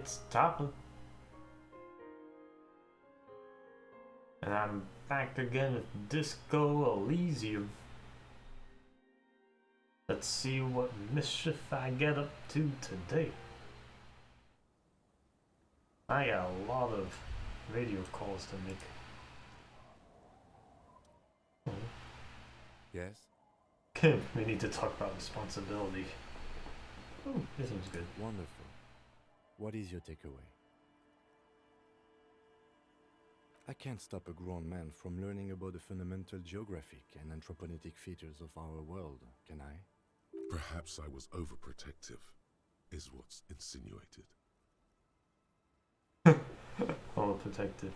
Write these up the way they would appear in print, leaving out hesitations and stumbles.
It's Tapa. And I'm back again with Disco Elysium. Let's see what mischief I get up to today. I got a lot of radio calls to make. Yes? Kim, we need to talk about responsibility. Oh, this seems good. Wonderful. What is your takeaway? I can't stop a grown man from learning about the fundamental geographic and anthropogenic features of our world, can I? Perhaps I was overprotective, is what's insinuated. All protected.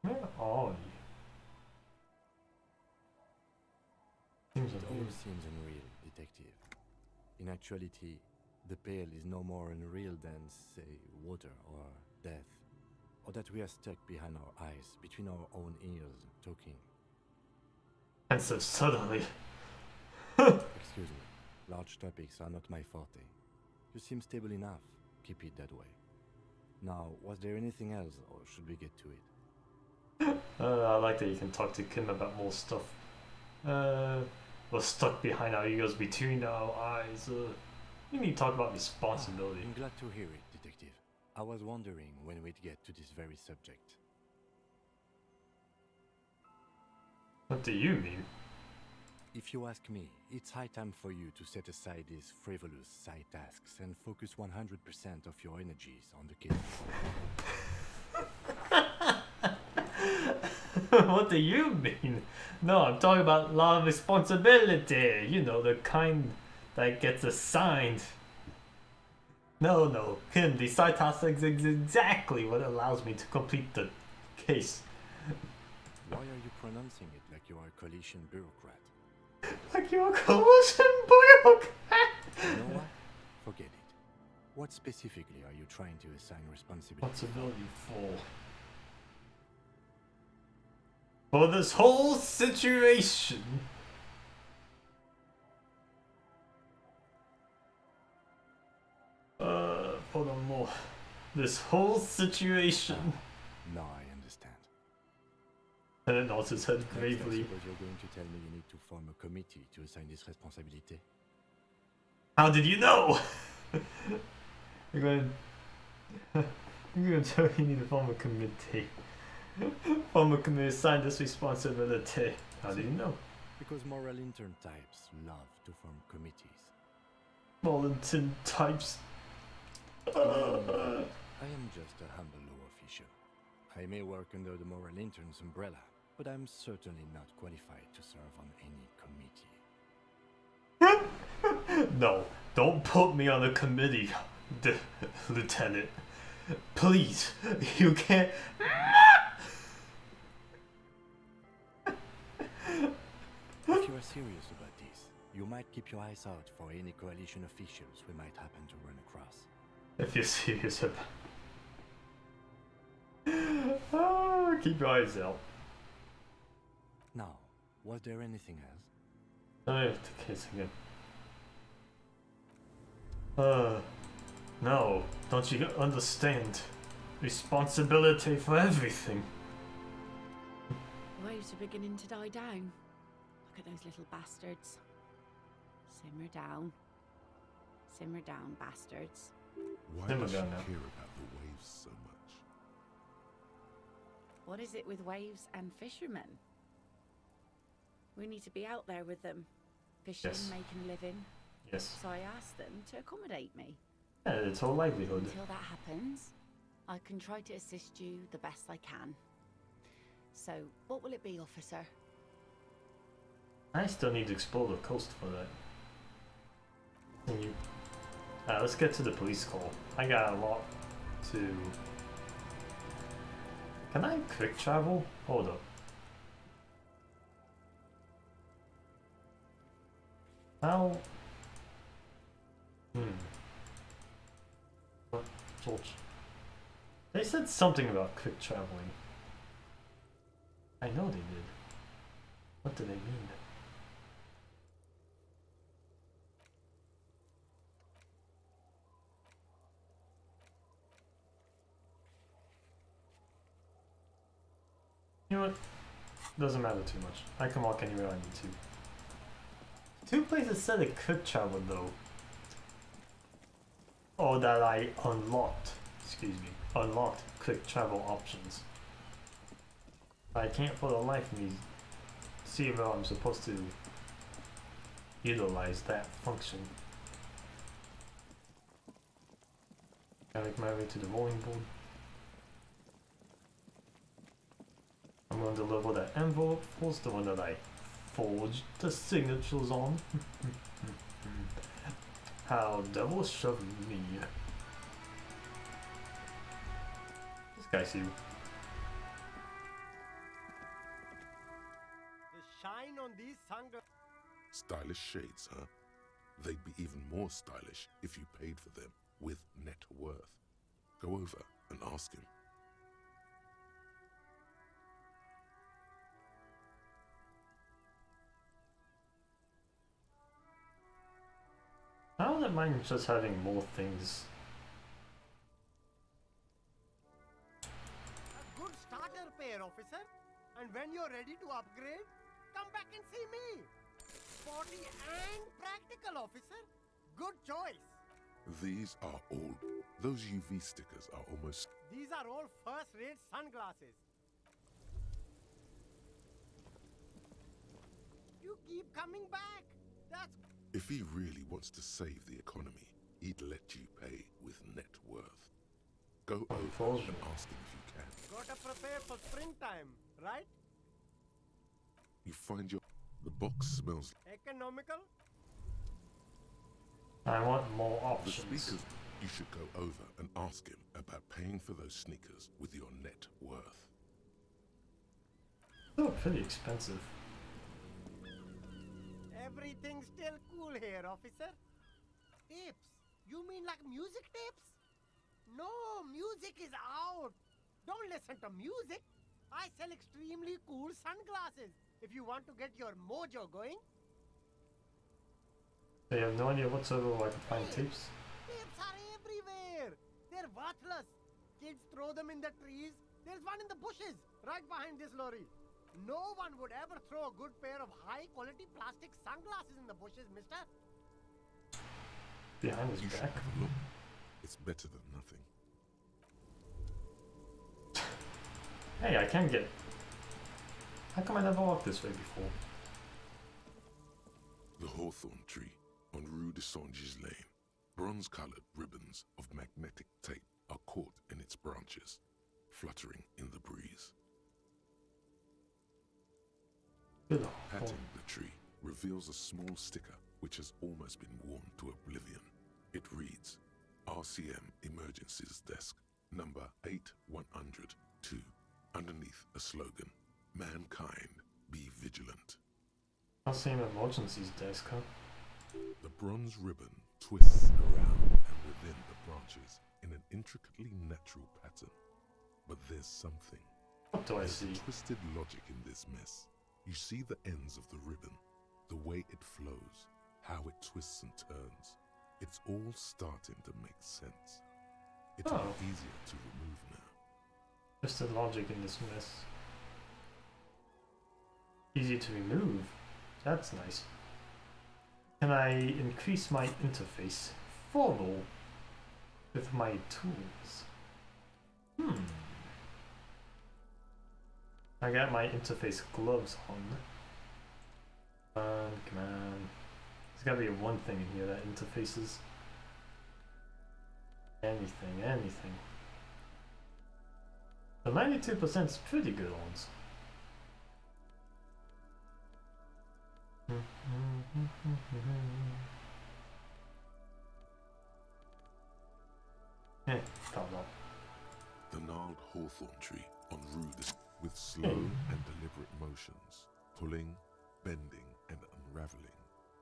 Where are you? Seems It all unreal. seems unreal, detective. In actuality, the pale is no more unreal than, say, water or death, or that we are stuck behind our eyes, between our own ears, talking. And so suddenly. Excuse me, large topics are not my forte. You seem stable enough. Keep it that way. Now, was there anything else, or should we get to it? I like that you can talk to Kim about more stuff. We're stuck behind our ears, between our eyes. We need to talk about responsibility. I'm glad to hear it, detective. I was wondering when we'd get to this very subject. What do you mean? If you ask me, it's high time for you to set aside these frivolous side tasks and focus 100% of your energies on the case. What do you mean? No, I'm talking about a lot of responsibility. You know, the kind that gets assigned. No, Kim, the side task is exactly what allows me to complete the case. Why are you pronouncing it like you are a coalition bureaucrat? Like you're a coalition bureaucrat. You know what? Forget it. What specifically are you trying to assign responsibility? Responsibility for this whole situation. Furthermore, this whole situation. Now I understand. And nods his head Next, I gravely. suppose you're going to tell me you need to form a committee to assign this responsibility. How did you know? You're going to tell me you need to form a committee. Form a committee, assign this responsibility. How do you know? Because moral intern types love to form committees. Volunteer types. I am just a humble law official. I may work under the moral intern's umbrella, but I'm certainly not qualified to serve on any committee. No, don't put me on a committee, Lieutenant. Please, you can't. If you are serious about this, you might keep your eyes out for any coalition officials we might happen to run across. If you're serious about. Keep your eyes out. Now, was there anything else? I have the case again. No, don't you understand? Responsibility for everything. Waves are beginning to die down. Look at those little bastards. Simmer down. Simmer down, bastards. Why Simmer does she down care now. about the waves so much? What is it with waves and fishermen? We need to be out there with them. Fishing, Yes. making a living. Yes. So I asked them to accommodate me. Yeah, it's our livelihood. Until that happens, I can try to assist you the best I can. So, what will it be, officer? I still need to explore the coast for that. Can you... let's get to the police call. I got a lot to... Can I quick travel? Hold up. How... What? George. They said something about quick traveling. I know they did. What do they mean? You know what? Doesn't matter too much. I can walk anywhere I need to. Two places said it could travel though. Or that I unlocked. Excuse me. Unlocked quick travel options. I can't for the life of me see how I'm supposed to utilize that function. I make my way to the rolling board. I'm going to deliver that envelope. What's the one that I forged the signatures on? How devilish of me. This guy's you. The shine on these sunglasses. Stylish shades, huh? They'd be even more stylish if you paid for them with net worth. Go over and ask him. I don't mind just having more things. A good starter pair, officer. And when you're ready to upgrade, come back and see me. Sporty and practical, officer. Good choice. These are all. Those UV stickers are almost. These are all first-rate sunglasses. You keep coming back. That's If he really wants to save the economy, he'd let you pay with net worth. Go over Unfortunate. and ask him if you can. gotta prepare for springtime, right? You find your. The box smells. Economical? I want more The options. speakers. You should go over and ask him about paying for those sneakers with your net worth. Still pretty expensive. Everything's still cool here, officer. Tapes? You mean like music tapes? No, music is out. Don't listen to music. I sell extremely cool sunglasses if you want to get your mojo going. They have no idea whatsoever where I can find tapes. Tapes are everywhere. They're worthless. Kids throw them in the trees. There's one in the bushes right behind this lorry. No one would ever throw a good pair of high-quality plastic sunglasses in the bushes, mister. Behind his You should back. have a look. It's better than nothing. Hey, I can get. How come I never walked this way before? The hawthorn tree on Rue de Saint-Gilles Lane. Bronze-colored ribbons of magnetic tape are caught in its branches, fluttering in the breeze. Good. Patting the tree reveals a small sticker which has almost been worn to oblivion. It reads, RCM Emergencies Desk, number 8102. Underneath a slogan, Mankind, be vigilant. I'll see him at Emergencies desk, huh? The bronze ribbon twists around and within the branches in an intricately natural pattern. But there's something. What do I There's see? twisted logic in this mess. You see the ends of the ribbon, the way it flows, how it twists and turns. It's all starting to make sense. It'll Oh. be easier to remove now. Just the logic in this mess. Easy to remove. That's nice. Can I increase my interface further with my tools? I got my interface gloves on. Come on. There's gotta be one thing in here that interfaces. Anything. The 92% is pretty good ones. Found out. The gnarled hawthorn tree on Rue de with slow and deliberate motions, pulling, bending, and unraveling,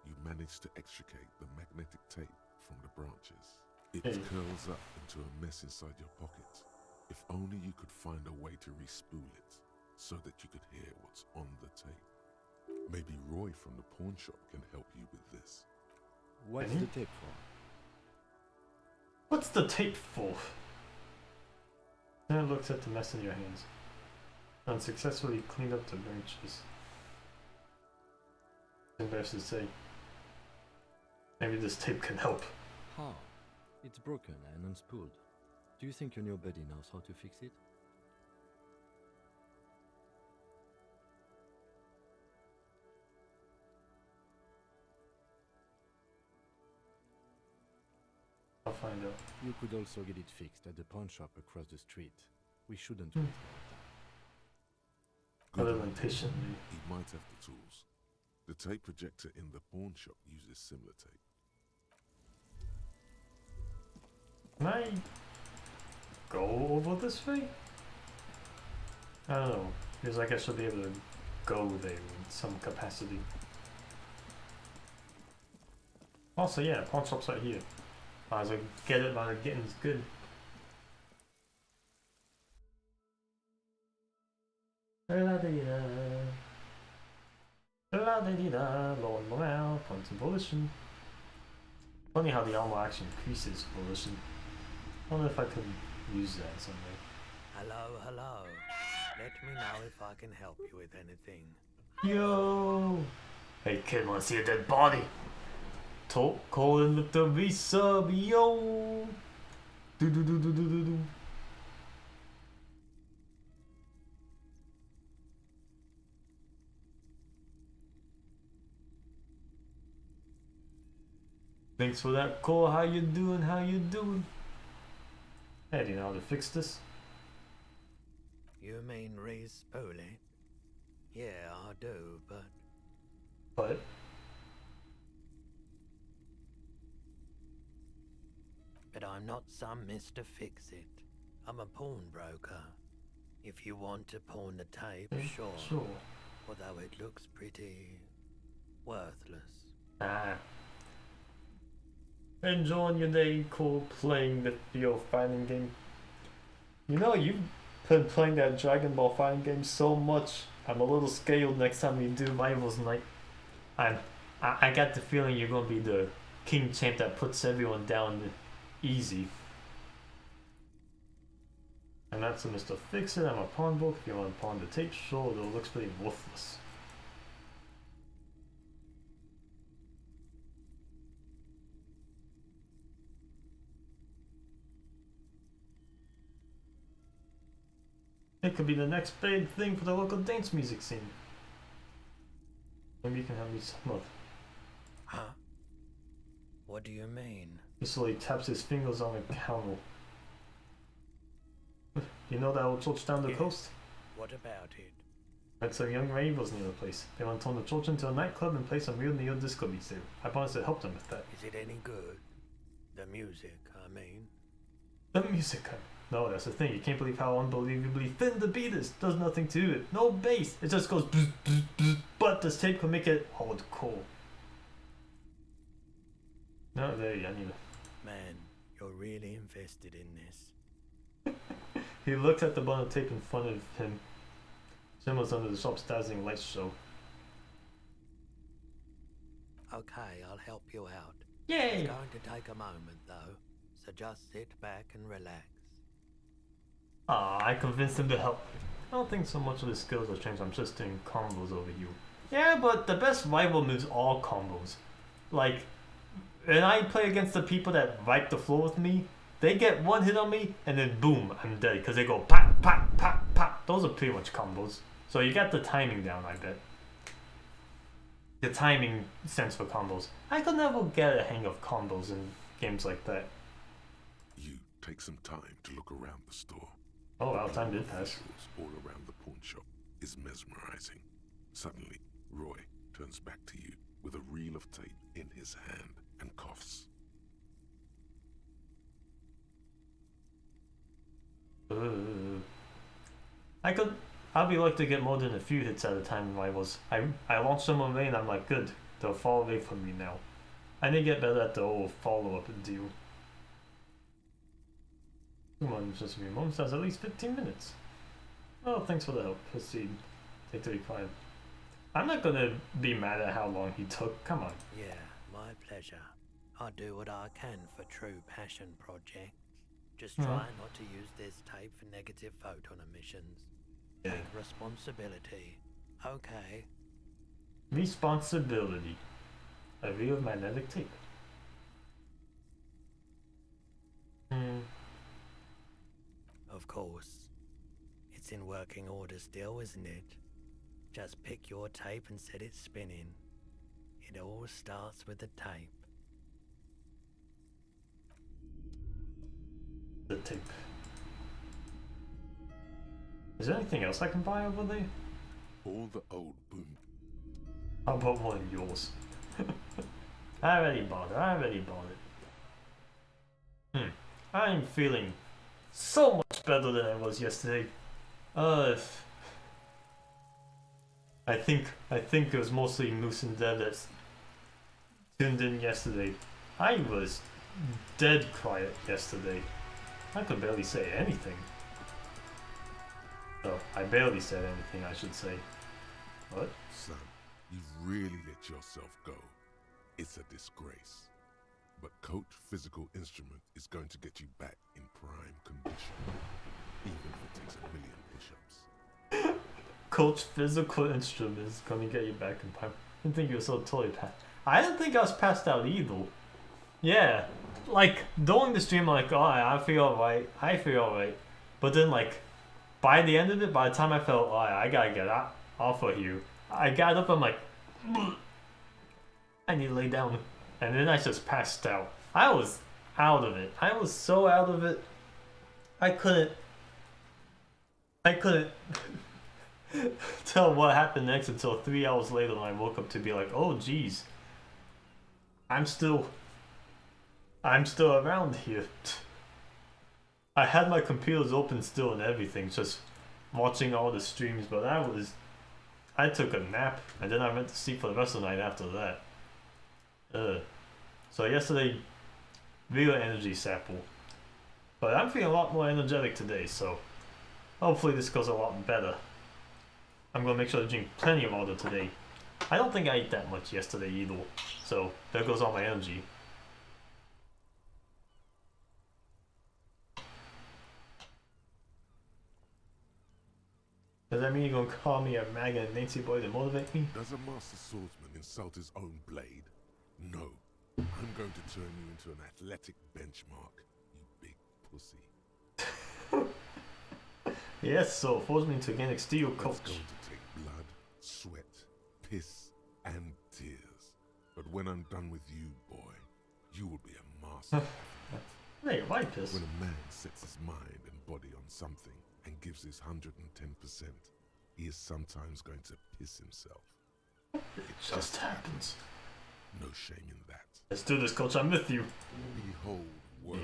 you manage to extricate the magnetic tape from the branches. It Hey. curls up into a mess inside your pocket. If only you could find a way to respool it, so that you could hear what's on the tape. Maybe Roy from the pawn shop can help you with this. What's Any? the tape for? What's the tape for? Then it looks at the mess in your hands. Unsuccessfully cleaned up the branches. Embarrassed to say. Maybe this tape can help. How? It's broken and unspooled. Do you think your new buddy knows how to fix it? I'll find out. You could also get it fixed at the pawn shop across the street. We shouldn't Hmm. wait. Good Other than idea. patiently. He might have the tools. The tape projector in the pawn shop uses similar tape. Can I go over this way? I don't know. Feels like I should be able to go there in some capacity. Also, yeah, pawn shop's right here. Might as well get it while the getting's good. La-da-dee-da. La-da-dee-da. Lower morale, points and volition. Funny how the armor actually increases volition. I wonder if I could use that in some way. Hello, hello. Let me know if I can help you with anything. Yo! Hey kid, wanna see a dead body? Talk calling with the resub, yo! Do do do do do do do. Thanks for that call. How you doing? How you doing? Hey, do you know how to fix this? You mean re-spool it? Yeah, I do, but But I'm not some Mr. Fix-It. I'm a pawnbroker. If you want to pawn the tape, sure. sure. Although it looks pretty worthless. Ah. Enjoying your day, cool, playing the your fighting game. You know, you've been playing that Dragon Ball fighting game so much. I'm a little scared next time we do rivals night. I got the feeling you're gonna be the king champ that puts everyone down easy. And that's a Mr. Fix It. I'm a pawn book. If you want to pawn the tape, sure, though it looks pretty worthless. It could be the next big thing for the local dance music scene. Maybe you can have me some of. Huh? What do you mean? He slowly taps his fingers on the counter. You know that old church down the Yes. coast? What about it? That's some young ravers near the place. They want to turn the church into a nightclub and play some real neo-disco beats there. I promised to help them with that. Is it any good? The music, I mean. The music. No, that's the thing. You can't believe how unbelievably thin the beat is. Does nothing to it. No bass. It just goes bzz, bzz, bzz. But this tape can make it hardcore. No, there you I need to. Man, you're really invested in this. He looked at the bundle of tape in front of him. Jim was under the shop's dazzling lights show. Okay, I'll help you out. Yay! It's going to take a moment, though, so just sit back and relax. Ah, I convinced him to help. I don't think so much of the skills have changed. I'm just doing combos over you. Yeah, but the best rival moves are combos. Like, when I play against the people that wipe the floor with me, they get one hit on me and then boom, I'm dead because they go pop, pop, pop, pop. Those are pretty much combos. So you got the timing down, I bet. The timing sense for combos. I could never get a hang of combos in games like that. You take some time to look around the store. Oh wow, time The did pass. visuals all around the pawn shop is mesmerizing. Suddenly, Roy turns back to you with a reel of tape in his hand and coughs. I'd be like to get more than a few hits at a time in rivals. I launch someone away and I'm like, good, they'll fall away from me now. I need to get better at the whole follow-up deal. Come on, just a few moments, that's at least 15 minutes. Oh, thanks for the help. Proceed. Take 35. I'm not gonna be mad at how long he took, come on. Yeah, my pleasure. I do what I can for true passion projects. Just try not to use this tape for negative photon emissions. Yeah. Take responsibility. Okay. Responsibility. A reel of magnetic tape. Of course. It's in working order still, isn't it? Just pick your tape and set it spinning. It all starts with the tape. The tape. Is there anything else I can buy over there? All the old boom. How about one of yours? I already bought it. I'm feeling so much better than I was yesterday. I think it was mostly Moose and Dev that tuned in yesterday. I was dead quiet yesterday. I could barely say anything. Oh, I barely said anything, I should say. What? Son, you've really let yourself go. It's a disgrace. But Coach Physical Instrument is going to get you back in prime condition. Even if it takes 1 million push-ups. Coach Physical Instrument is gonna get you back in time. I didn't think you were so totally passed. I didn't think I was passed out either. Yeah, like during the stream, I'm like, oh, I feel alright. But then, like, by the end of it, by the time I felt, oh, I gotta get off of you, I got up. I'm like, I need to lay down, and then I just passed out. I was out of it. I was so out of it. I couldn't tell what happened next until 3 hours later when I woke up to be like, oh geez, I'm still around here. I had my computers open still and everything, just watching all the streams, but I took a nap and then I went to sleep for the rest of the night after that. So yesterday, real energy sample. But I'm feeling a lot more energetic today, so hopefully this goes a lot better. I'm gonna make sure to drink plenty of water today. I don't think I ate that much yesterday either, so there goes all my energy. Does that mean you're gonna call me a MAGA and Nancy boy to motivate me? Does a master swordsman insult his own blade? No. I'm going to turn you into an athletic benchmark, you big pussy. Yes, so force me to again exteel It's coach. going to take blood, sweat, piss, and tears. But when I'm done with you, boy, you will be a master athlete. Hey, why piss? When a man sets his mind and body on something and gives his 110%, he is sometimes going to piss himself. It just happens. No shame in that. Let's do this, coach. I'm with you. Behold, world.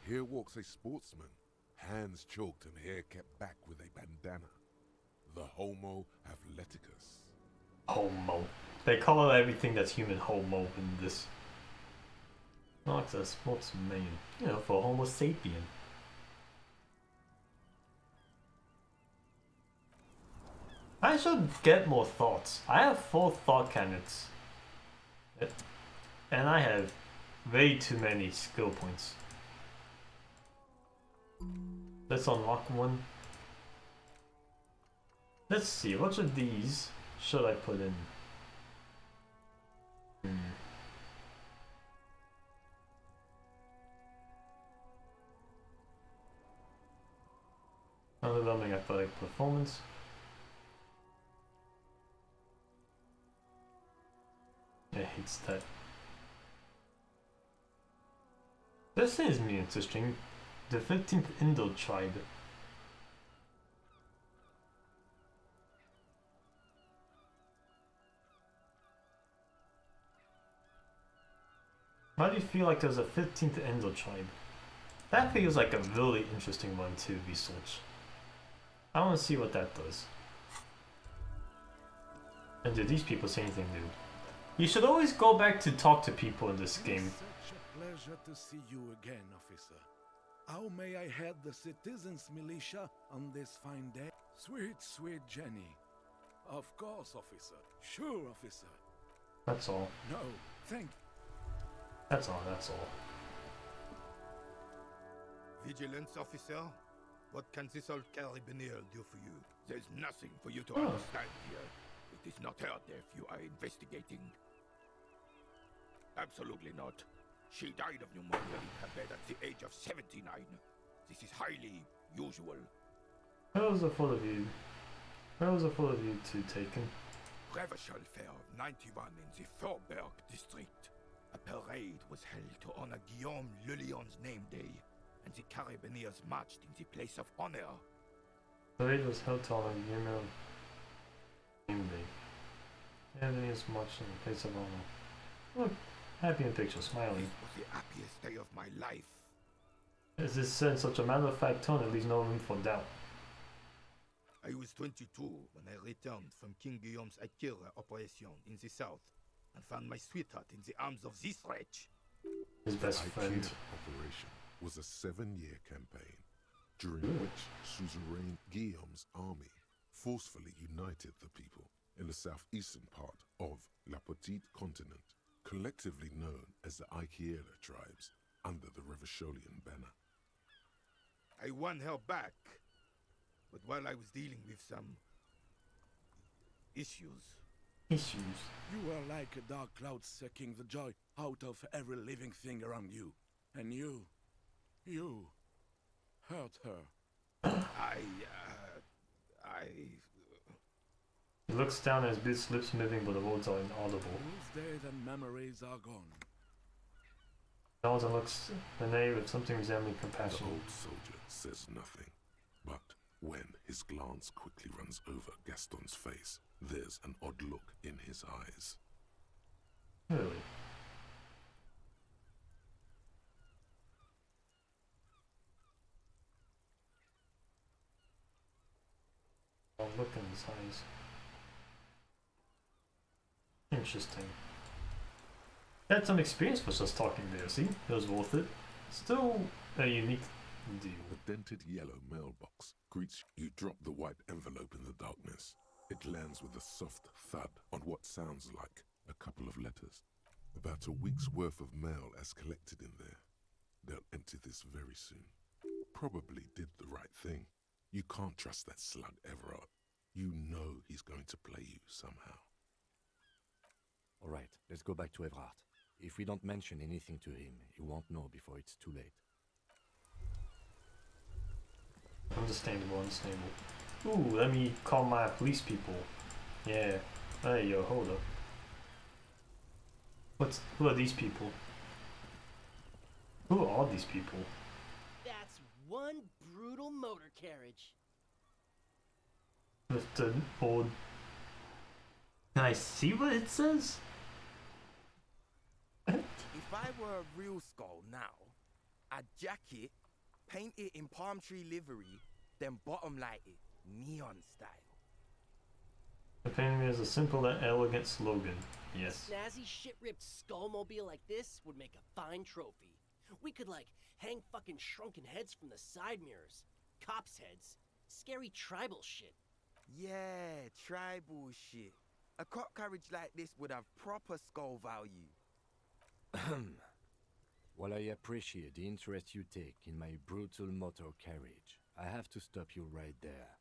Here walks a sportsman, hands choked and hair kept back with a bandana. The Homo athleticus. Homo. They call it everything that's human homo in this. Not a sportsman. You know, for Homo sapien. I should get more thoughts. I have 4 thought cannons. And I have way too many skill points. Let's unlock one. Let's see, which of these should I put in? Underwhelming athletic performance. I hate that. This is me interesting. The 15th Indo tribe. Why do you feel like there's a 15th Indo tribe? That feels like a really interesting one to research. I want to see what that does. And do these people say anything new? You should always go back to talk to people in this game. Such a pleasure to see you again, officer. How may I head the citizens' militia on this fine day? Sweet, sweet Jenny. Of course, officer. Sure, officer. That's all. No, thank That's all. Vigilance officer, What can this old carabinier do for you? There's nothing for you to Oh. understand here. It is not her death you are investigating. Absolutely not. She died of pneumonia in her bed at the age of 79. This is highly usual. Where was the full of you? Where was the full of you two taken? Revachol Fair of 91 in the Faubourg district. A parade was held to honor Guillaume Le Lion's name day, and the Carabiniers marched in the place of honor. The raid was held to honor Guillermo name day. And then he was marched in the place of honor. Look, happy in picture, smiling. This was the happiest day of my life. As this said in such a matter-of-fact tone, it leaves no room for doubt. I was 22 when I returned from King Guillaume's Akira operation in the south and found my sweetheart in the arms of this wretch. His best The friend. Ikea operation was a 7-year campaign, during which Suzerain Guillaume's army forcefully united the people in the southeastern part of La Petite Continent, collectively known as the Ikea tribes under the Revacholian banner. I won her back, but while I was dealing with some issues, You are like a dark cloud sucking the joy out of every living thing around you. And you hurt her. He looks down at his lips moving, but the words are inaudible. Those days and memories are gone. Dalton looks Rene with something resembling The compassion. old soldier says nothing, but when his glance quickly runs over Gaston's face, there's an odd look in his eyes. Really? Oh, look in his eyes. Interesting. Had some experience for just talking there, see? It was worth it. Still a unique deal. The dented yellow mailbox greets you. Drop the white envelope in the darkness. It lands with a soft thud on what sounds like a couple of letters. About a week's worth of mail as collected in there. They'll empty this very soon. Probably did the right thing. You can't trust that slug Everard. You know he's going to play you somehow. All right, let's go back to Evrard. If we don't mention anything to him, he won't know before it's too late. Understandable, understandable. Ooh, let me call my police people. Yeah. Hey, yo, hold up. Who are these people? Who are these people? That's one brutal motor carriage. With the board. Can I see what it says? If I were a real skull now, I'd jack it, paint it in palm tree livery, then bottom light it, neon style. The painting is a simple and elegant slogan. Yes. A snazzy shit-ripped skullmobile like this would make a fine trophy. We could, like, hang fucking shrunken heads from the side mirrors. Cops' heads. Scary tribal shit. Yeah, tribal shit. A cop carriage like this would have proper skull value. While I appreciate the interest you take in my brutal motor carriage, I have to stop you right there.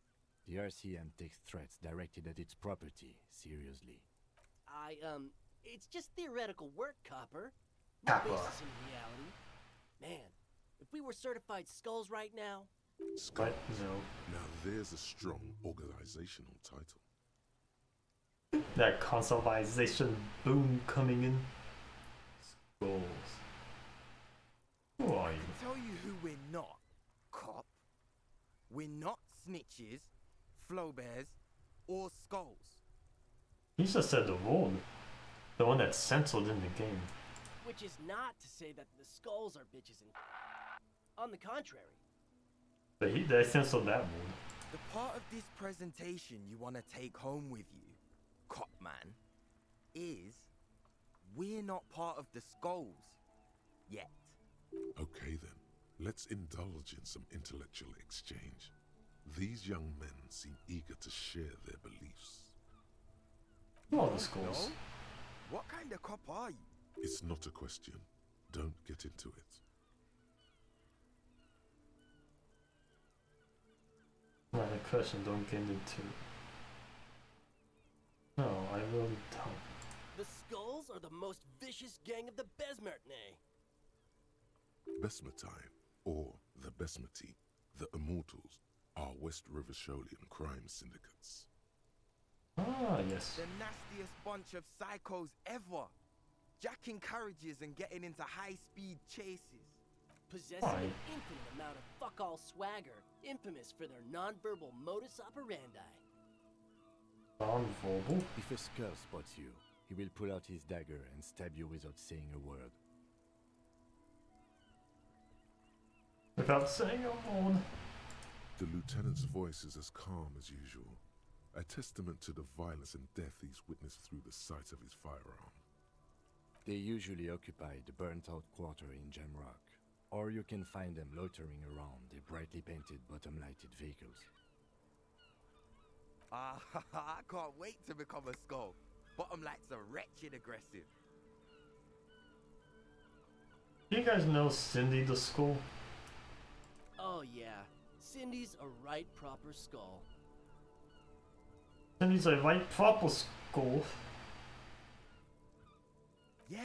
The RCM takes threats directed at its property seriously. It's just theoretical work, Copper. No Copper. basis in reality. Man, if we were certified skulls right now... What? No. Now there's a strong organizational title. That consolidation boom coming in. Skulls. Who are you? Tell you who we're not, cop. We're not snitches, flowbears, or skulls. He just said the word. The one that's censored in the game. Which is not to say that the skulls are bitches and... On the contrary. But they censored that word. The part of this presentation you want to take home with you, cop man, is we're not part of the skulls yet. Okay then, let's indulge in some intellectual exchange. These young men seem eager to share their beliefs. Who are the skulls? No? What kind of cop are you? It's not a question. Don't get into it. Line of question, don't get into it. No, I really don't. The Skulls are the most vicious gang of the Besmertne. Besmatine, or the Besmati, the Immortals, are West River Sholian crime syndicates. Ah, yes. The nastiest bunch of psychos ever. Jacking carriages and getting into high-speed chases. Possessing Why? an infinite amount of fuck-all swagger, infamous for their non-verbal modus operandi. Non-verbal? If a skull spots you, he will pull out his dagger and stab you without saying a word. Without saying a word. The lieutenant's voice is as calm as usual, a testament to the violence and death he's witnessed through the sight of his firearm. They usually occupy the burnt-out quarter in Jamrock, or you can find them loitering around their brightly painted bottom-lighted vehicles. Ah, I can't wait to become a skull. Bottom lights are wretched aggressive. Do you guys know Cindy the Skull? Oh yeah, Cindy's a right proper skull. Cindy's a right proper skull. Yeah,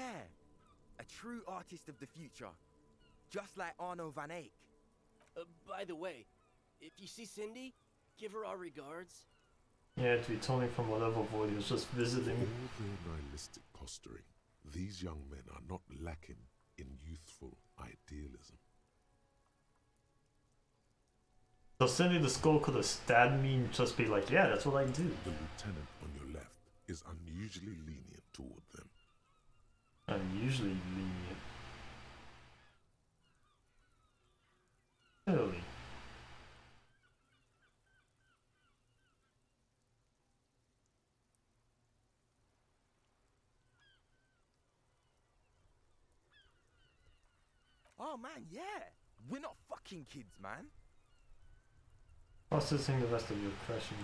a true artist of the future. Just like Arno van Eyck. By the way, if you see Cindy, give her our regards. Yeah, to be Tony from whatever void he was just For visiting. all their nihilistic posturing, these young men are not lacking in youthful idealism. So Cindy the Skull could have stabbed me and just be like, yeah, that's what I do. The lieutenant on your left is unusually lenient toward them. I'm usually lenient. Really? Oh man, yeah. We're not fucking kids, man. Processing the rest of your question.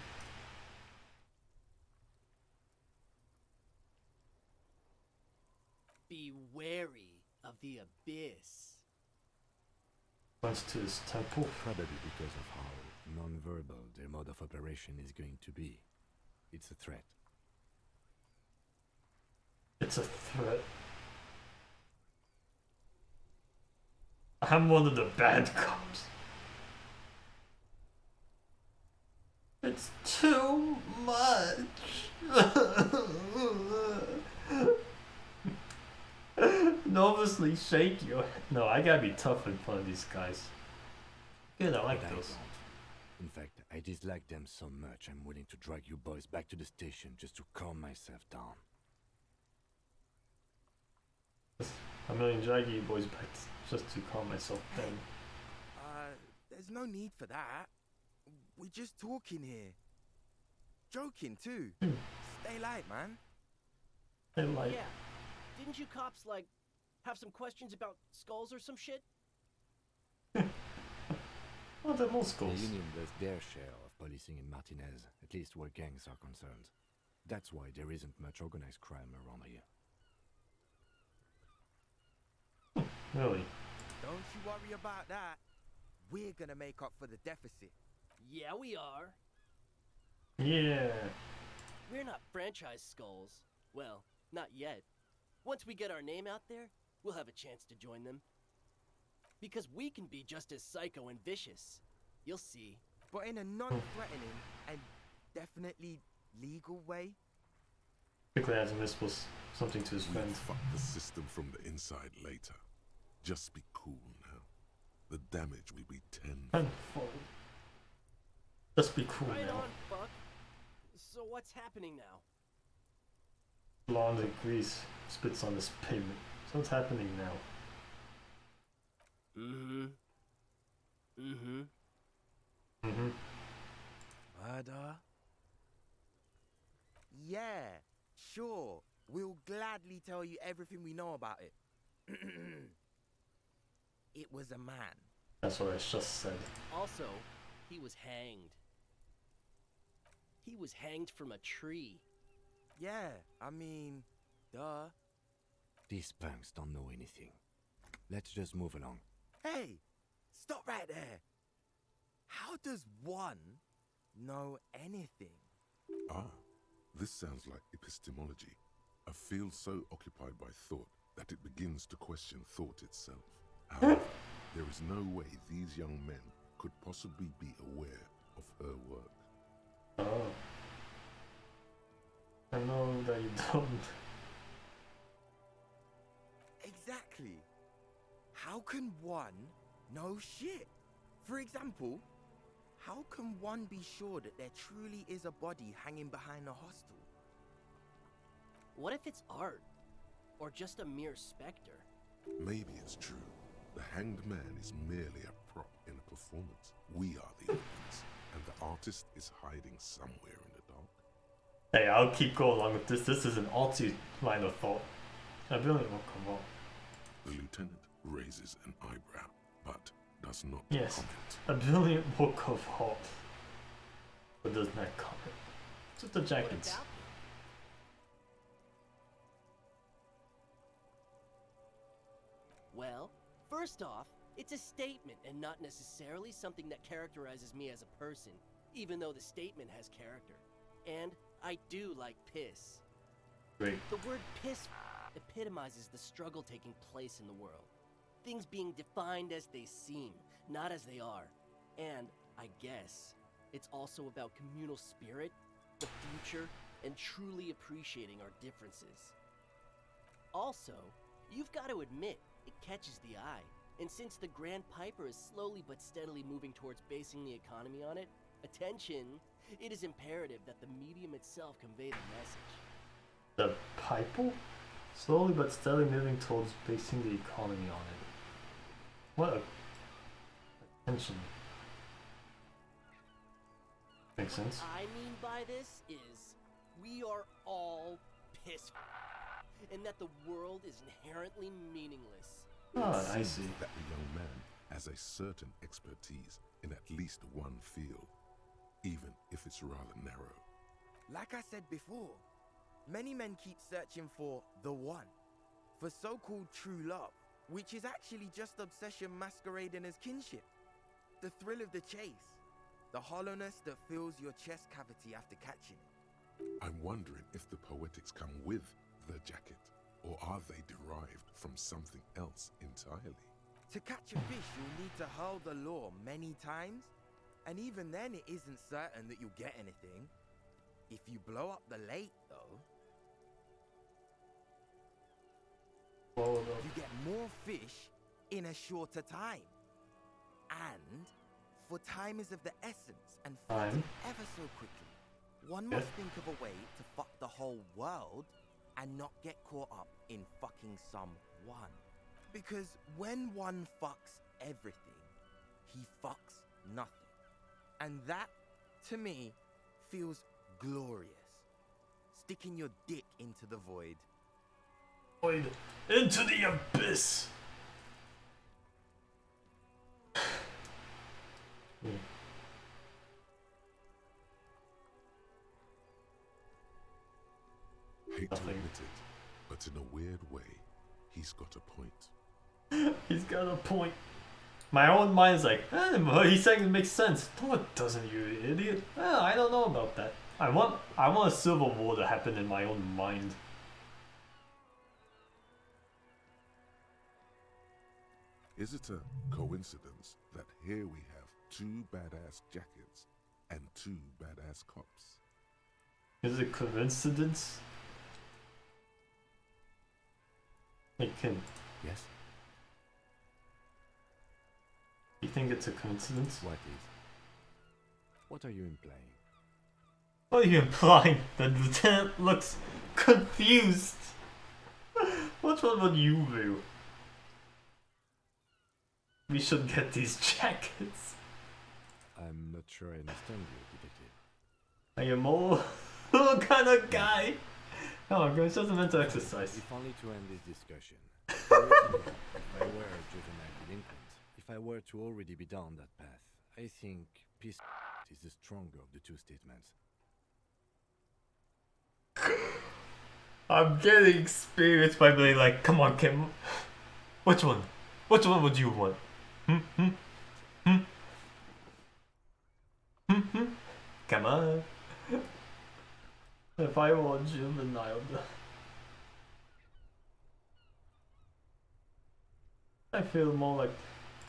Be wary of the abyss. Points to his temple. Probably because of how non-verbal their mode of operation is going to be. It's a threat. It's a threat. I'm one of the bad cops. It's too much. Nervously shake your head. No, I gotta be tough in front of these guys. Good, I like But I those. don't. In fact, I dislike them so much I'm willing to drag you boys back to the station just to calm myself down. I'm gonna drag you boys back just to calm myself down. There's no need for that. We're just talking here. Joking too. Stay light, man. They like, Yeah. Didn't you cops, like, have some questions about skulls or some shit? oh, they're more The skulls. Union does their share of policing in Martinez, at least where gangs are concerned. That's why there isn't much organized crime around here. Really? Don't you worry about that. We're gonna make up for the deficit. Yeah, we are. Yeah. We're not franchise skulls. Well, not yet. Once we get our name out there, we'll have a chance to join them. Because we can be just as psycho and vicious. You'll see. But in a non-threatening and definitely legal way. Quickly adds Mispels something to his We'll friend. fuck the system from the inside later. Just be cool now. The damage will be tenfold. Tenfold. Just be cool Right now. on, fuck. So what's happening now? Blonde agrees, spits on his pavement. So what's happening now? Mm-hmm. Mm-hmm. Mm-hmm. Murder? Yeah, sure. We'll gladly tell you everything we know about it. It was a man. That's what I just said. Also, he was hanged. He was hanged from a tree. Yeah, I mean, duh. These punks don't know anything. Let's just move along. Hey, stop right there. How does one know anything. Ah, this sounds like epistemology. A field so occupied by thought that it begins to question thought itself. However, there is no way these young men could possibly be aware of her work. Oh. I know that you don't. Exactly. How can one know shit? For example, how can one be sure that there truly is a body hanging behind a hostel? What if it's art? Or just a mere specter? Maybe it's true. The hanged man is merely a prop in a performance. We are the audience, and the artist is hiding somewhere in the dark. Hey, I'll keep going along with this. This is an alti line of thought. I really won't come on. The lieutenant raises an eyebrow, but does not Yes, comment. a brilliant book of hope. But does not comment. Just the What jackets. about them? Well, first off, it's a statement and not necessarily something that characterizes me as a person, even though the statement has character. And I do like piss. Great. The word piss epitomizes the struggle taking place in the world. Things being defined as they seem, not as they are. And, I guess, it's also about communal spirit, the future, and truly appreciating our differences. Also, you've got to admit, it catches the eye. And since the Grand Piper is slowly but steadily moving towards basing the economy on it, attention, it is imperative that the medium itself convey the message. The Piper? Slowly but steadily moving towards basing the economy on it. What a attention. Makes sense. What I mean by this is, we are all piss, and that the world is inherently meaningless. Ah, I see. That the young man has a certain expertise in at least one field, even if it's rather narrow. Like I said before, many men keep searching for the one, for so-called true love, which is actually just obsession masquerading as kinship. The thrill of the chase, the hollowness that fills your chest cavity after catching it. I'm wondering if the poetics come with the jacket, or are they derived from something else entirely? To catch a fish, you'll need to hurl the lure many times, and even then it isn't certain that you'll get anything. If you blow up the lake, though, you get more fish in a shorter time. And, for time is of the essence and fleeting ever so quickly, one must think of a way to fuck the whole world and not get caught up in fucking some one. Because when one fucks everything, he fucks nothing. And that, to me, feels glorious. Sticking your dick into the void. Void into the abyss. Hate to admit it, but in a weird way, he's got a point. He's got a point. My own mind is like, what he's saying makes sense. No, it doesn't, you idiot. I don't know about that. I want a civil war to happen in my own mind. Is it a coincidence that here we have two badass jackets and two badass cops? Is it coincidence? It can. Yes? You think it's a coincidence? What is? What are you implying? What are you implying? The lieutenant looks confused. Which one would you do? We should get these jackets. I'm not sure I understand you, detective. Are you more what kind of guy? Oh, it's just a mental exercise. If only to end this discussion. Theoretically, if I were a juvenile delinquent, if I were to already be down that path, I think peace is the stronger of the two statements. I'm getting experienced by being like, come on, Kim. Which one? Which one would you want? Come on. If I were a juvenile, I feel more like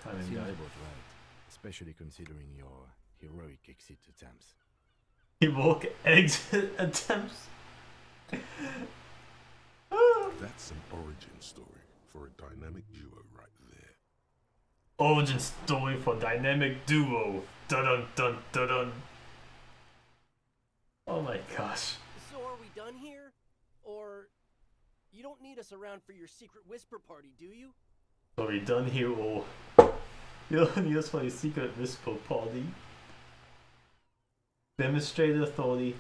kind of Seems guy. about right, especially considering your heroic exit attempts. Heroic exit attempts. That's an origin story for a dynamic duo right there. Origin story for dynamic duo. Dun dun dun dun dun. Oh my gosh. So are we done here? Or you don't need us around for your secret whisper party, do you? Are we done here or you don't need us for your secret whisper party? Demonstrated authority.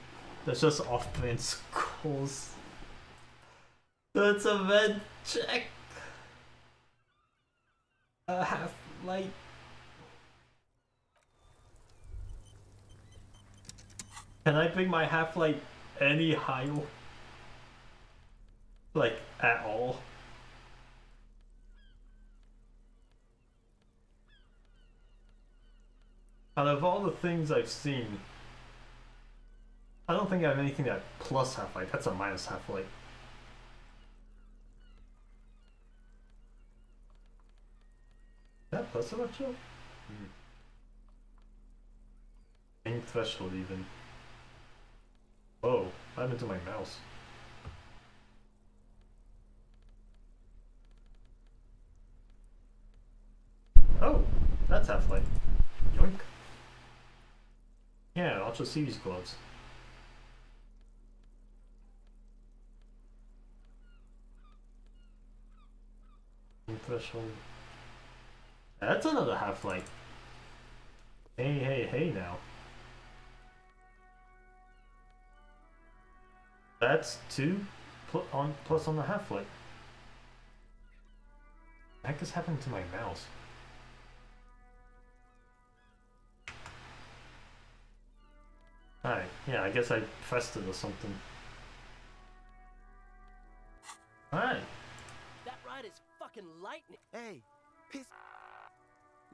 That's just off-brand skulls. That's a red check. A half-light. Can I bring my half-light any higher? Like, at all? Out of all the things I've seen, I don't think I have anything that plus half-light. That's a minus half-light. Is that plus electro? Main threshold even. Oh, what happened to my mouse? Oh, that's half-light. Yoink. Yeah, Ultra Series gloves. Threshold. That's another half-light. Hey, hey, hey now. That's 2 plus on the half-light. What the heck is happening to my mouse? Alright, yeah, I guess I pressed it or something. Alright. That ride is fucking lightning. Hey, piss.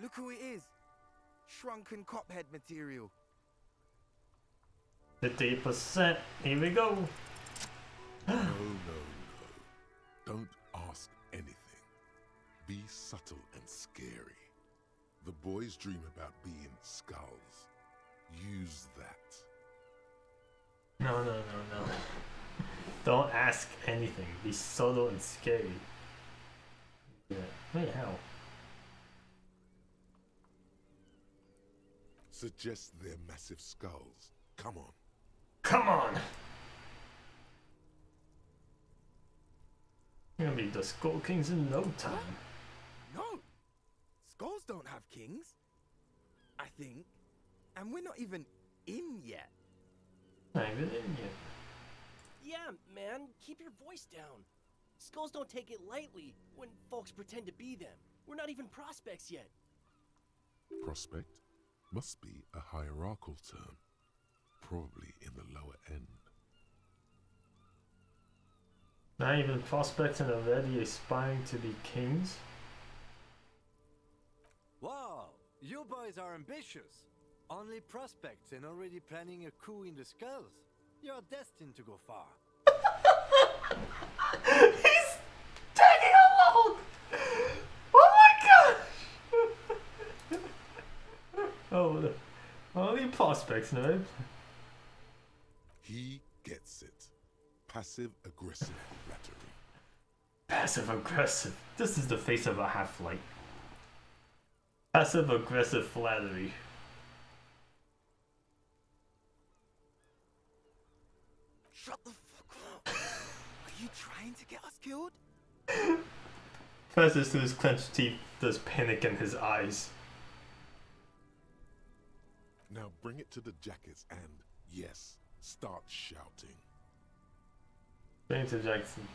Look who it is. Shrunken cophead material. 50%. Here we go. No, no, no. Don't ask anything. Be subtle and scary. The boys dream about being skulls. Use that. No, no, no, no. Don't ask anything. Be subtle and scary. Yeah. Wait, how? Suggest they're massive skulls. Come on. Come on! You're gonna be the Skull Kings in no time. No! Skulls don't have kings. I think. And we're not even in yet. Not even in yet. Yeah, man, keep your voice down. Skulls don't take it lightly when folks pretend to be them. We're not even prospects yet. Prospect must be a hierarchical term. Probably in the lower end. Not even prospects and already aspiring to be kings? Wow, you boys are ambitious. Only prospects and already planning a coup in the skulls. You're destined to go far. He's tagging along! Oh my gosh! Oh, the only prospects, no? He gets it. Passive-aggressive flattery. Passive-aggressive. This is the face of a half-light. Passive-aggressive flattery. Shut the fuck up. Are you trying to get us killed? Presses to his clenched teeth, there's panic in his eyes. Now bring it to the jackets and, yes, start shouting. Bring to Jackson.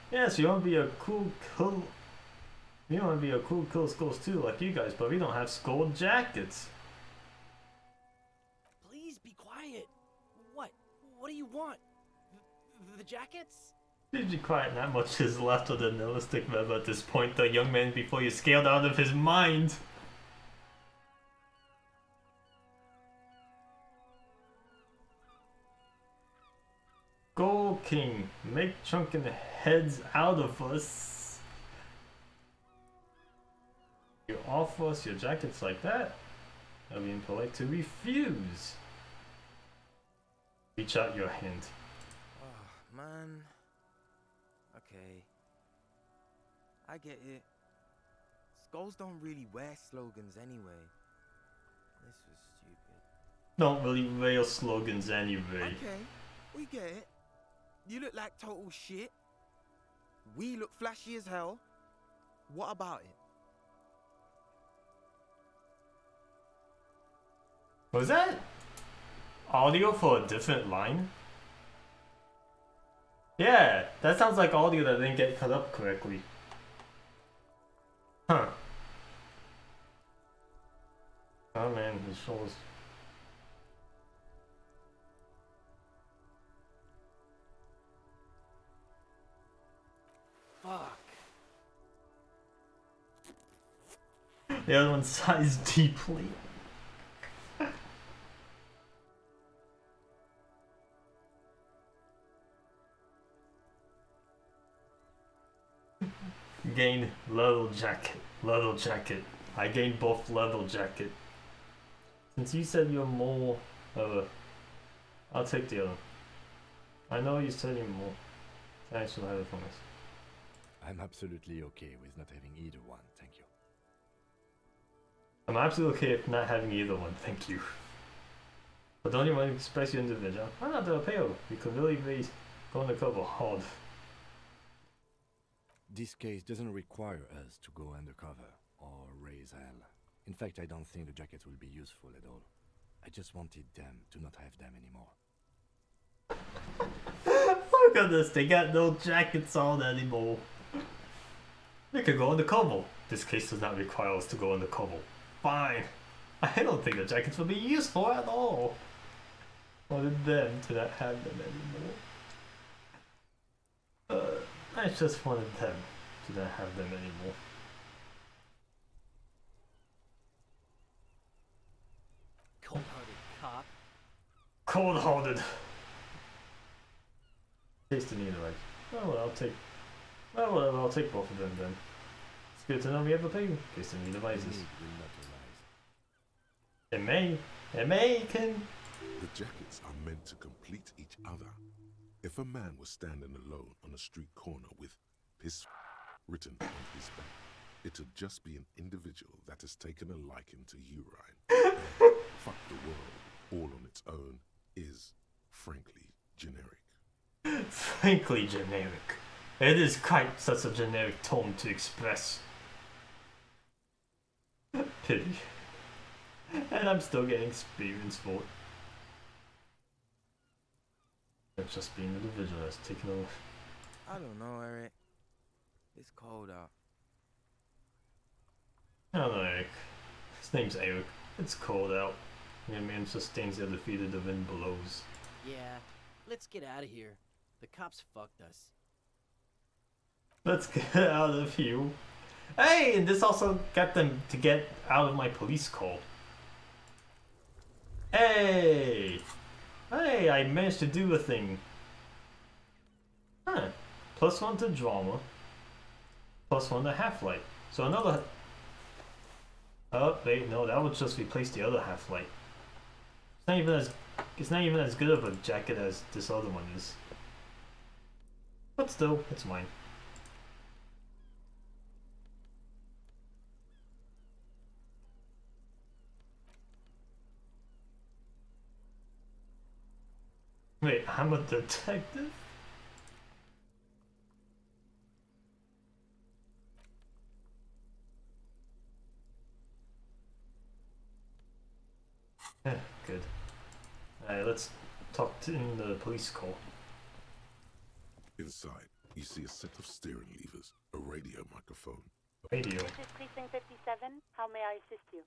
Yes, you want to be a cool. You want to be a cool skulls too, like you guys, but we don't have skull jackets. Please be quiet. What? What do you want? The jackets? Please be quiet, not much is left of the nihilistic web at this point, the young man before you scaled out of his mind. King, make chunking heads out of us. You offer us your jackets like that? I'll be impolite to refuse. Reach out your hand. Oh, man. Okay. I get it. Skulls don't really wear slogans anyway. This was stupid. Don't really wear slogans anyway. Okay, we get it. You look like total shit. We look flashy as hell. What about it? Was that audio for a different line? Yeah, that sounds like audio that didn't get cut up correctly. Huh. Oh man, his shoulders. Fuck. The other one sighs deeply. Gain leather jacket. I gained both leather jacket. Since you said you're more I'll take the other. I know you said you're more. I should have it from us. I'm absolutely okay with not having either one, thank you. I'm absolutely okay with not having either one, thank you. But don't you want to express your individual? I'm not the pale. You could really be going to cover hard. This case doesn't require us to go undercover or raise hell. In fact, I don't think the jackets will be useful at all. I just wanted them to not have them anymore. Look at this, they got no jackets on anymore. They could go undercover. This case does not require us to go undercover. Fine. I don't think the jackets will be useful at all. Wanted them to not have them anymore. I just wanted them to not have them anymore. Cold-hearted cop. Cold-hearted. Tasting either way. Oh well, I'll take. Oh well, I'll take both of them then. It's good to know we have a thing. Case any devices. It may. It may can. The jackets are meant to complete each other. If a man was standing alone on a street corner with his written on his back, it'd just be an individual that has taken a liking to urine. Fuck the world, all on its own, is, frankly, generic. Frankly generic. It is quite such a generic tone to express. Pity. And I'm still getting experience for it. It's just being the individual that's taken over. I don't know, Eric. It's cold out. Hello, Eric. His name's Eric. It's cold out. Your man sustains the defeated, the wind blows. Yeah, let's get out of here. The cops fucked us. Let's get out of here. Hey, and this also got them to get out of my police call. Hey! Hey, I managed to do a thing. Huh. +1 to drama. +1 to half-light. So another... Oh, wait, no, that would just replace the other half-light. It's not even as good of a jacket as this other one is. But still, it's mine. Wait, I'm a detective? Yeah, good. Alright, let's talk in the police call. Inside, you see a set of steering levers, a radio microphone. Radio. This is Precinct 57. How may I assist you?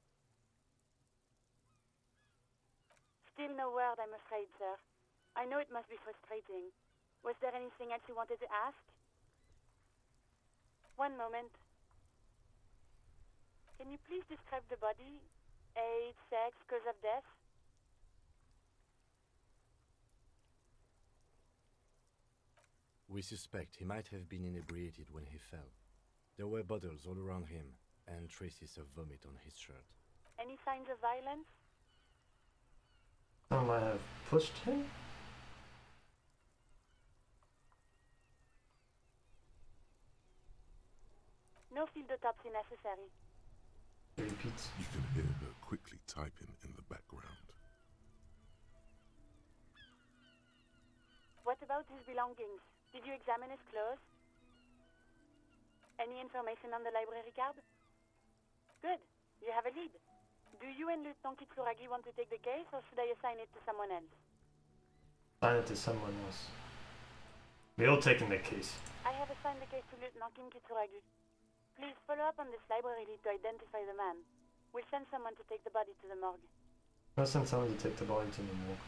Still no word, I'm afraid, sir. I know it must be frustrating. Was there anything else you wanted to ask? One moment. Can you please describe the body? Age, sex, cause of death? We suspect he might have been inebriated when he fell. There were bottles all around him, and traces of vomit on his shirt. Any signs of violence? Someone might have pushed him? No field autopsy necessary. He repeats. You can hear her quickly typing in the background. What about his belongings? Did you examine his clothes? Any information on the library card? Good. You have a lead. Do you and Lieutenant Kitsuragi want to take the case, or should I assign it to someone else? Assign it to someone else. We're all taking the case. I have assigned the case to Lieutenant Kim Kitsuragi. Please follow up on this library lead to identify the man. We'll send someone to take the body to the morgue. I'll send someone to take the body to the morgue.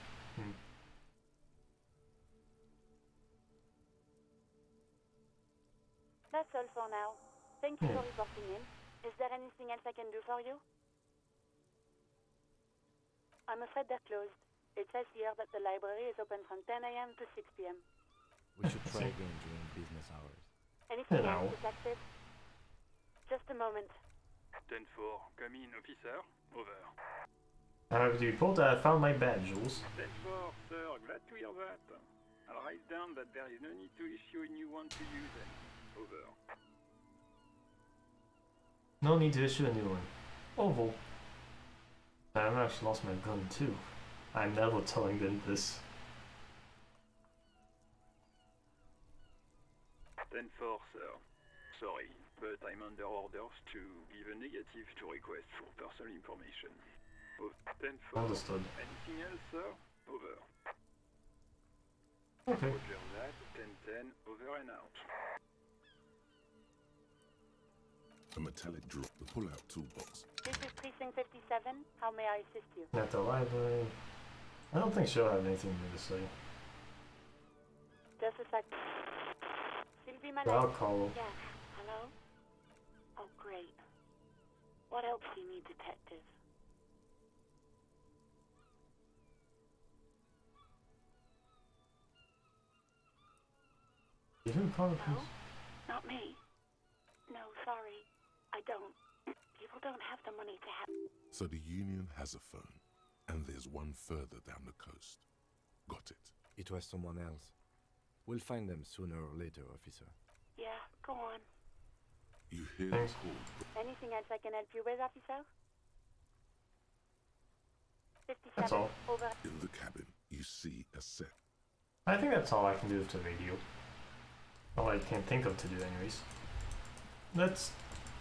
That's all for now. Thank you for reporting in. Is there anything else I can do for you? I'm afraid they're closed. It says here that the library is open from 10 a.m. to 6 p.m. We should try again during business hours. Anything else, detective? Just a moment. 10-4, come in, officer. Over. I have the report that I found my badge, Jules. 10-4, sir, glad to hear that. I'll write down that there is no need to issue a new one to you then. Over. No need to issue a new one. Oval. I've actually lost my gun too. I'm never telling them this. 10-4, sir. Sorry, but I'm under orders to give a negative to request for personal information. 10-4. Understood. Anything else, sir? Over. Okay. Roger that. 10-10, over and out. A metallic drop, the pull-out toolbox. This is Precinct 57. How may I assist you? At the library. I don't think she'll have anything new to say. Just a sec. Sylvie, my I'll call her. Yeah. Hello? Oh, great. What else do you need, detective? You didn't call her, please? No, not me. No, sorry. I don't. People don't have the money to have... So the Union has a phone, and there's one further down the coast. Got it. It was someone else. We'll find them sooner or later, officer. Yeah, go on. You hear the call. Anything else I can help you with, officer? 57. That's all. Over. In the cabin, you see a set. I think that's all I can do with the radio. All I can think of to do anyways. Let's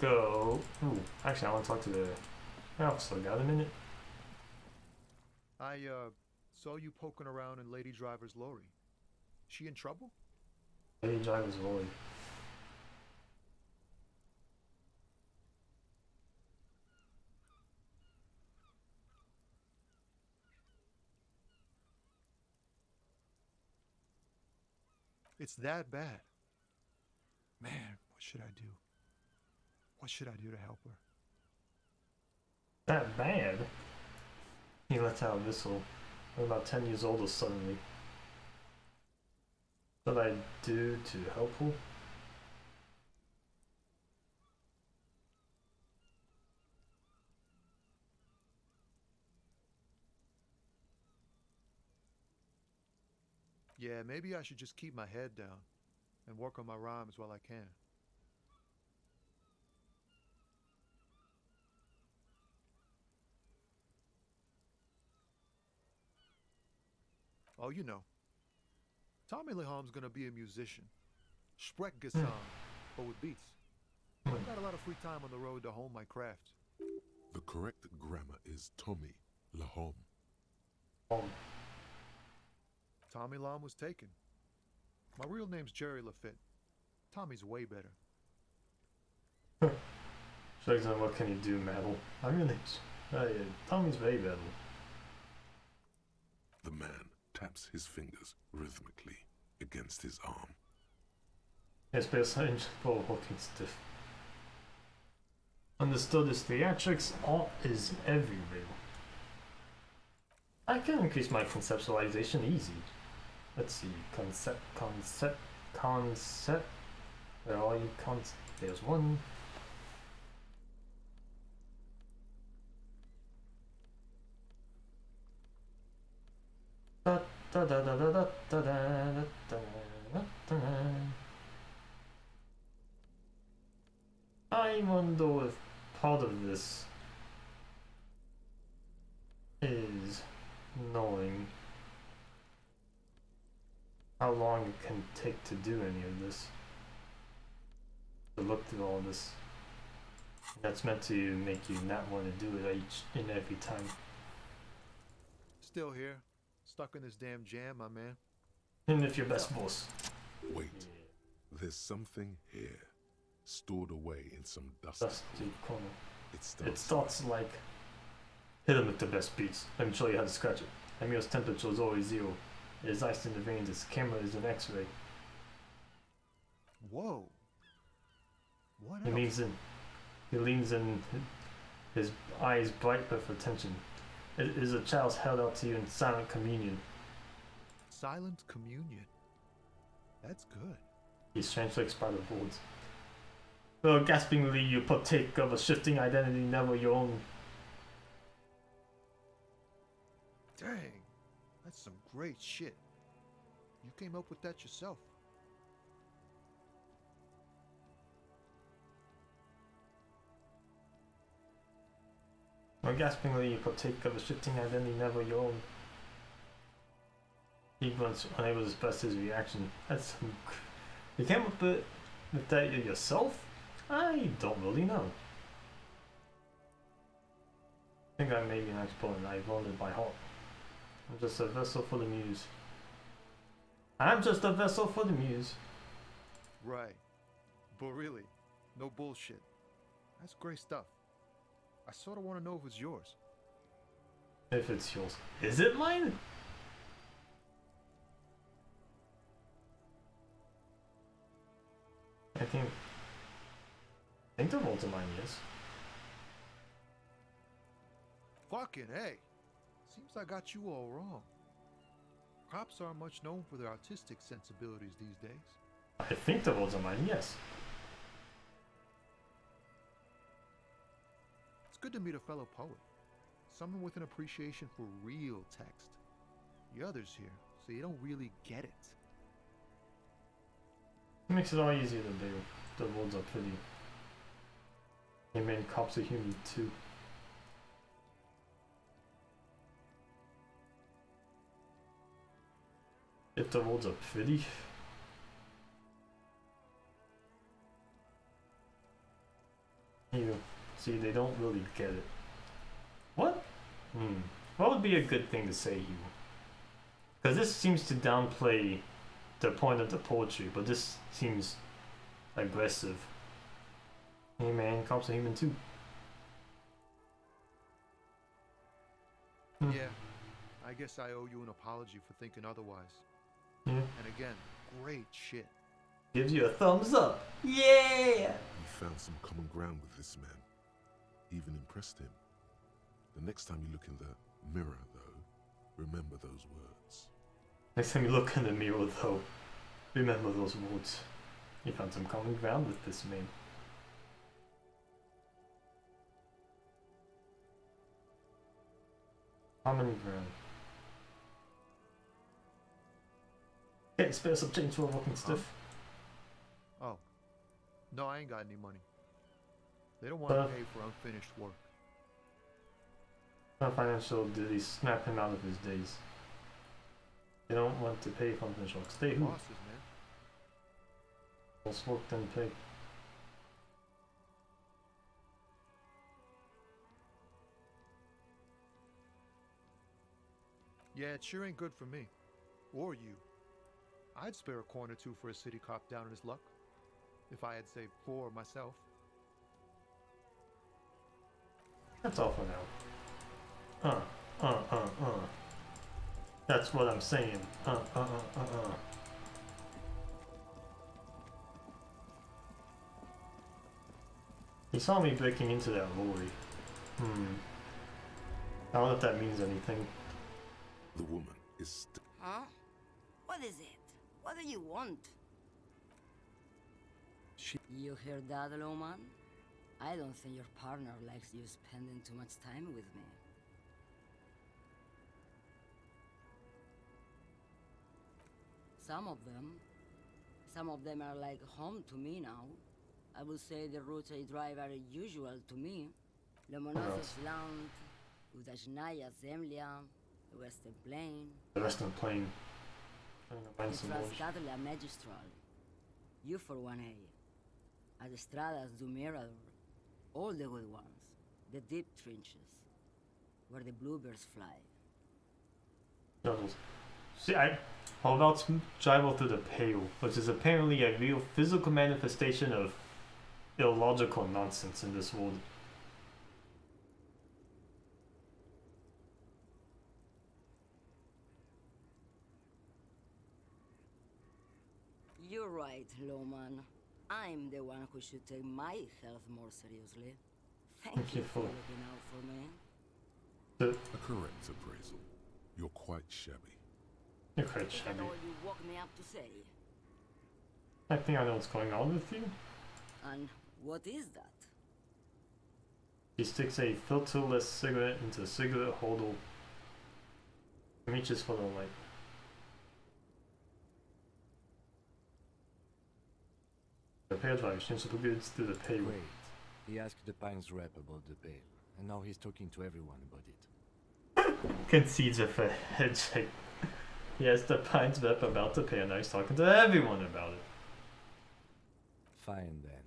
go... Ooh, actually I want to talk to the officer. Got a minute? I, saw you poking around in Lady Driver's lorry. She in trouble? Lady Driver's lorry. It's that bad. Man, what should I do? What should I do to help her? That bad? He lets out a whistle. I'm about 10 years older suddenly. What I do to help her? Yeah, maybe I should just keep my head down and work on my rhymes while I can. Oh, you know, Tommy Leham's gonna be a musician. Sprechgesang, but with beats. I've got a lot of free time on the road to hone my craft. The correct grammar is Tommy Lahom. Tommy Lam was taken. My real name's Jerry Lafitte. Tommy's way better. Shugs on what can you do, Metal? I'm really... Tommy's way better. The man taps his fingers rhythmically against his arm. Yes, but it's for looking stiff. Understood as theatrics, art is everywhere. I can increase my conceptualization easy. Let's see, concept. Where are you there's one. Da, da, da, da, da, da, da, da, da, da. I wonder if part of this is knowing how long it can take to do any of this. To look through all this. That's meant to make you not want to do it each and every time. Still here, stuck in this damn jam, my man. And if your best boss. Wait, there's something here, stored away in some dusty corner. It starts like, hit him with the best beats. Let me show you how to scratch it. Emir's temperature is always 0. It is ice in the veins. Its camera is an X-ray. Whoa. What He leans in, his eyes bright with attention. It is a chalice held out to you in silent communion. Silent communion? That's good. He's transfixed by the words. Well, gaspingly, you partake of a shifting identity never your own. Dang, that's some great shit. You came up with that yourself. Well, gaspingly, you partake of a shifting identity never your own. He was unable to express his reaction. That's some... You came up with that yourself? I don't really know. I think I may be an expert and I've learned it by heart. I'm just a vessel for the muse. I'm just a vessel for the muse. Right. But really, no bullshit. That's great stuff. I sort of want to know if it's yours. If it's yours. Is it mine? I think the words are mine, yes. Fucking hey. Seems I got you all wrong. Cops aren't much known for their artistic sensibilities these days. I think the words are mine, yes. It's good to meet a fellow poet. Someone with an appreciation for real text. The others here, so you don't really get it. It makes it all easier to do. The words are pretty. Hey man, cops are human too. If the words are pretty. You see, they don't really get it. What? What would be a good thing to say here? Because this seems to downplay the point of the poetry, but this seems aggressive. Hey man, cops are human too. Yeah, I guess I owe you an apology for thinking otherwise. Yeah. And again, great shit. Gives you a thumbs up. Yeah! He found some common ground with this man. Even impressed him. The next time you look in the mirror, though, remember those words. Next time you look in the mirror, though, remember those words. You found some common ground with this man. Common ground. Hey, spare some change for walking stiff. Oh. No, I ain't got any money. They don't want to pay for unfinished work. No financial duty, snap him out of his days. They don't want to pay for unfinished work. Stay who? Bosses, man. Let's work then pay. Yeah, it sure ain't good for me. Or you. I'd spare a coin or two for a city cop down in his luck. If I had saved 4 myself. That's all for now. That's what I'm saying. He saw me breaking into that lorry. I don't know if that means anything. The woman is Huh? What is it? What do you want? You hear that, Loman? I don't think your partner likes you spending too much time with me. Some of them are like home to me now. I would say the routes I drive are usual to me. Lomonosov's Land, Udajnaya Zemlya, the Western Plain. The Western Plain. The Transcatlia Magistral. You for 1A. Adestradas do Mirador. All the good ones. The deep trenches. Where the bluebirds fly. Turtles. See, how about travel through the Pale, which is apparently a real physical manifestation of illogical nonsense in this world. You're right, Loman. I'm the one who should take my health more seriously. Thank you for looking out for me. A correct appraisal. You're quite shabby. You're quite shabby. All you woke me up to say. I think I know what's going on with you. And what is that? He sticks a filterless cigarette into a cigarette holder and reaches for the light. The Pale driver exchanges the goods through the Pale. Great. He asked the Pines rep about the Pale, and now he's talking to everyone about it. Concedes with a head shake. He asked the Pines rep about the Pale, now he's talking to everyone about it. Fine then.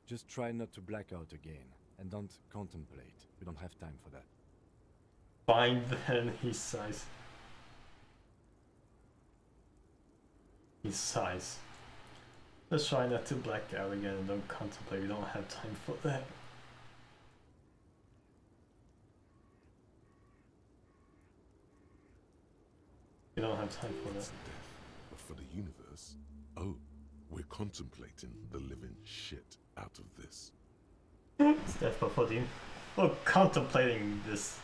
Just try not to black out again, and don't contemplate. We don't have time for that. Fine then, he sighs. He sighs. Let's try not to black out again and don't contemplate. We don't have time for that. We don't have time for that. Death, but for the universe, oh, we're contemplating the living shit out of this. It's death, but for the we're contemplating this.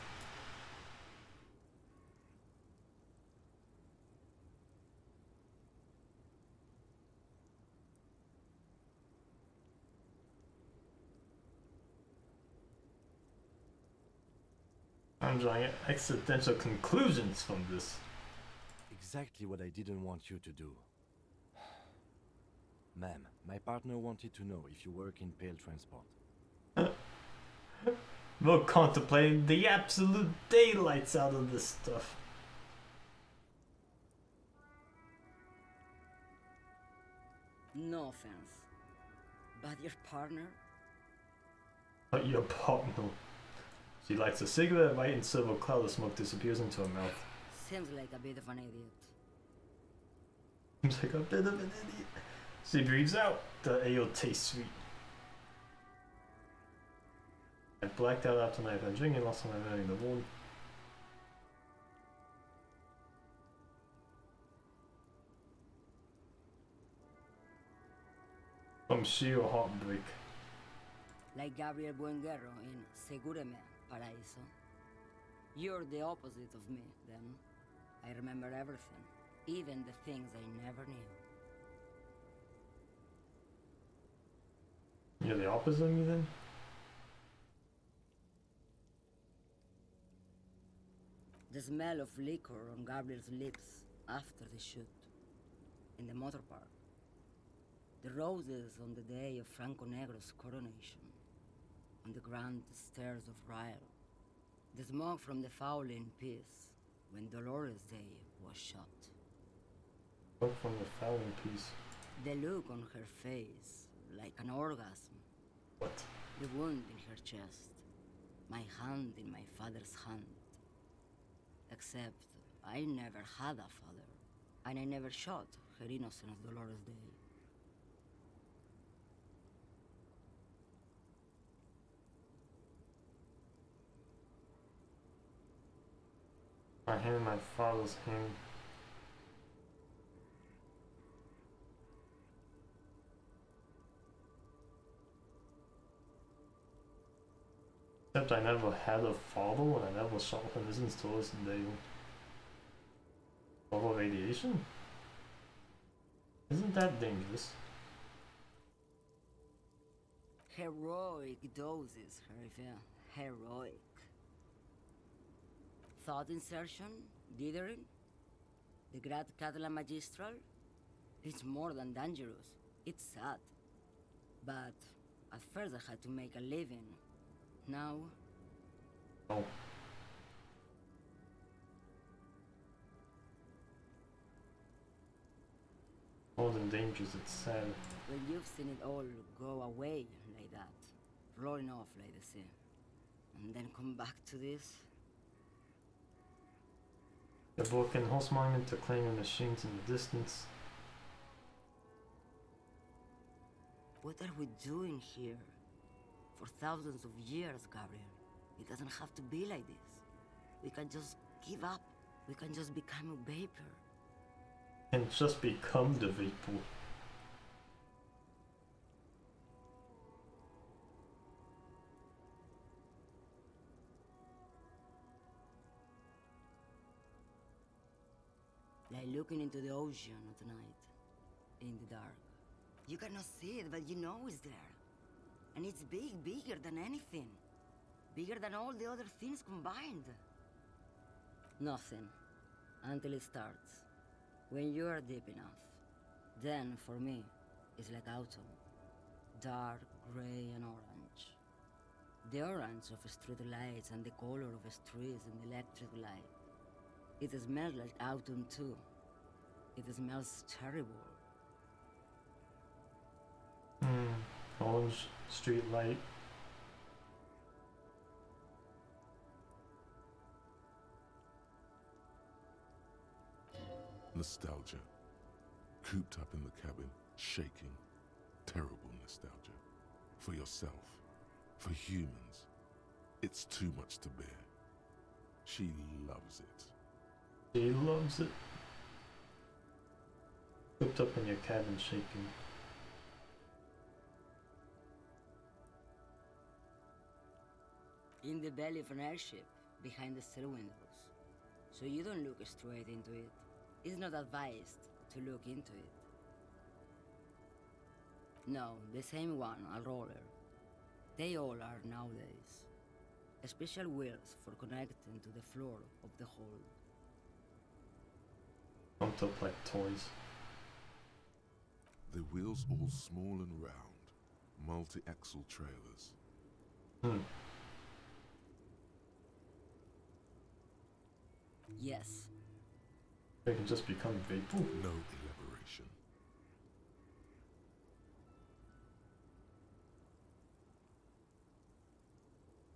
I'm drawing accidental conclusions from this. Exactly what I didn't want you to do. Ma'am, my partner wanted to know if you work in Pale Transport. We're contemplating the absolute daylights out of this stuff. No offense. But your partner? But your partner. She lights a cigarette, right, and silver cloud of smoke disappears into her mouth. Seems like a bit of an idiot. Seems like a bit of an idiot. She breathes out. The ale tastes sweet. I blacked out after night and drinking, lost my mind in the wound. From sheer heartbreak. Like Gabriel Buenguerro in Segúreme, Paraíso. You're the opposite of me, then. I remember everything, even the things I never knew. You're the opposite of me, then? The smell of liquor on Gabriel's lips after the shoot. In the motor park. The roses on the day of Franco Negro's coronation. On the grand stairs of Ryle. The smoke from the Fowling piece when Dolores Day was shot. Smoke from the Fowling piece? The look on her face, like an orgasm. What? The wound in her chest. My hand in my father's hand. Except I never had a father. And I never shot her innocent as Dolores Day. My hand in my father's hand. Except I never had a father and I never shot him isn't stores and they over radiation? Isn't that dangerous? Heroic doses, Harifia. Heroic. Thought insertion? Dithering? The Grad Catalan Magistral? It's more than dangerous. It's sad. But at first I had to make a living. Now... Oh. More than dangerous, it's sad. When you've seen it all go away like that, rolling off like the sea, and then come back to this... The broken horse monument to clanging machines in the distance. What are we doing here? For thousands of years, Gabriel. It doesn't have to be like this. We can just give up. We can just become a vapor. And just become the vapor. Like looking into the ocean at night, in the dark. You cannot see it, but you know it's there. And it's big, bigger than anything. Bigger than all the other things combined. Nothing. Until it starts. When you are deep enough. Then, for me, it's like autumn. Dark, grey and orange. The orange of street lights and the color of streets and electric light. It smells like autumn too. It smells terrible. Orange street light. Nostalgia. Cooped up in the cabin, shaking. Terrible nostalgia. For yourself. For humans. It's too much to bear. She loves it. She loves it. Cooped up in your cabin, shaking. In the belly of an airship, behind the sail windows. So you don't look straight into it. It's not advised to look into it. No, the same one, a roller. They all are nowadays. Special wheels for connecting to the floor of the hold. Pumped up like toys. The wheels all small and round. Multi-axle trailers. Yes. They can just become vapor. No elaboration.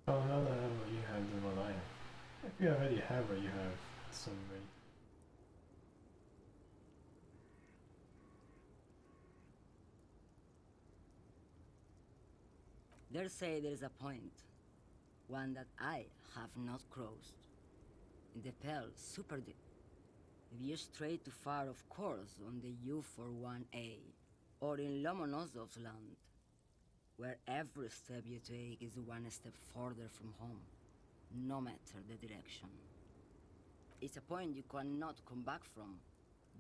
Oh, now that I have what you have than what I have. If you already have what you have, some rate. They say there is a point. One that I have not crossed. In the Pale, super deep. If you stray too far, of course, on the U41A, or in Lomonosov's land, where every step you take is one step further from home, no matter the direction. It's a point you cannot come back from.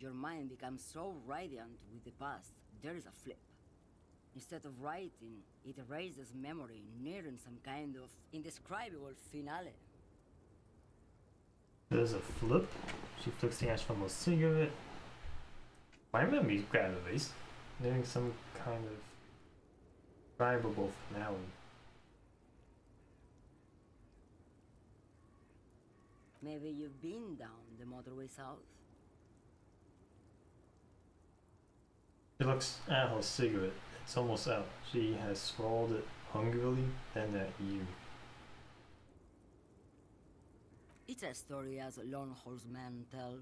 Your mind becomes so radiant with the past, there is a flip. Instead of writing, it erases memory, nearing some kind of indescribable finale. There's a flip. She flicks the ash from a cigarette. My memory's graduates. Nearing some kind of describable finale. Maybe you've been down the motorway south? She looks at her cigarette. It's almost out. She has swallowed it hungrily, then at you. It's a story as lone horsemen tell.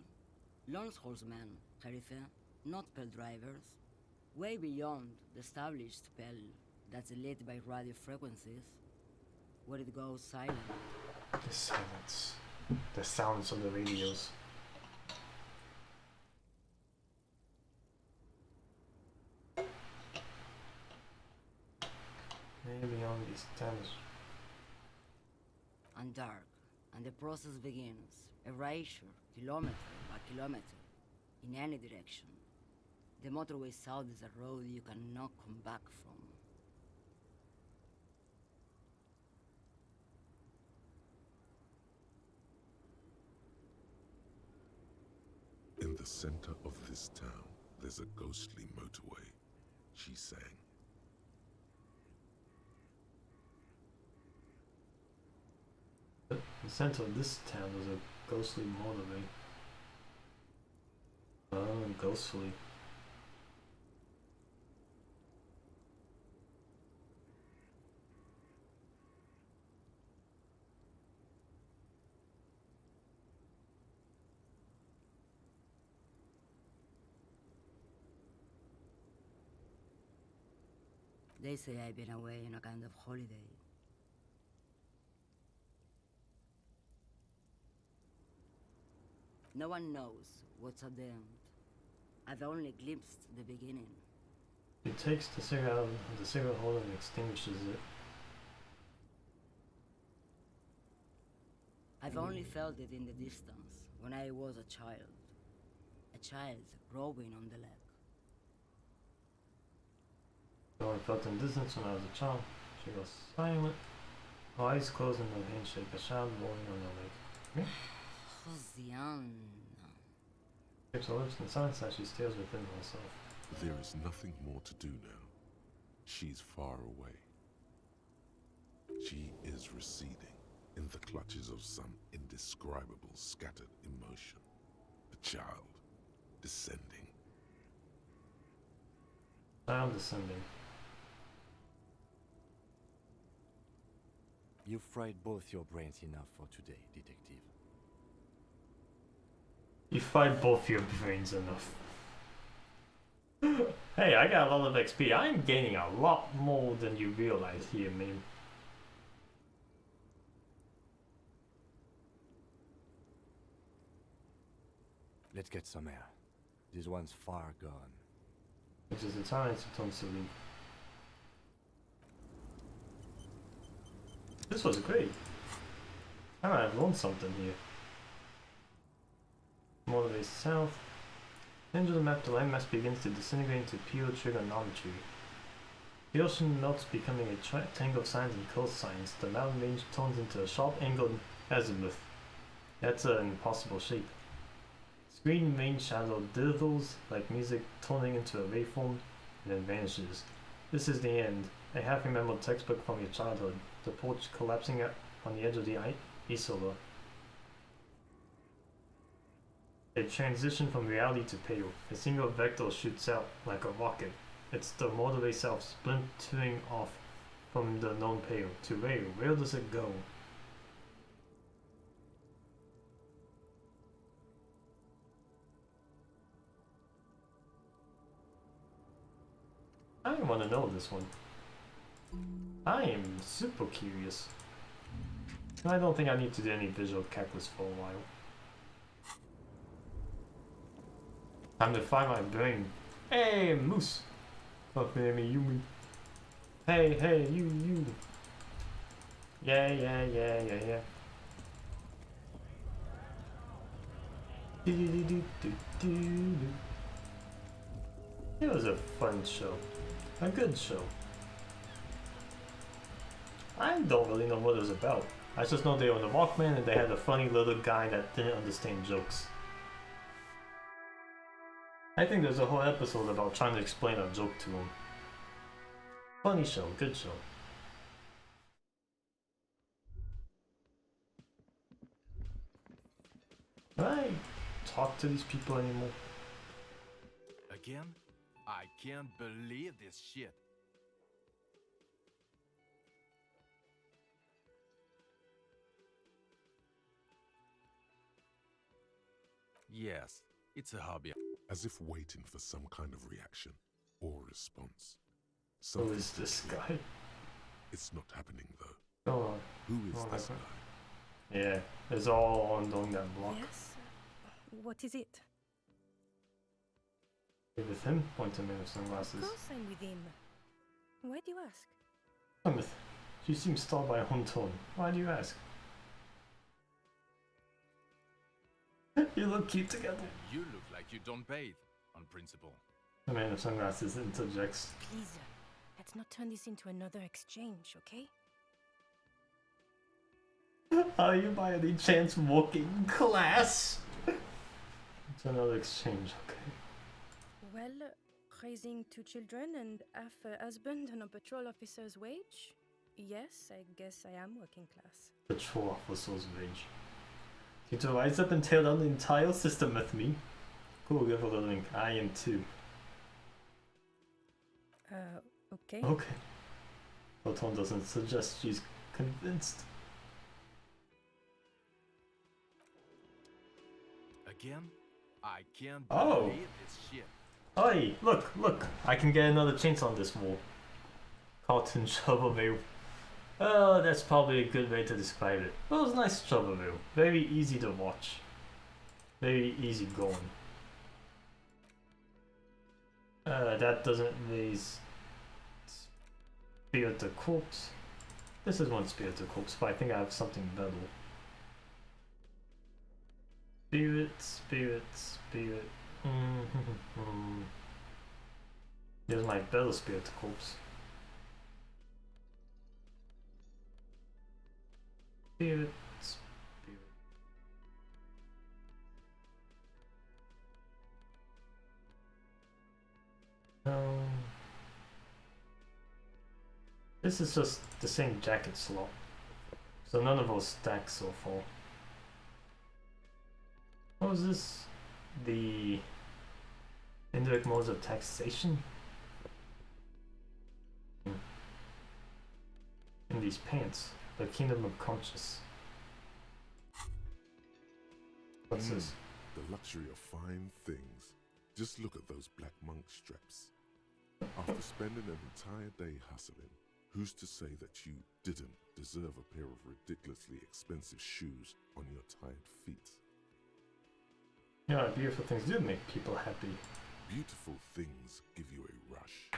Lone horsemen, Jerife, not Pale drivers. Way beyond the established Pale that's lit by radio frequencies, where it goes silent. The silence. The sounds of the radios. Maybe on these times. And dark. And the process begins. Erasure, kilometer by kilometer, in any direction. The motorway south is a road you cannot come back from. the center of this town, there's a ghostly motorway, she sang. The center of this town was a ghostly motorway. Oh, ghostly. They say I've been away on a kind of holiday. No one knows what's at the end. I've only glimpsed the beginning. He takes the cigarette out of the cigarette holder and extinguishes it. I've only felt it in the distance when I was a child. A child growing on the lake. I only felt in distance when I was a child. She goes silent. Her eyes closed in a handshake, a child rolling on the lake. Josiane. Keeps her lips in silence as she stares within herself. There is nothing more to do now. She's far away. She is receding in the clutches of some indescribable scattered emotion. A child descending. Child descending. You've fried both your brains enough for today, detective. You fried both your brains enough. Hey, I got a lot of XP. I'm gaining a lot more than you realize here, man. Let's get some air. This one's far gone. Which is the time to turn to leave. This was great. I might have learned something here. Motorway south. Into the map, the landmass begins to disintegrate into pure trigonometry. The ocean melts, becoming a tangle of sines and cosines. The mountain range turns into a sharp-angled azimuth. That's an impossible shape. Screen range shadow dithers like music, turning into a waveform, and then vanishes. This is the end. A half-remembered textbook from your childhood. The porch collapsing on the edge of the Isola. A transition from reality to pale. A single vector shoots out like a rocket. It's the motorway self splintering off from the known pale. To where does it go? I want to know this one. I am super curious. I don't think I need to do any visual calculus for a while. Time to find my brain. Hey, moose! Oh, me, you. Hey, you. Yeah. It was a fun show. A good show. I don't really know what it was about. I just know they were on the Walkman and they had a funny little guy that didn't understand jokes. I think there's a whole episode about trying to explain a joke to him. Funny show, good show. Can I talk to these people anymore? Again? I can't believe this shit. Yes, it's a hobby. As if waiting for some kind of reaction or response. Who is this guy? It's not happening though. Go on. Who is this guy? Yeah, it's all on doing that block. Yes? What is it? With him, pointing at sunglasses. Of course I'm with him. Why do you ask? Plymouth, you seem stalled by a home tone. Why do you ask? You look cute together. You look like you don't bathe, on principle. The man of sunglasses interjects. Please, let's not turn this into another exchange, okay? Are you by any chance walking class? another exchange, okay. Well, raising 2 children and half a husband on a patrol officer's wage? Yes, I guess I am working class. Patrol officer's wage. You to rise up and tear down the entire system with me. Cool, give a link. I am too. Okay. Okay. Photon doesn't suggest she's convinced. Again? I can't Oh. believe this shit. Oi, look, I can get another chainsaw on this wall. Cartoon shovel wheel. Oh, that's probably a good way to describe it. It was a nice shovel wheel. Very easy to watch. Very easy going. That doesn't raise Spirit the Corpse. This is one Spirit the Corpse, but I think I have something better. Spirit. Here's my better Spirit the Corpse. Spirit. This is just the same jacket slot, so none of those stacks so far. What was this? The indirect modes of taxation? In these pants, the Kingdom of Conscious. What's this? The luxury of fine things. Just look at those black monk straps. After spending an entire day hustling, who's to say that you didn't deserve a pair of ridiculously expensive shoes on your tired feet? Yeah, beautiful things do make people happy. Beautiful things give you a rush.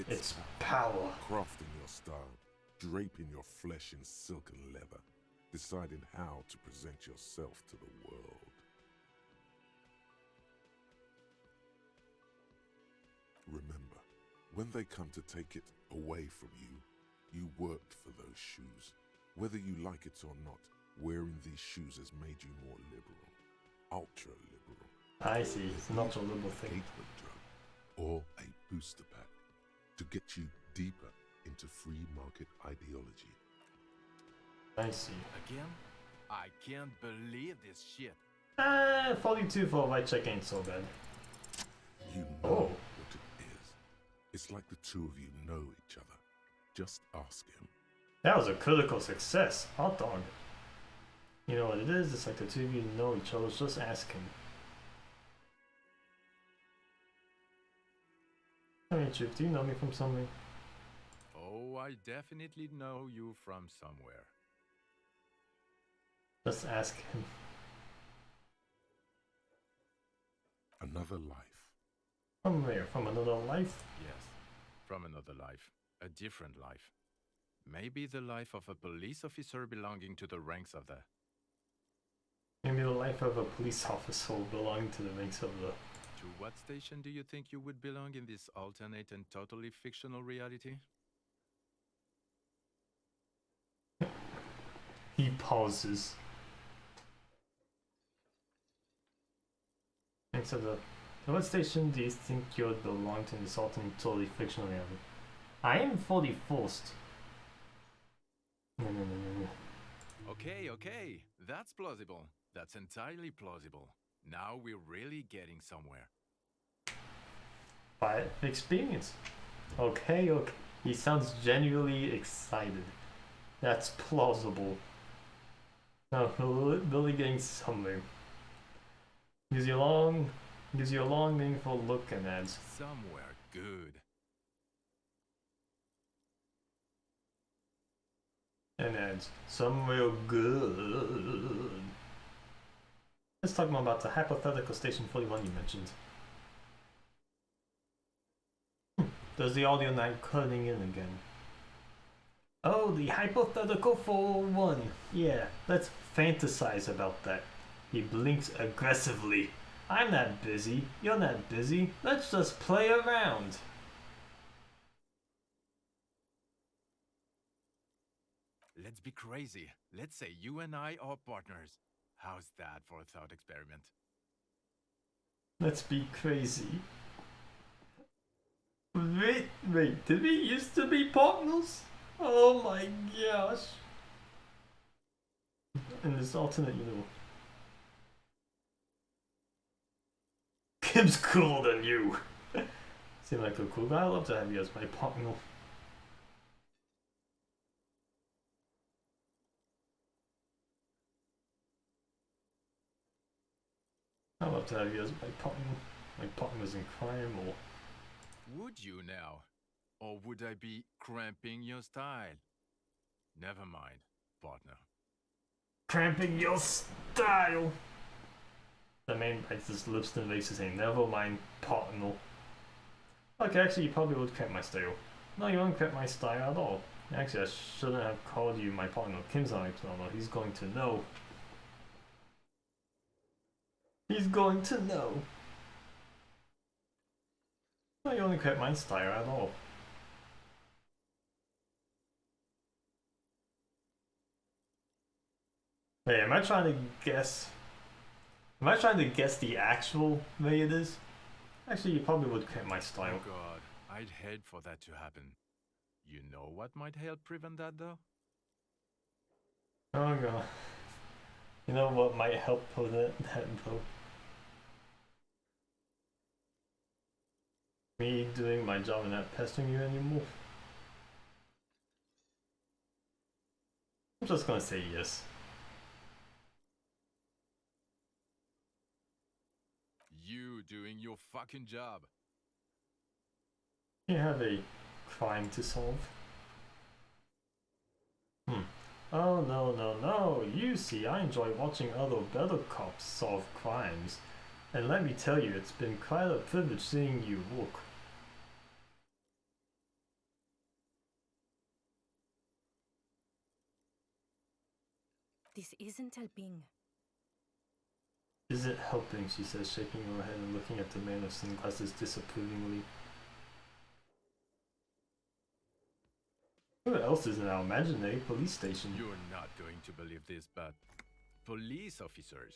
It's power. Crafting your style, draping your flesh in silk and leather, deciding how to present yourself to the world. Remember, when they come to take it away from you, you worked for those shoes. Whether you like it or not, wearing these shoes has made you more liberal. Ultra liberal. I see, it's not a liberal thing. Gateway drug, or a booster pack, to get you deeper into free market ideology. I see. Again? I can't believe this shit. 42 for a white check ain't so bad. You know what it is. It's like the two of you know each other. Just ask him. That was a critical success. Hot dog. You know what it is? It's like the two of you know each other. Just ask him. I mean, Chip, do you know me from something? Oh, I definitely know you from somewhere. Just ask him. Another life. From where? From another life? Yes, from another life. A different life. Maybe the life of a police officer belonging to the ranks of the... Maybe the life of a police officer belonging to the ranks of the... To what station do you think you would belong in this alternate and totally fictional reality? He pauses. Thanks to the... To what station do you think you would belong to in this alternate totally fictional reality? I am 41st. No. Okay, that's plausible. That's entirely plausible. Now we're really getting somewhere. By experience. Okay. He sounds genuinely excited. That's plausible. Now, really getting somewhere. Gives you a long, meaningful look and adds. Somewhere good. And adds, somewhere good. Let's talk more about the hypothetical Station 41 you mentioned. Does the audio not cutting in again? Oh, the hypothetical 401. Yeah, let's fantasize about that. He blinks aggressively. I'm not busy. You're not busy. Let's just play around. Let's be crazy. Let's say you and I are partners. How's that for a thought experiment? Let's be crazy. Wait, did we used to be partners? Oh my gosh. In this alternate universe. Kim's cooler than you. Seem like a cool guy. I'd love to have you as my partner. I'd love to have you as my partners in crime, or... Would you now? Or would I be cramping your style? Never mind, partner. Cramping your style! The man bites his lips and makes his saying, never mind, partner. Okay, actually, you probably would cramp my style. No, you won't cramp my style at all. Actually, I shouldn't have called you my partner. Kim's not my partner. He's going to know. He's going to know. No, you won't cramp my style at all. Hey, am I trying to guess? Am I trying to guess the actual way it is? Actually, you probably would cramp my style. Oh god, I'd hate for that to happen. You know what might help prevent that though? Oh god. You know what might help prevent that though? Me doing my job and not pestering you anymore. I'm just gonna say yes. You doing your fucking job. You have a crime to solve. Oh no. You see, I enjoy watching other better cops solve crimes. And let me tell you, it's been quite a privilege seeing you work. This isn't helping. Is it helping? She says, shaking her head and looking at the man of sunglasses disapprovingly. Who else is in our imaginary police station? You're not going to believe this, but police officers.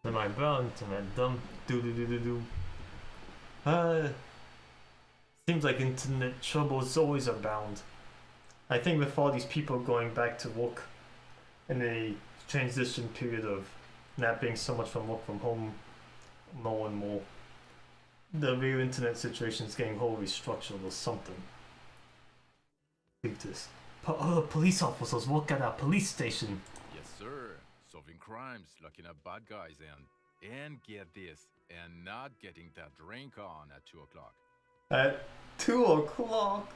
Am I brown? Am I dumb? Do. Seems like internet troubles always abound. I think with all these people going back to work in a transition period of not being so much from work from home more and more, the real internet situation is getting wholly restructured or something. Think this. Other police officers work at our police station. Yes, sir. Solving crimes, locking up bad guys, and get this, and not getting that drink on at 2 o'clock. At 2 o'clock?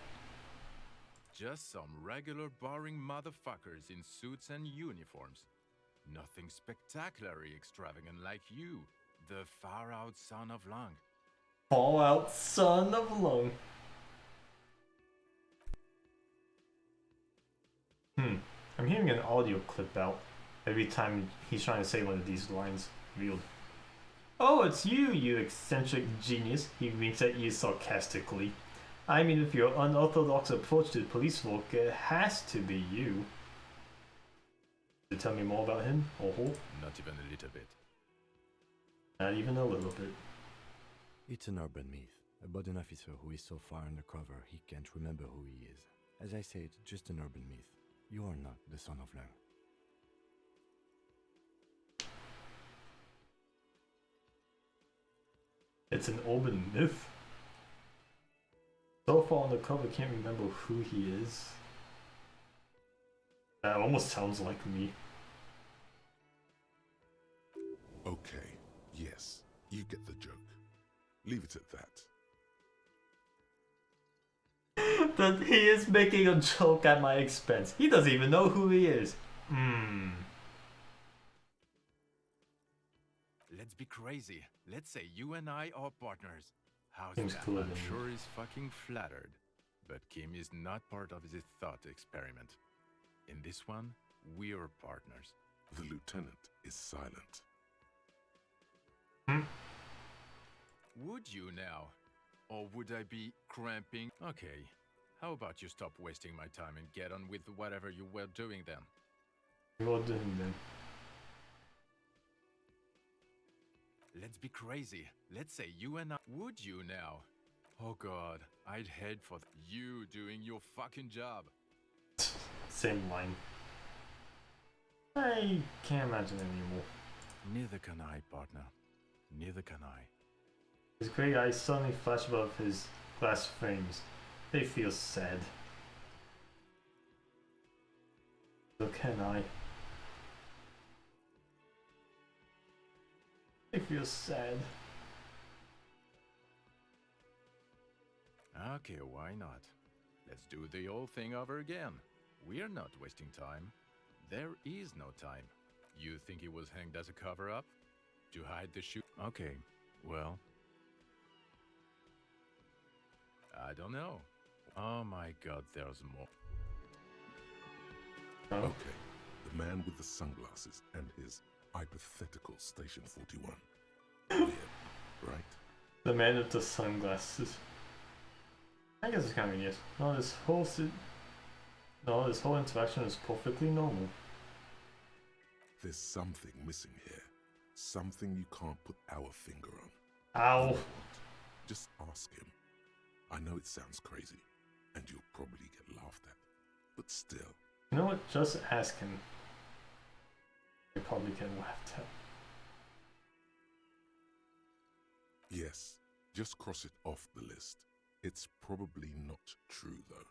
Just some regular boring motherfuckers in suits and uniforms. Nothing spectacularly extravagant like you, the far-out son of Lung. Far-out son of Lung. I'm hearing an audio clip out every time he's trying to say one of these lines. Real. Oh, it's you, you eccentric genius. He winks at you sarcastically. I mean, with your unorthodox approach to police work, it has to be you. To tell me more about him, or her? Not even a little bit. Not even a little bit. It's an urban myth about an officer who is so far undercover he can't remember who he is. As I said, just an urban myth. You are not the son of Lung. It's an urban myth. So far undercover, can't remember who he is. That almost sounds like me. Okay, yes, you get the joke. Leave it at that. That he is making a joke at my expense. He doesn't even know who he is. Let's be crazy. Let's say you and I are partners. How's Seems that? cooler I'm than sure he's fucking flattered. But Kim is not part of this thought experiment. In this one, we're partners. The lieutenant is silent. Would you now? Or would I be cramping? Okay. How about you stop wasting my time and get on with whatever you were doing then? What doing then? let's be crazy. Let's say you and I. Would you now? Oh god, I'd head for you doing your fucking job. Same line. I can't imagine anymore. Neither can I, partner. Neither can I. His grey eyes suddenly flash above his glass frames. They feel sad. So can I. They feel sad. Okay, why not? Let's do the old thing over again. We're not wasting time. There is no time. You think he was hanged as a cover-up? To hide the shoe? Okay, well... I don't know. Oh my god, there's more. Okay, the man with the sunglasses and his hypothetical Station 41. Weird, right? The man with the sunglasses. I guess it's kind of weird. No, this whole interaction is perfectly normal. There's something missing here. Something you can't put our finger on. Ow. You know what? Just ask him. I know it sounds crazy, and you'll probably get laughed at. But still. You know what? Just ask him. You probably get laughed at. Yes, just cross it off the list. It's probably not true, though.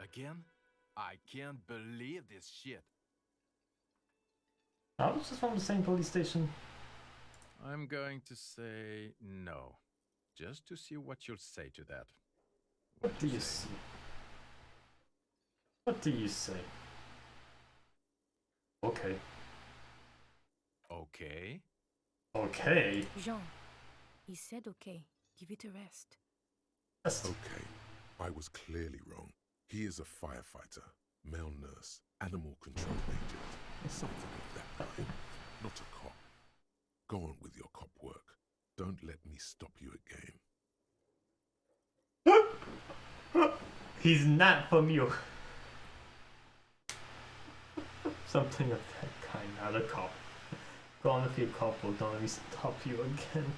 Again? I can't believe this shit. I was just from the same police station. I'm going to say no. Just to see what you'll say to that. What do you see? What do you say? Okay. Okay? Okay? Jean, he said okay. Give it a rest. Okay, I was clearly wrong. He is a firefighter, male nurse, animal control agent, something of that kind. Not a cop. Go on with your cop work. Don't let me stop you again. He's not from you. Something of that kind, not a cop. Go on with your cop work, don't let me stop you again.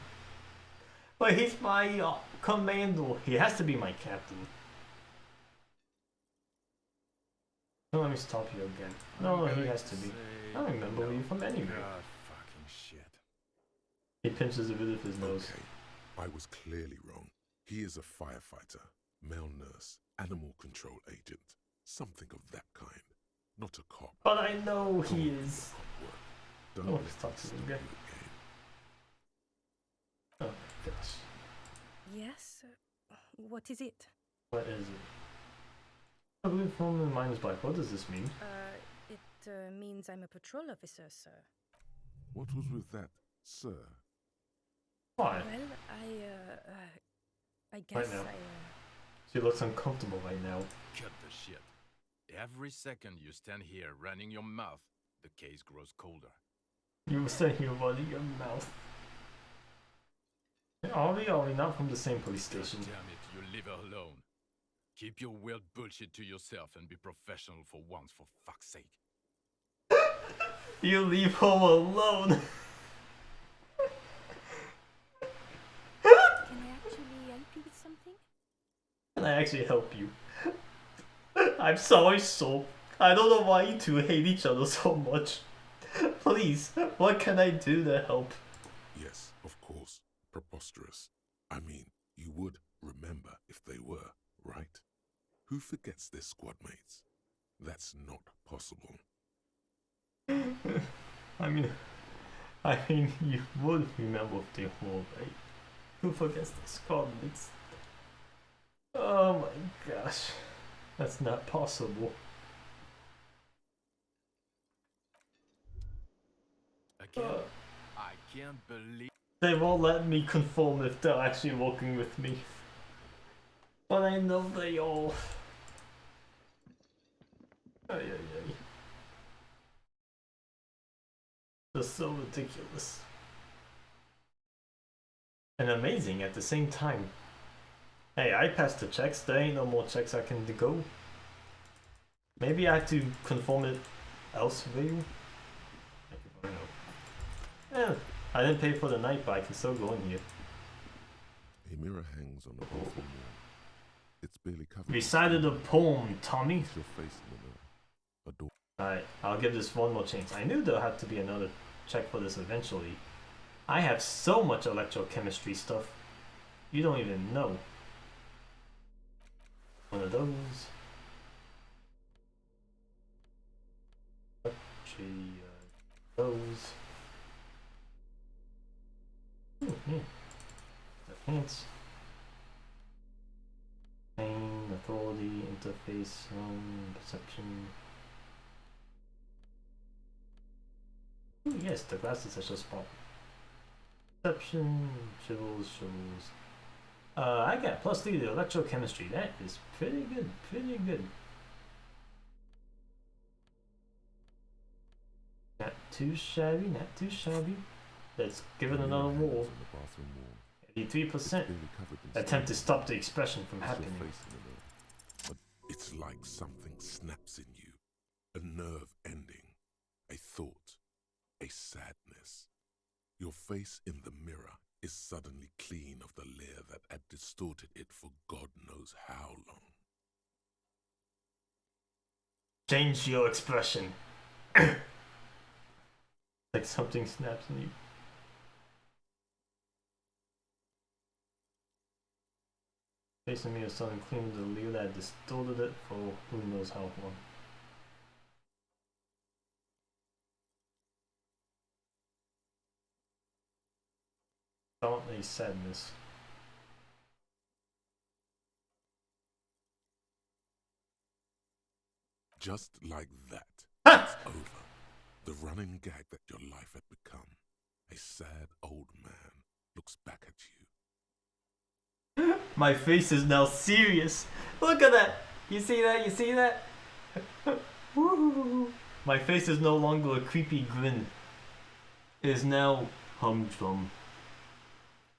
But he's my commando. He has to be my captain. Don't let me stop you again. No, he has to be. I don't remember you from anywhere. God fucking shit. He pinches the rid of his nose. Okay, I was clearly wrong. He is a firefighter, male nurse, animal control agent, something of that kind. Not a cop. But I know he is. Don't let me stop you again. Oh my gosh. Yes? What is it? What is it? I believe from the miner's bike. What does this mean? It means I'm a patrol officer, sir. What was with that, sir? Why? Well, I guess Right now. She looks uncomfortable right now. Cut the shit. Every second you stand here running your mouth, the case grows colder. You were saying you're running your mouth. Are we not from the same police station? God damn it, you leave her alone. Keep your weird bullshit to yourself and be professional for once, for fuck's sake. You leave her alone. Can I actually help you with something? Can I actually help you? I'm sorry, Soap. I don't know why you two hate each other so much. Please, what can I do to help? Yes, of course. Preposterous. I mean, you would remember if they were, right? Who forgets their squad mates? That's not possible. I mean, you would remember if they were, right? Who forgets the squad mates? Oh my gosh. That's not possible. Again, I can't believe... They won't let me conform if they're actually working with me. But I know they all... Ay, ay, ay. They're so ridiculous. And amazing at the same time. Hey, I passed the checks, there ain't no more checks I can go. Maybe I have to conform it elsewhere. Thank you very I didn't pay for the night, but I can still go in here. A mirror hangs on the bathroom wall. It's barely covered. Recited a poem, Tommy. It's your face in the mirror. A door. Alright, I'll give this one more chance. I knew there'll have to be another check for this eventually. I have so much electrochemistry stuff. You don't even know. One of those. Actually, those. Ooh, yeah. The pants. Pain, authority, interface, perception. Ooh, yes, the glasses are just spot. Perception, shovels. I got +3 to electrochemistry. That is pretty good, pretty good. Not too shabby, not too shabby. Let's give it another roll. 83%. Attempt to stop the expression from happening. But it's like something snaps in you. A nerve ending. A thought. A sadness. Your face in the mirror is suddenly clean of the layer that had distorted it for God knows how long. Change your expression. Like something snaps in you. Facing me or something clean with the layer that distorted it for who knows how long. Apparently sadness. Just like that, it's over. The running gag that your life had become. A sad old man looks back at you. My face is now serious. Look at that. You see that? You see that? My face is no longer a creepy grin. It is now humdrum.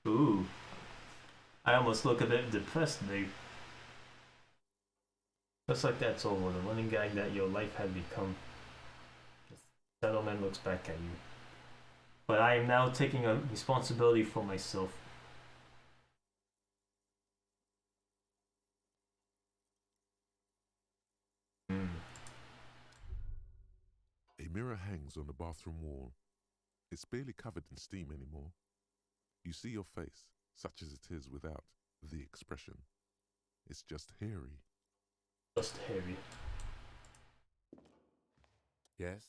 Ooh. I almost look a bit depressed now. Just like that's over. The running gag that your life had become. The settlement looks back at you. But I am now taking a responsibility for myself. A mirror hangs on the bathroom wall. It's barely covered in steam anymore. You see your face, such as it is without the expression. It's just hairy. Just hairy. Yes?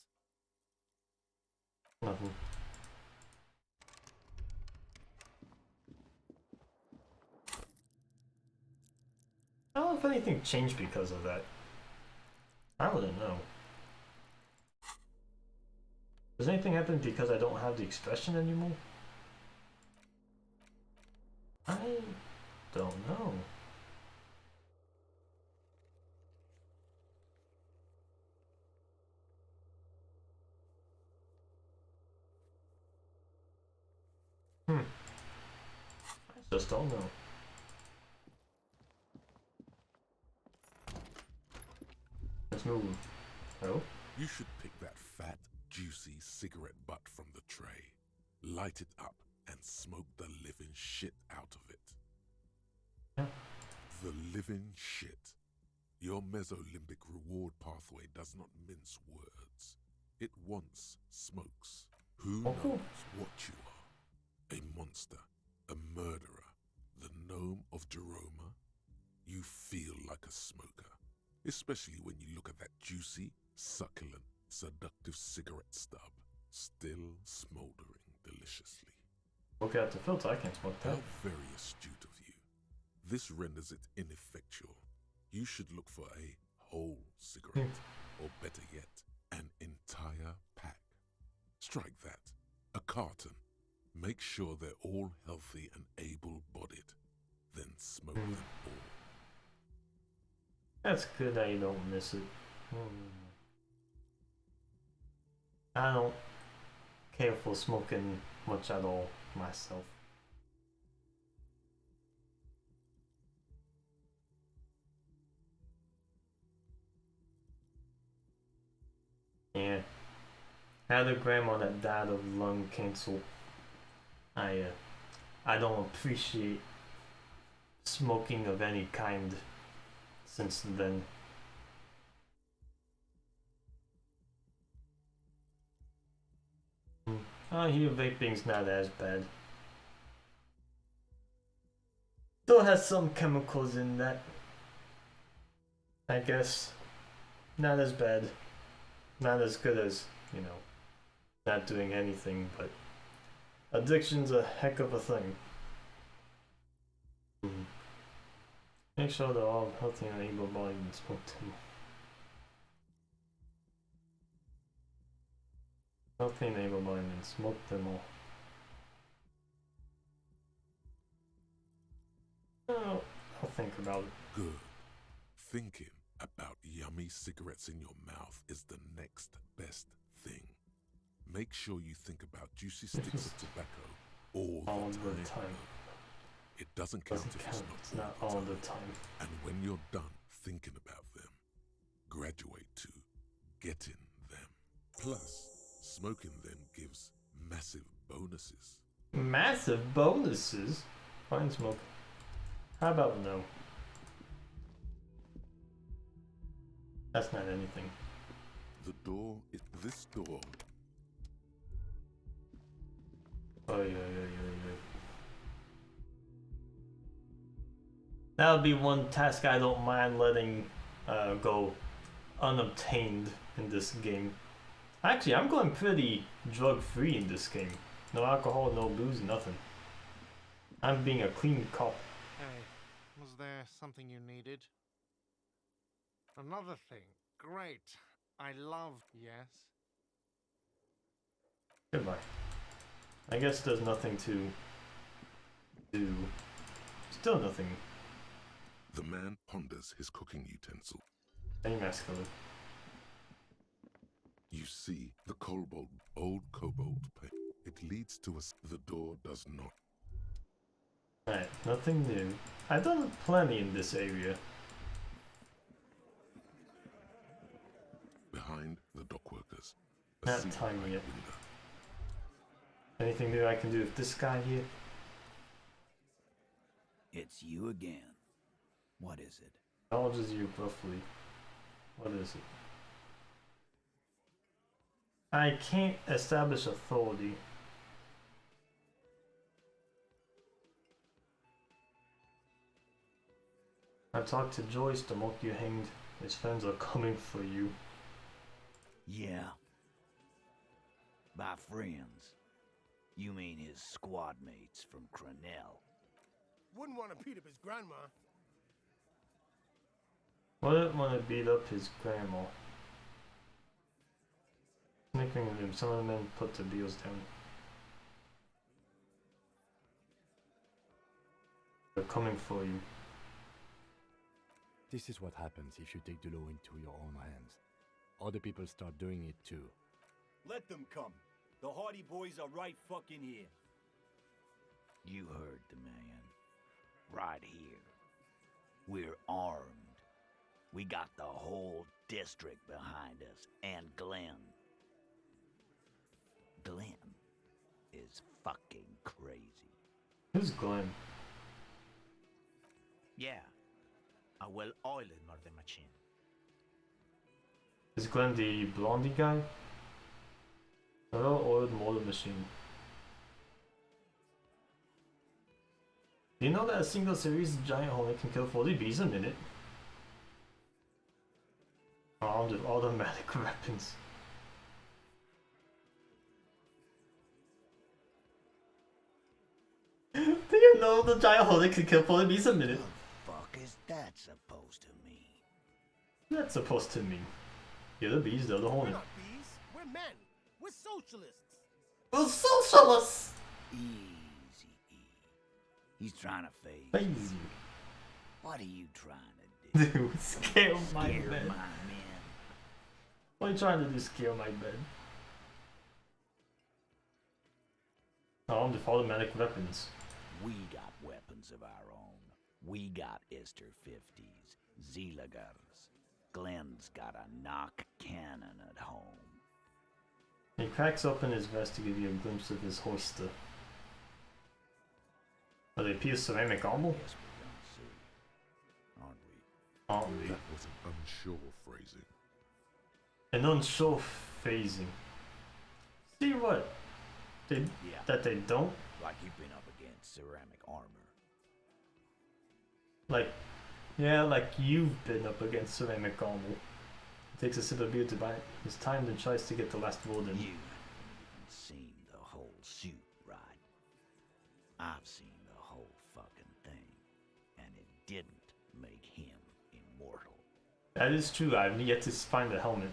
Nothing. I don't know if anything changed because of that. I wouldn't know. Does anything happen because I don't have the expression anymore? I don't know. I just don't know. Let's move. Oh? You should pick that fat, juicy cigarette butt from the tray, light it up, and smoke the living shit out of it. Yeah. The living shit. Your mesolimbic reward pathway does not mince words. It wants smokes. Who knows what you are? A monster, a murderer, the gnome of Jeroma? You feel like a smoker, especially when you look at that juicy, succulent, seductive cigarette stub, still smoldering deliciously. Look at the filter, I can't smoke that. How very astute of you. This renders it ineffectual. You should look for a whole cigarette, or better yet, an entire pack. Strike that. A carton. Make sure they're all healthy and able-bodied. Then smoke them all. That's good that you don't miss it. I don't care for smoking much at all myself. Yeah. I had a grandma that died of lung cancer. I don't appreciate smoking of any kind since then. I hear vaping's not as bad. Still has some chemicals in that. I guess. Not as bad. Not as good as, you know, not doing anything, but addiction's a heck of a thing. Make sure they're all healthy and able-bodied and smoke too. Healthy and able-bodied and smoke them all. Oh, I'll think about it. Good. Thinking about yummy cigarettes in your mouth is the next best thing. Make sure you think about juicy sticks of tobacco all the time. It doesn't count if it's not all the time. And when you're done thinking about them, graduate to getting them. Plus, smoking them gives massive bonuses. Massive bonuses? Fine smoke. How about no? That's not anything. The door is this door. Oh yeah. That would be one task I don't mind letting go unobtained in this game. Actually, I'm going pretty drug-free in this game. No alcohol, no booze, nothing. I'm being a clean cop. Hey, was there something you needed? Another thing. Great. I love... Yes? Goodbye. I guess there's nothing to do. Still nothing. The man ponders his cooking utensil. Very masculine. You see the old cobalt paint. It leads to us. The door does not. Alright, nothing new. I've done plenty in this area. Behind the dock workers. Not time yet. Anything new I can do with this guy here? It's you again. What is it? Acknowledges you roughly. What is it? I can't establish authority. I talked to Joyce, the mock you hanged. His friends are coming for you. Yeah. By friends, you mean his squad mates from Crenell. Wouldn't want to beat up his grandma. Wouldn't want to beat up his grandma. Snickering at him, some of the men put the deals down. They're coming for you. This is what happens if you take the law into your own hands. Other people start doing it too. Let them come. The Hardy Boys are right fucking here. You heard the man. Right here. We're armed. We got the whole district behind us, and Glenn. Glenn is fucking crazy. Who's Glenn? Yeah. A well-oiled murder machine. Is Glenn the blondie guy? A well-oiled murder machine. Do you know that a single series giant hornet can kill 40 bees a minute? Armed with automatic weapons. Do you know the giant hornet can kill 40 bees a minute? Fuck is that supposed to mean? That's supposed to mean. You're the bees, they're the We're hornet. not bees. We're men. We're socialists. We're socialists! Easy. He's trying to phase. Phase you. What are you trying to do? Dude, scare my Scare bed. my men. What are you trying to do, scare my bed? Armed with automatic weapons. We got weapons of our own. We got Ister 50s, Zeelagers. Glenn's got a knock cannon at home. He cracks open his vest to give you a glimpse of his holster. Are they pierced ceramic armor? Aren't we? That was an unsure phrasing. An unsure phasing. See what? That they don't? Like you've been up against ceramic armor. Like, yeah, like you've been up against ceramic armor. It takes a sip of beer to buy his time, then tries to get the last word in. You haven't seen the whole suit, right? I've seen the whole fucking thing, and it didn't make him immortal. That is true, I've yet to find the helmet.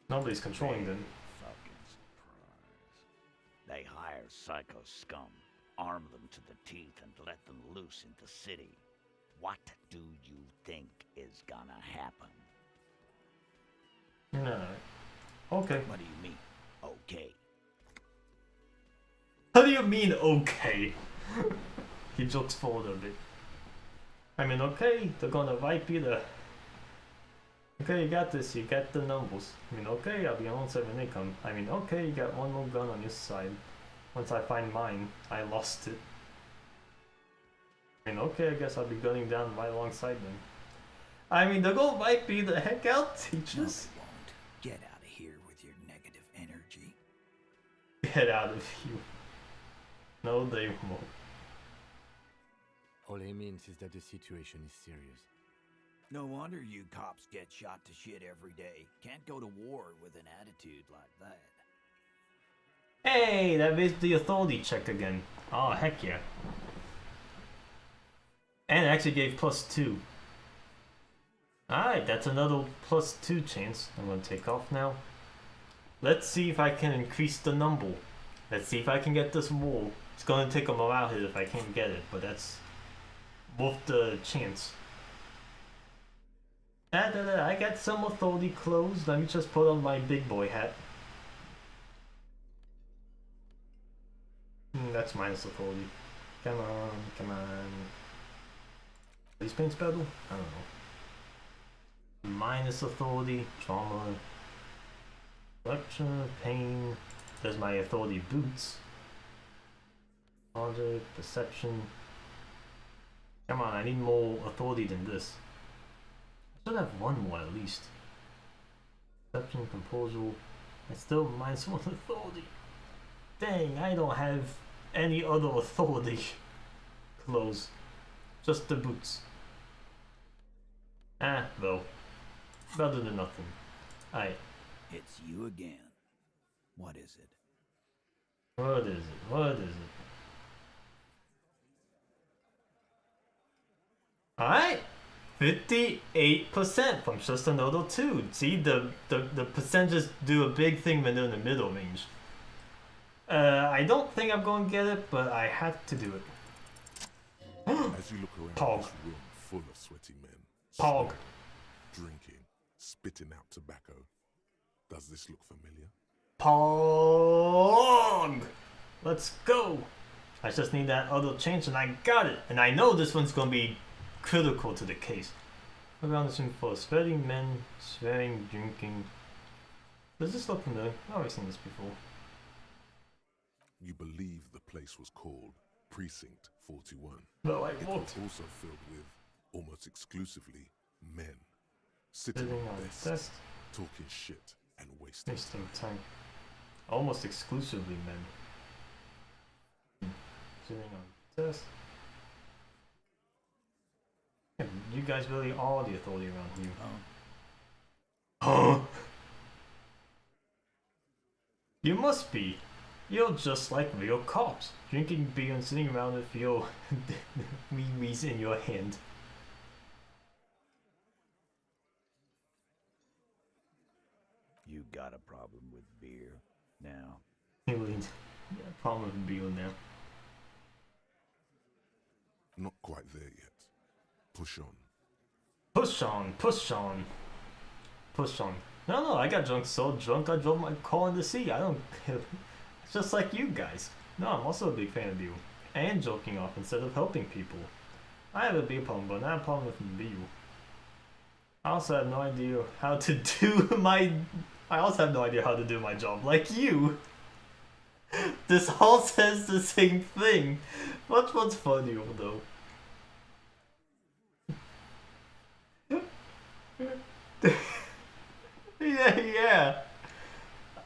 Nobody's controlling them. Fucking surprise. They hire psycho scum, arm them to the teeth, and let them loose in the city. What do you think is gonna happen? No. Okay. What do you mean, okay? How do you mean, okay? He jokes forward a bit. I mean, okay, they're gonna wipe you the... Okay, you got this, you got the numbers. I mean, okay, I'll be on 7 income. I mean, okay, you got one more gun on your side. Once I find mine, I lost it. I mean, okay, I guess I'll be gunning down right alongside them. I mean, they're gonna wipe me the heck out, teachers. No, they won't. Get out of here with your negative energy. Get out of here. No, they won't. All he means is that the situation is serious. No wonder you cops get shot to shit every day. Can't go to war with an attitude like that. Hey, that is the authority check again. Oh, heck yeah. And it actually gave +2. Alright, that's another +2 chance. I'm gonna take off now. Let's see if I can increase the number. Let's see if I can get this wall. It's gonna take a morale hit if I can't get it, but that's worth the chance. I got some authority clothes. Let me just put on my big boy hat. That's minus authority. Come on, come on. Are these paints better? I don't know. Minus authority, trauma, rupture, pain. There's my authority boots. Logic, perception. Come on, I need more authority than this. I should have one more at least. Perception, composure. I still minus 1 authority. Dang, I don't have any other authority clothes. Just the boots. Ah, well. Better than nothing. Aye. It's you again. What is it? What is it? What is it? Alright! 58% from just another 2. See, the percentages do a big thing when they're in the middle range. I don't think I'm going to get it, but I have to do it. As you look around Pog. this room full of sweaty men, Pog. smoking, drinking, spitting out tobacco, does this look familiar? Pog! Let's go! I just need that other change and I got it! And I know this one's gonna be critical to the case. Around this room for sweating men, swearing, drinking. Does this look familiar? I've already seen this before. You believe the place was called Precinct 41. No, I It won't. was also filled with, almost exclusively, men. Sitting Sitting on on desks, desks. talking shit and wasting Wasting time. Almost exclusively men. Sitting on desk. Yeah, you guys really are the authority around here. Huh? You must be. You're just like real cops, drinking beer and sitting around with your wee-wees in your hand. You got a problem with beer now? Really, yeah, problem with beer now. Not quite there yet. Push on. Push on, push on, push on. No, I got drunk so drunk I drove my car in the sea. I don't It's just like you guys. No, I'm also a big fan of beer. And joking off instead of helping people. I have a beer problem, but not a problem with beer. I also have no idea how to do my... I also have no idea how to do my job, like you. This all says the same thing. What's funnier though? Yeah.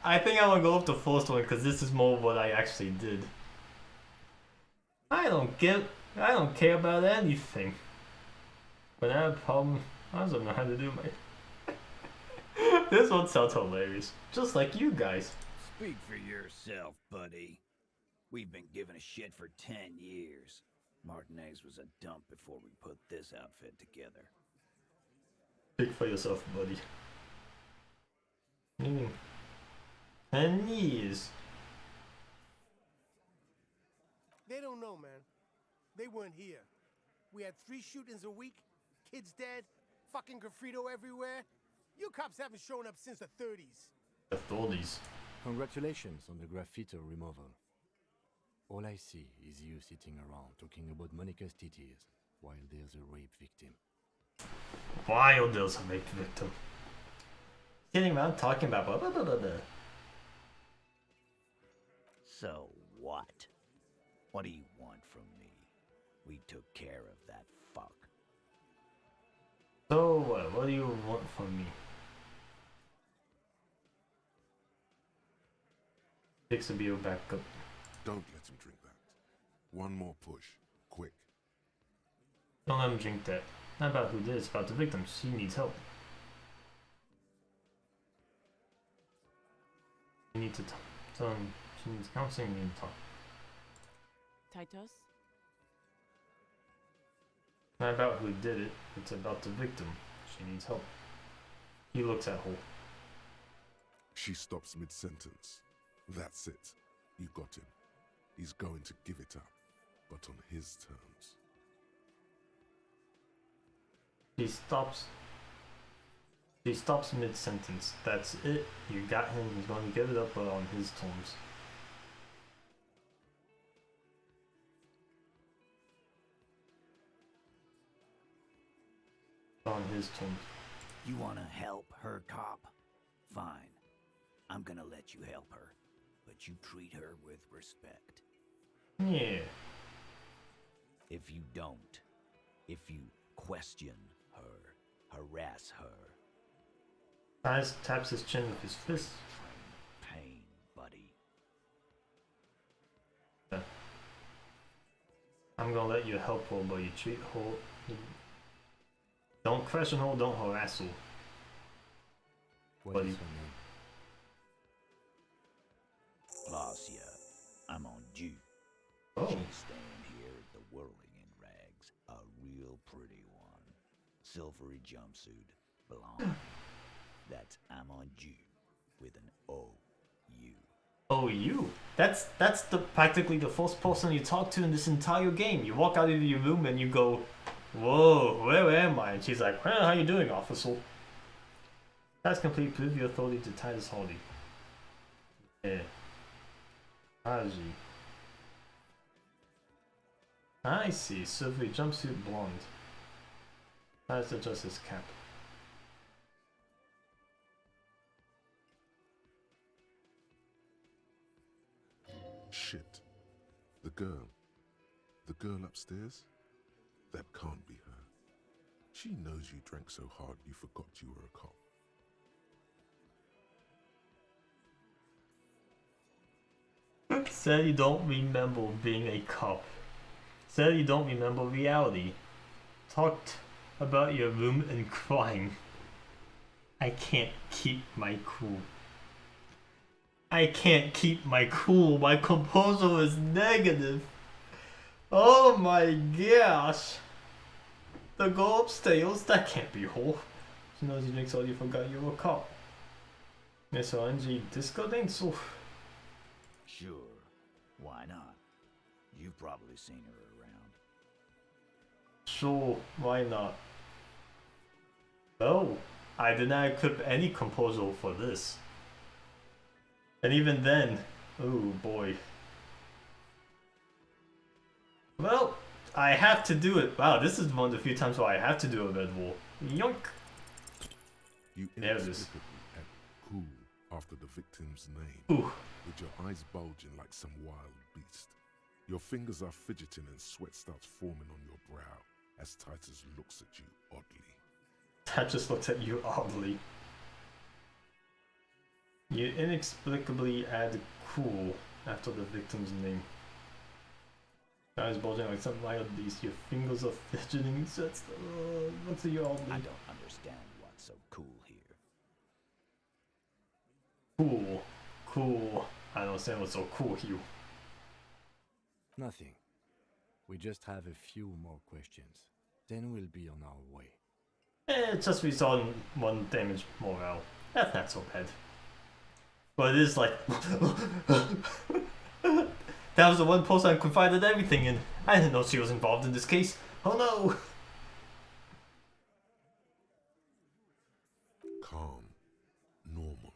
I think I'm gonna go with the first one because this is more what I actually did. I don't care about anything. When I have a problem, I don't know how to do my. This one sounds hilarious, just like you guys. Speak for yourself, buddy. We've been giving a shit for 10 years. Martinez was a dump before we put this outfit together. Speak for yourself, buddy. 10 years. They don't know, man. They weren't here. We had 3 shootings a week, kids dead, fucking graffito everywhere. You cops haven't shown up since the 30s. The 30s. Congratulations on the graffito removal. All I see is you sitting around talking about Monica's titties while there's a rape victim. While there's a rape victim. Sitting around talking about blah blah blah blah blah. So what? What do you want from me? We took care of that fuck. So what do you want from me? Picks a beer back up. Don't let him drink that. One more push. Quick. Don't let him drink that. Not about who did, it's about the victim. She needs help. You need to tell him she needs counseling, you need to talk. Titus? Not about who did it, it's about the victim. She needs help. He looks at her. She stops mid-sentence. That's it. You got him. He's going to give it up, but on his terms. He stops mid-sentence. That's it. You got him. He's going to give it up, but on his terms. On his terms. You wanna help her, cop? Fine. I'm gonna let you help her. But you treat her with respect. Yeah. If you don't, if you question her, harass her. Tyus taps his chin with his fist. Pain, buddy. Yeah. I'm gonna let you help her, but you treat her. Don't question her, don't harass her. What is her name? Placia, I'm on due. Oh. She's staying here at the Whirling in Rags. A real pretty one. Silvery jumpsuit. Blonde. That's I'm on due with an O-U. Oh, you? That's practically the first person you talk to in this entire game. You walk out of your room and you go, "Whoa, where am I?" And she's like, "Well, how you doing, officer?" That's complete. Prove your authority to Titus Hardy. Yeah. Haji. I see. Silvery jumpsuit, blonde. Titus adjusts his cap. Shit. The girl upstairs? That can't be her. She knows you drank so hard you forgot you were a cop. Said you don't remember being a cop. Said you don't remember reality. Talked about your room and crying. I can't keep my cool. I can't keep my cool. My composure is negative. Oh my gosh. The girl upstairs? That can't be her. She knows you drinks all you forgot you were a cop. Miss ONG disco dance? Sure. Why not? You've probably seen her around. Sure, why not? No, I did not equip any composure for this. And even then, oh boy. Well, I have to do it. Wow, this is one of the few times where I have to do a red wall. Yoink! You There it is. inexplicably act cool after the victim's name, Ooh. with your eyes bulging like some wild beast. Your fingers are fidgeting and sweat starts forming on your brow as Titus looks at you oddly. Titus looks at you oddly. You inexplicably add cool after the victim's name. Your eyes bulging like some wild beast. Your fingers are fidgeting. Sweat looks at you oddly. I don't understand what's so cool here. Cool. Cool. I don't understand what's so cool, Hugh. Nothing. We just have a few more questions. Then we'll be on our way. Just we saw one damage morale. That's not so bad. But it is like... That was the one post I confided everything in. I didn't know she was involved in this case. Oh no! Calm. Normal.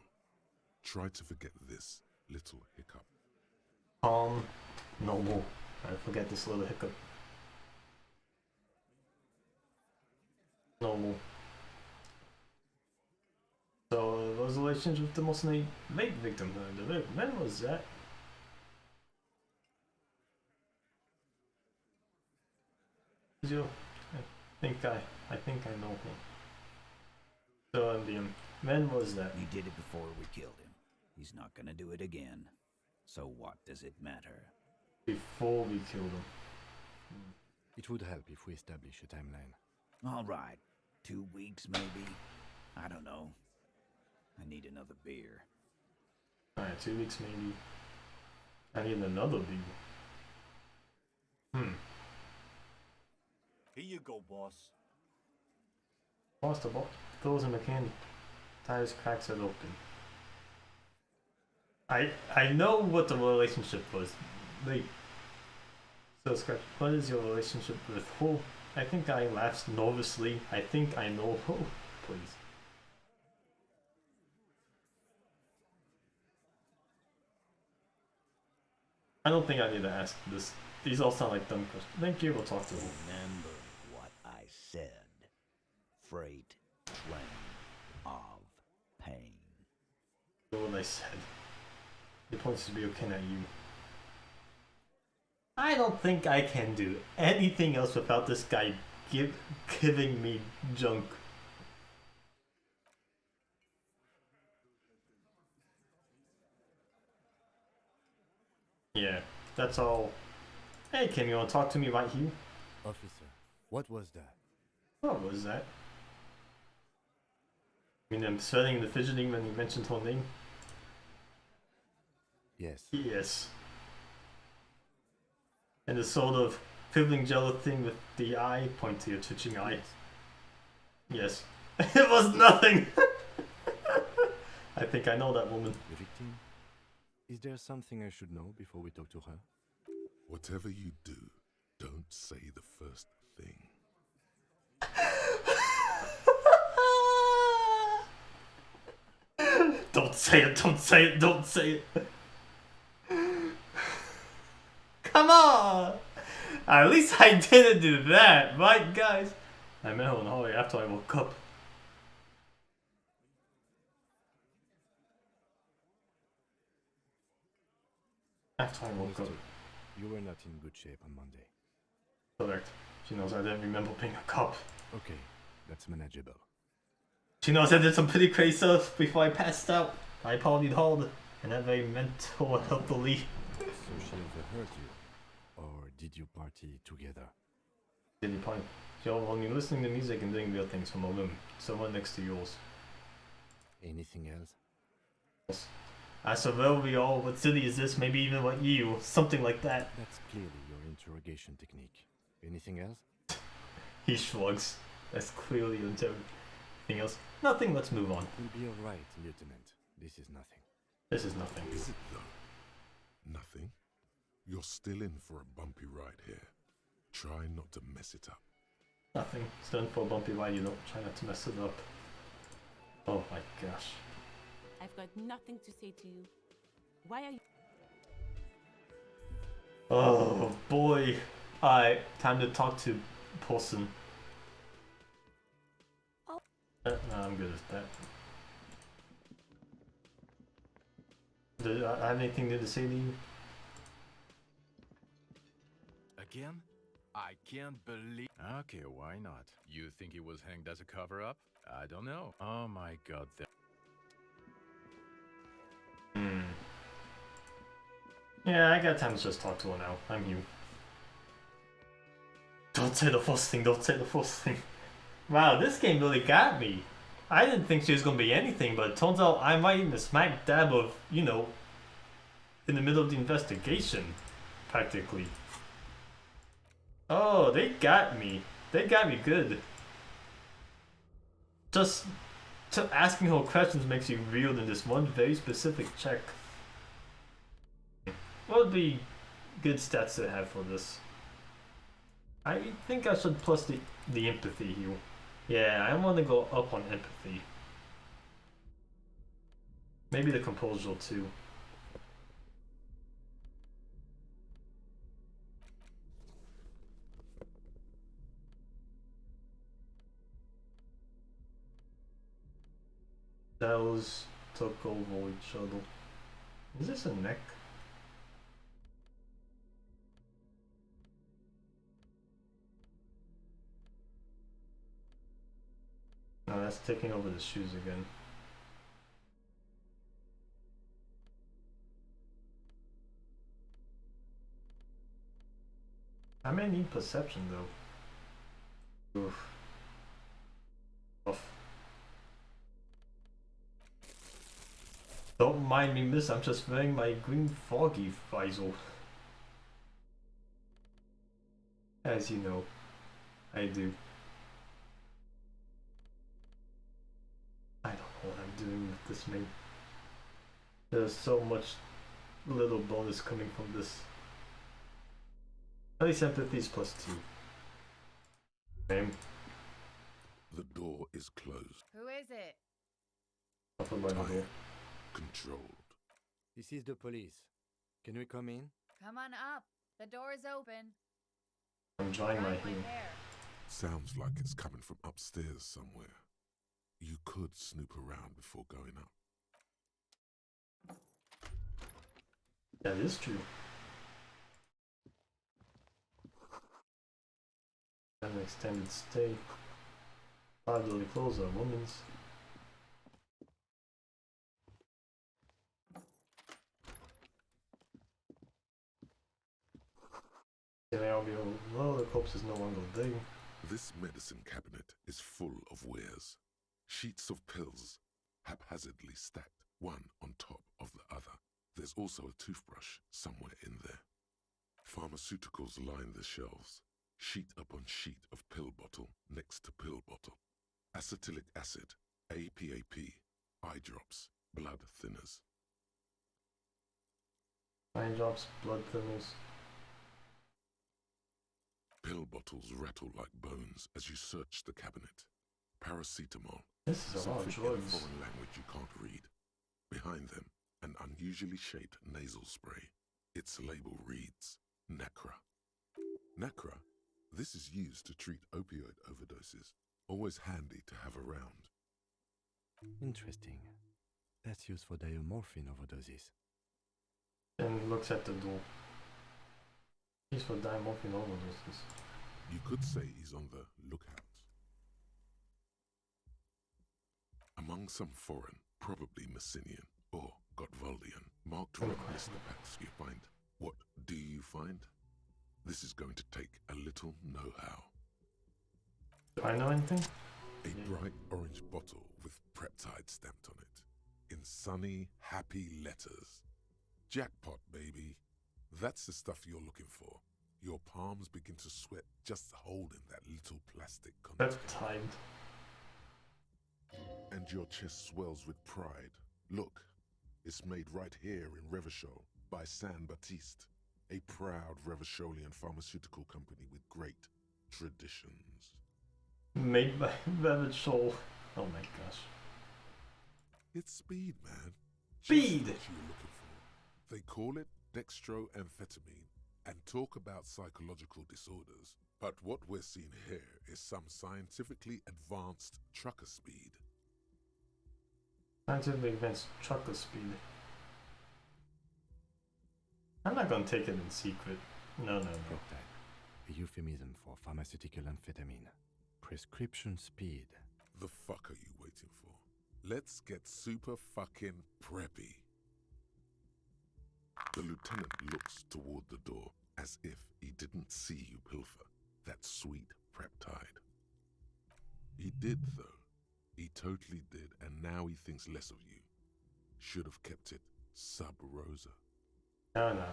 Try to forget this little hiccup. Calm. Normal. I forget this little hiccup. Normal. So, those relations with the mostly rape victim. When was that? I think I know him. So, when was that? You did it before we killed him. He's not gonna do it again. So what does it matter? Before we killed him. It would help if we establish a timeline. All right. 2 weeks, maybe? I don't know. I need another beer. Alright, 2 weeks maybe. I need another beer. Here you go, boss. Boss, the boss throws him a candy. Tires cracks it open. I know what the relationship was. So Scratch, what is your relationship with who? I think I laughed nervously. I think I know who. Please. I don't think I need to ask this. These all sound like dumb questions. Thank you, we'll talk to him. Remember what I said. Freight train of pain. What I said. He points to be looking at you. I don't think I can do anything else without this guy giving me junk. Yeah, that's all. Hey Kim, you wanna talk to me right here? Officer, what was that? What was that? I mean, I'm sweating and fidgeting when you mentioned her name. Yes. Yes. And the sort of fiddling jello thing with the eye, point to your twitching eye. Yes. It was nothing! I think I know that woman. The victim? Is there something I should know before we talk to her? Whatever you do, don't say the first thing. Don't say it, don't say it, don't say it. Come on! At least I didn't do that, right guys? I met her in the hallway after I woke up. After I woke up. You were not in good shape on Monday. Correct. She knows I didn't remember being a cop. Okay, that's manageable. She knows I did some pretty crazy stuff before I passed out. I partied hard, and that very mental healthily. So she overheard you? Or did you party together? Did you party? Yo, when you're listening to music and doing weird things from a room, someone next to yours. Anything else? I said, where are we all? What city is this? Maybe even what you? Something like that. That's clearly your interrogation technique. Anything else? He shrugs. That's clearly your interrogation. Anything else? Nothing, let's move on. We'll be alright, Lieutenant. This is nothing. This is nothing. Is it though? Nothing? You're still in for a bumpy ride here. Try not to mess it up. Nothing. Still in for a bumpy ride, you don't try not to mess it up. Oh my gosh. I've got nothing to say to you. Why are you... Oh boy. Alright, time to talk to Paulson. Oh. No, I'm good with that. Do I have anything new to say to you? Again? I can't believe. Okay, why not? You think he was hanged as a cover-up? I don't know. Oh my god. Yeah, I got time to just talk to her now. I'm you. Don't say the first thing, don't say the first thing. Wow, this game really got me. I didn't think she was gonna be anything, but it turns out I'm right in the smack dab of, you know, in the middle of the investigation, practically. Oh, they got me. They got me good. Just asking her questions makes you reeled in this one very specific check. What would be good stats to have for this? I think I should plus the empathy here. Yeah, I want to go up on empathy. Maybe the composure too. Those took over each other. Is this a neck? No, that's taking over the shoes again. I may need perception though. Oof. Off. Don't mind me, miss. I'm just wearing my green foggy visor. As you know, I do. I don't know what I'm doing with this, mate. There's so much little bonus coming from this. At least empathy is +2. Name. The door is closed. Who is it? Tired. Controlled. This is the police. Can we come in? Come on up. The door is open. I'm drying my Right hair. there. Sounds like it's coming from upstairs somewhere. You could snoop around before going up. That is true. An extended stay. Probably clothes are women's. Well, the corpse is no longer there. This medicine cabinet is full of wares. Sheets of pills, haphazardly stacked, one on top of the other. There's also a toothbrush somewhere in there. Pharmaceuticals line the shelves, sheet upon sheet of pill bottle next to pill bottle. Acetylic acid, APAP, eye drops, blood thinners. Eye drops, blood thinners. Pill bottles rattle like bones as you search the cabinet. Paracetamol. This is a lot of something in a drugs. foreign language you can't read. Behind them, an unusually shaped nasal spray. Its label reads Nacra. Nacra, this is used to treat opioid overdoses. Always handy to have around. Interesting. That's used for diamorphine overdoses. And looks at the door. He's for diamorphine overdoses. You could say he's on the lookout. Among some foreign, probably Messinian or Gotwaldian, marked red blister packs you find. What do you find? This is going to take a little know-how. Do I know anything? A bright orange bottle with Preptide stamped on it. In sunny, happy letters. Jackpot, baby. That's the stuff you're looking for. Your palms begin to sweat just holding that little plastic container. Preptide. And your chest swells with pride. Look, it's made right here in Revachol by San Baptiste, a proud Revacholian pharmaceutical company with great traditions. Made by Revachol. Oh my gosh. It's speed, man. Speed! Just what you're looking for. They call it dextroamphetamine and talk about psychological disorders. But what we're seeing here is some scientifically advanced trucker speed. Scientific advanced trucker speed. I'm not gonna take it in secret. No. Peptide, a euphemism for pharmaceutical amphetamine. Prescription speed. The fuck are you waiting for? Let's get super fucking preppy. The lieutenant looks toward the door as if he didn't see you pilfer that sweet peptide. He did, though. He totally did, and now he thinks less of you. Should have kept it sub rosa. No.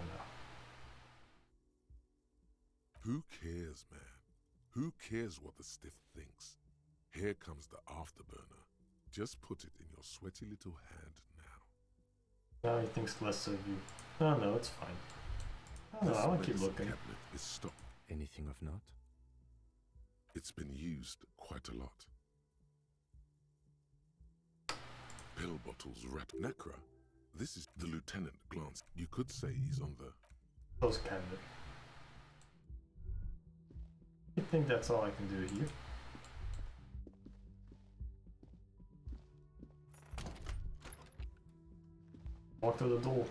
Who cares, man? Who cares what the stiff thinks? Here comes the afterburner. Just put it in your sweaty little hand now. Now he thinks less of you. No, it's fine. I want to keep looking. Cabinet is stocked. Anything of note? It's been used quite a lot. Pill bottles wrapped. Necra, this is the lieutenant glanced. You could say he's on the close cabinet. I think that's all I can do here. Walk through the door.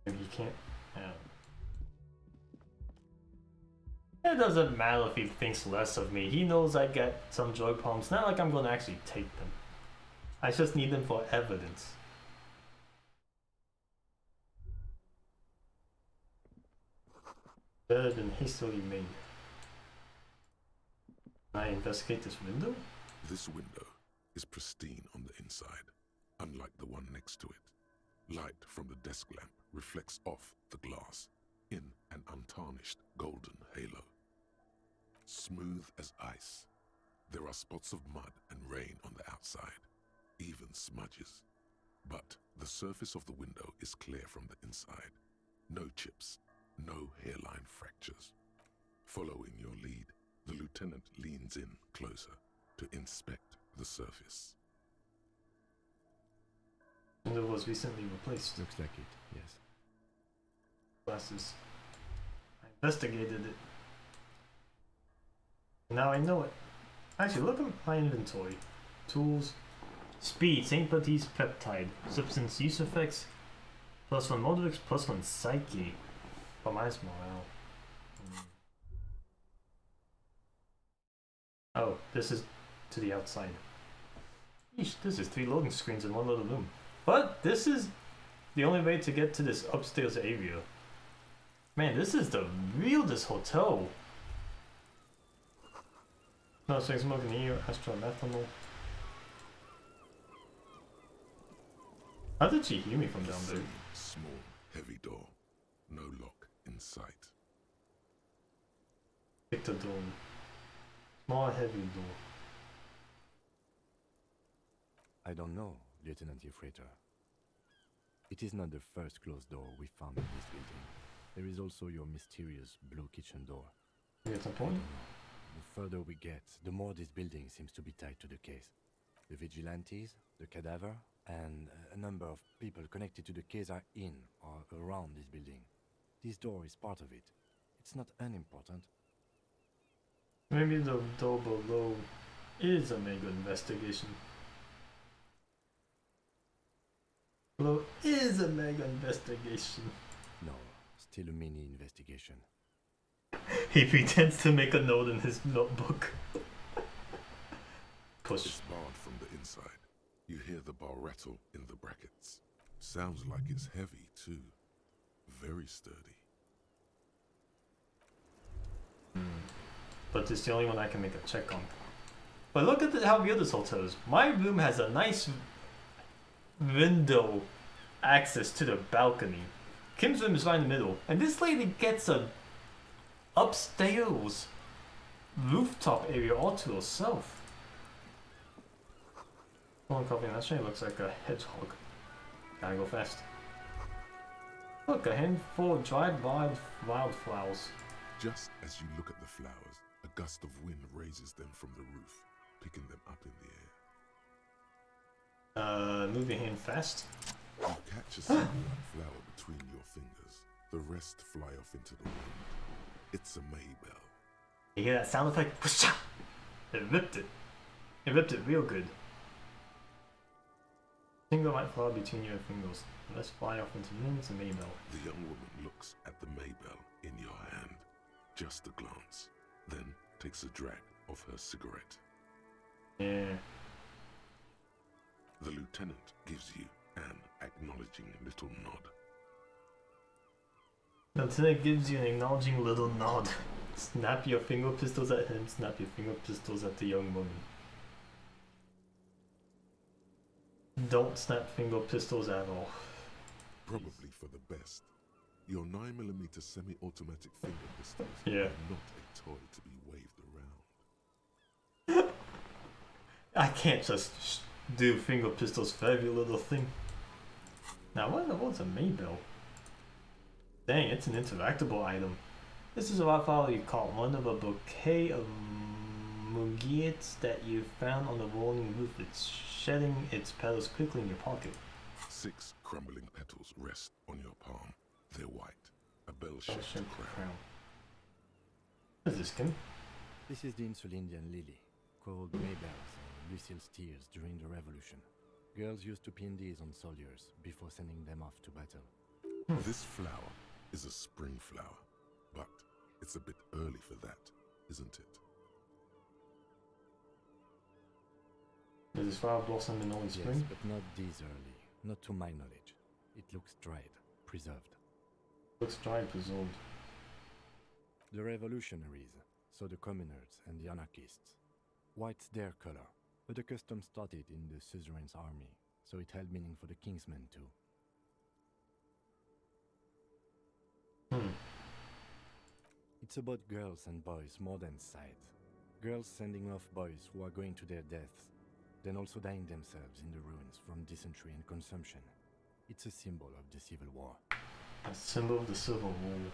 Maybe you can't. It doesn't matter if he thinks less of me. He knows I get some drug problems. Not like I'm gonna actually take them. I just need them for evidence. Better than hastily made. Can I investigate this window? This window is pristine on the inside, unlike the one next to it. Light from the desk lamp reflects off the glass in an untarnished golden halo. Smooth as ice. There are spots of mud and rain on the outside, even smudges. But the surface of the window is clear from the inside. No chips, no hairline fractures. Following your lead, the lieutenant leans in closer to inspect the surface. Window was recently replaced. Looks like it, yes. Glasses. I investigated it. Now I know it. Actually, look at my inventory. Tools. Speed, St. Baptiste peptide. Substance use effects. +1 motor, +1 psyche. But mine's morale. Oh, this is to the outside. Eesh, this is 3 loading screens in one little room. But this is the only way to get to this upstairs area. Man, this is the realest hotel. No sex smoking here, astromethanol. How did she hear me from down there? Small, heavy door. No lock in sight. Pick the door. Small, heavy door. I don't know, Lieutenant Yefreiter. It is not the first closed door we found in this building. There is also your mysterious blue kitchen door. You get some point? The further we get, the more this building seems to be tied to the case. The vigilantes, the cadaver, and a number of people connected to the case are in or around this building. This door is part of it. It's not unimportant. Maybe the door below is a mega investigation. Below is a mega investigation. No, still a mini investigation. He pretends to make a note in his notebook. Push. It's barred from the inside. You hear the bar rattle in the brackets. Sounds like it's heavy too. Very sturdy. But it's the only one I can make a check on. But look at how weird this hotel is. My room has a nice window access to the balcony. Kim's room is right in the middle. And this lady gets a upstairs rooftop area all to herself. One copy on that shit looks like a hedgehog. Gotta go fast. Look, a handful of dried wildflowers. Just as you look at the flowers, a gust of wind raises them from the roof, picking them up in the air. Move your hand fast. You catch a single flower between your fingers. The rest fly off into the wind. It's a Maybell. You hear that sound effect? Whoosh! It ripped it. It ripped it real good. Finger might fall between your fingers. Let's fly off into minutes and Maybell. The young woman looks at the Maybell in your hand, just a glance, then takes a drag of her cigarette. Yeah. The lieutenant gives you an acknowledging little nod. The lieutenant gives you an acknowledging little nod. Snap your finger pistols at him, snap your finger pistols at the young woman. Don't snap finger pistols at all. Probably for the best. Your 9mm semi-automatic finger pistols Yeah. are not a toy to be waved around. I can't just do finger pistols for every little thing. Now what in the world's a Maybell? Dang, it's an interactable item. This is a wildflower you caught, one of a bouquet of mugeets that you found on the rolling roof. It's shedding its petals quickly in your pocket. 6 crumbling petals rest on your palm. They're white, a bell-shaped crown. What is this, Kim? This is the Insulindian lily, called Maybells or Lucille's tears during the Revolution. Girls used to pin these on soldiers before sending them off to battle. This flower is a spring flower, but it's a bit early for that, isn't it? Does this flower blossom in only spring? Yes, but not this early. Not to my knowledge. It looks dried, preserved. Looks dried, preserved. The revolutionaries, so the communards and the anarchists. White's their color, but the custom started in the suzerain's army, so it held meaning for the king's men too. It's about girls and boys more than sight. Girls sending off boys who are going to their deaths, then also dying themselves in the ruins from dysentery and consumption. It's a symbol of the Civil War. A symbol of the Civil War.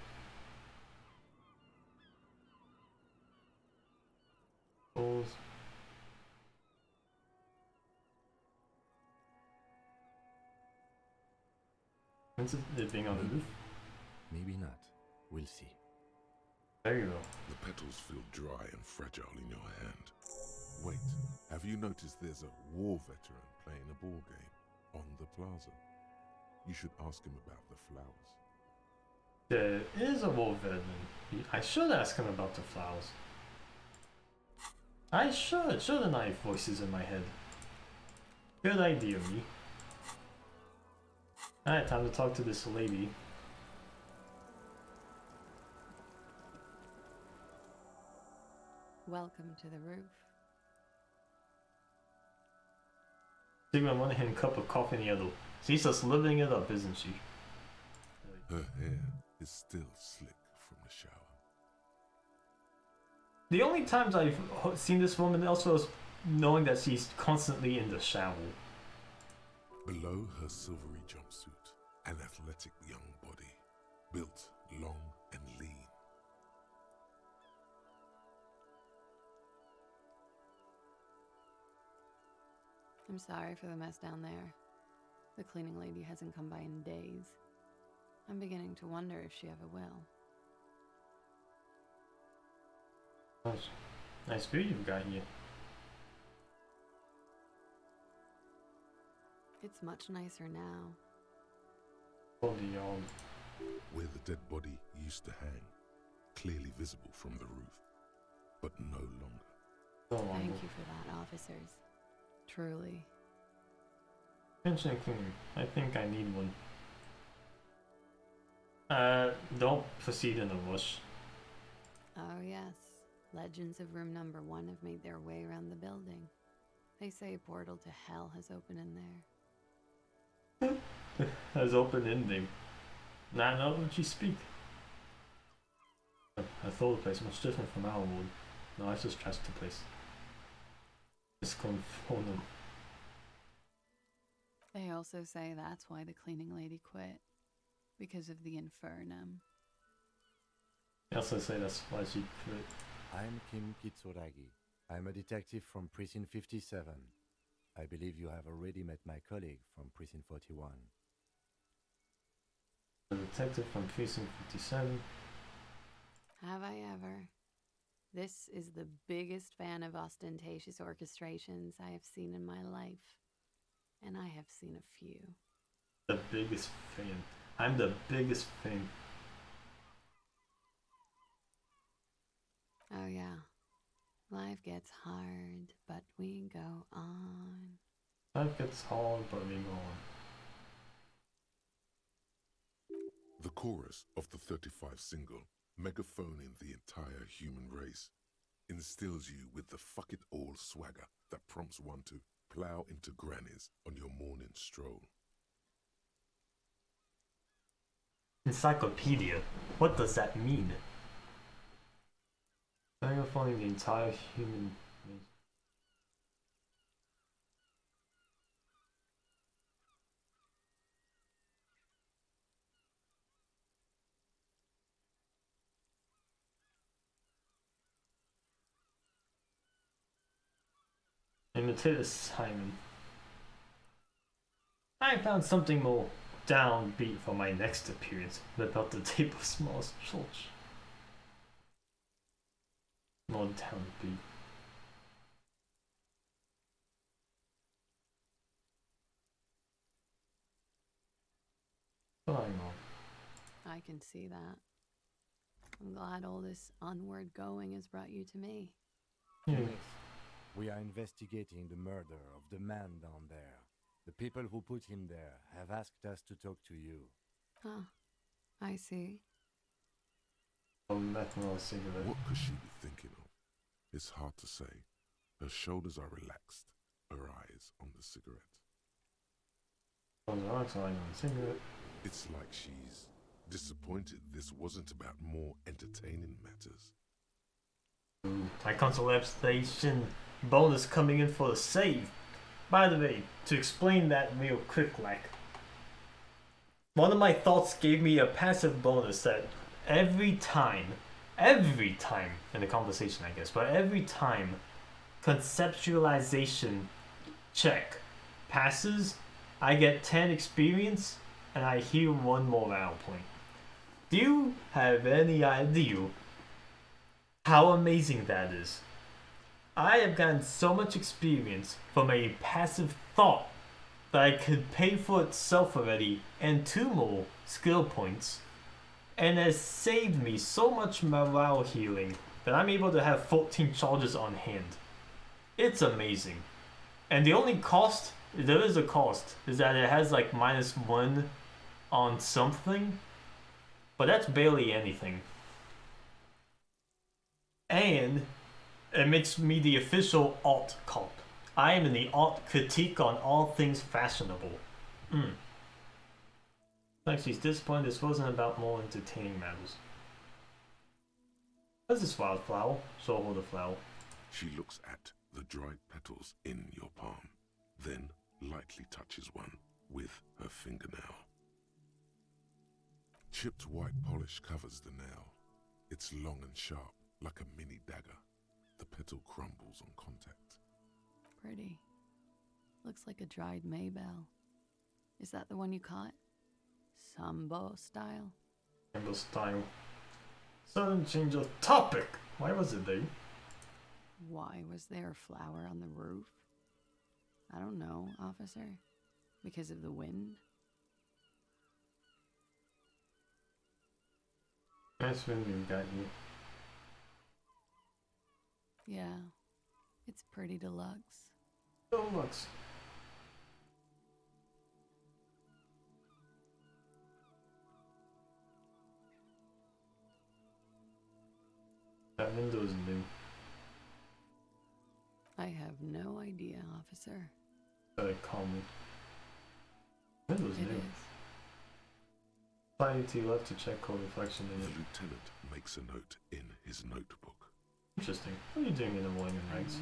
Balls. When's it being on the roof? Maybe not. We'll see. There you go. The petals feel dry and fragile in your hand. Wait, have you noticed there's a war veteran playing a ball game on the plaza? You should ask him about the flowers. There is a war veteran. I should ask him about the flowers. I should. Shouldn't I have voices in my head? Good idea, me. Alright, time to talk to this lady. Welcome to the roof. Sigma on one hand, cup of coffee in the other. She's just living it up, isn't she? Her hair is still slick from the shower. The only times I've seen this woman also is knowing that she's constantly in the shower. Below her silvery jumpsuit, an athletic young body, built long and lean. I'm sorry for the mess down there. The cleaning lady hasn't come by in days. I'm beginning to wonder if she ever will. Nice view you've got here. It's much nicer now. Holy y'all. Where the dead body used to hang, clearly visible from the roof, but no longer. Thank you for that, officers. Truly. Pension cleaner. I think I need one. Don't proceed in a rush. Oh yes. Legends of room number 1 have made their way around the building. They say a portal to hell has opened in there. Has open ending. Nah, not when you speak. I thought the place much different from our world. No, I just trashed the place. It's conforming. They also say that's why the cleaning lady quit. Because of the infernum. They also say that's why she quit. I'm Kim Kitsuragi. I'm a detective from Precinct 57. I believe you have already met my colleague from Precinct 41. A detective from Precinct 57. Have I ever? This is the biggest fan of ostentatious orchestrations I have seen in my life. and I have seen a few. The biggest fan. I'm the biggest fan. Oh yeah. Life gets hard, but we go on. Life gets hard, but we go on. The chorus of the 35 single, megaphoning the entire human race, instills you with the fuck it all swagger that prompts one to plow into grannies on your morning stroll. Encyclopedia. What does that mean? Megaphoning the entire human race. Imitator Simon. I found something more downbeat for my next appearance about the tape of Small's Church. More downbeat. What's going on? I can see that. I'm glad all this onward going has brought you to me. We are investigating the murder of the man down there. The people who put him there have asked us to talk to you. Huh. I see. What could she be thinking of? It's hard to say. Her shoulders are relaxed, her eyes on the cigarette. It's like she's disappointed this wasn't about more entertaining matters. My consolation bonus coming in for the save. By the way, to explain that real quick, like, one of my thoughts gave me a passive bonus that every time in the conversation, I guess, but every time conceptualization check passes, I get 10 experience and I heal 1 morale point. Do you have any idea how amazing that is? I have gotten so much experience from a passive thought that I could pay for itself already and 2 more skill points, and has saved me so much morale healing that I'm able to have 14 charges on hand. It's amazing. And the only cost, there is a cost, is that it has like -1 on something, but that's barely anything. And it makes me the official alt cop. I am in the alt critique on all things fashionable. Actually, he's disappointed this wasn't about more entertaining matters. What's this wildflower? So hold the flower. She looks at the dried petals in your palm, then lightly touches one with her fingernail. Chipped white polish covers the nail. It's long and sharp, like a mini dagger. The petal crumbles on contact. Pretty. Looks like a dried maybell. Is that the one you caught? Sambo style? Sambo style. Sudden change of topic! Why was it there? Why was there a flower on the roof? I don't know, officer. Because of the wind? Nice wind we got you. Yeah. It's pretty deluxe. Deluxe. That window is new. I have no idea, officer. Call me. Window's It new. is. Slide to your left to check cold reflection in The it. lieutenant makes a note in his notebook. Interesting. What are you doing in the morning, Rex?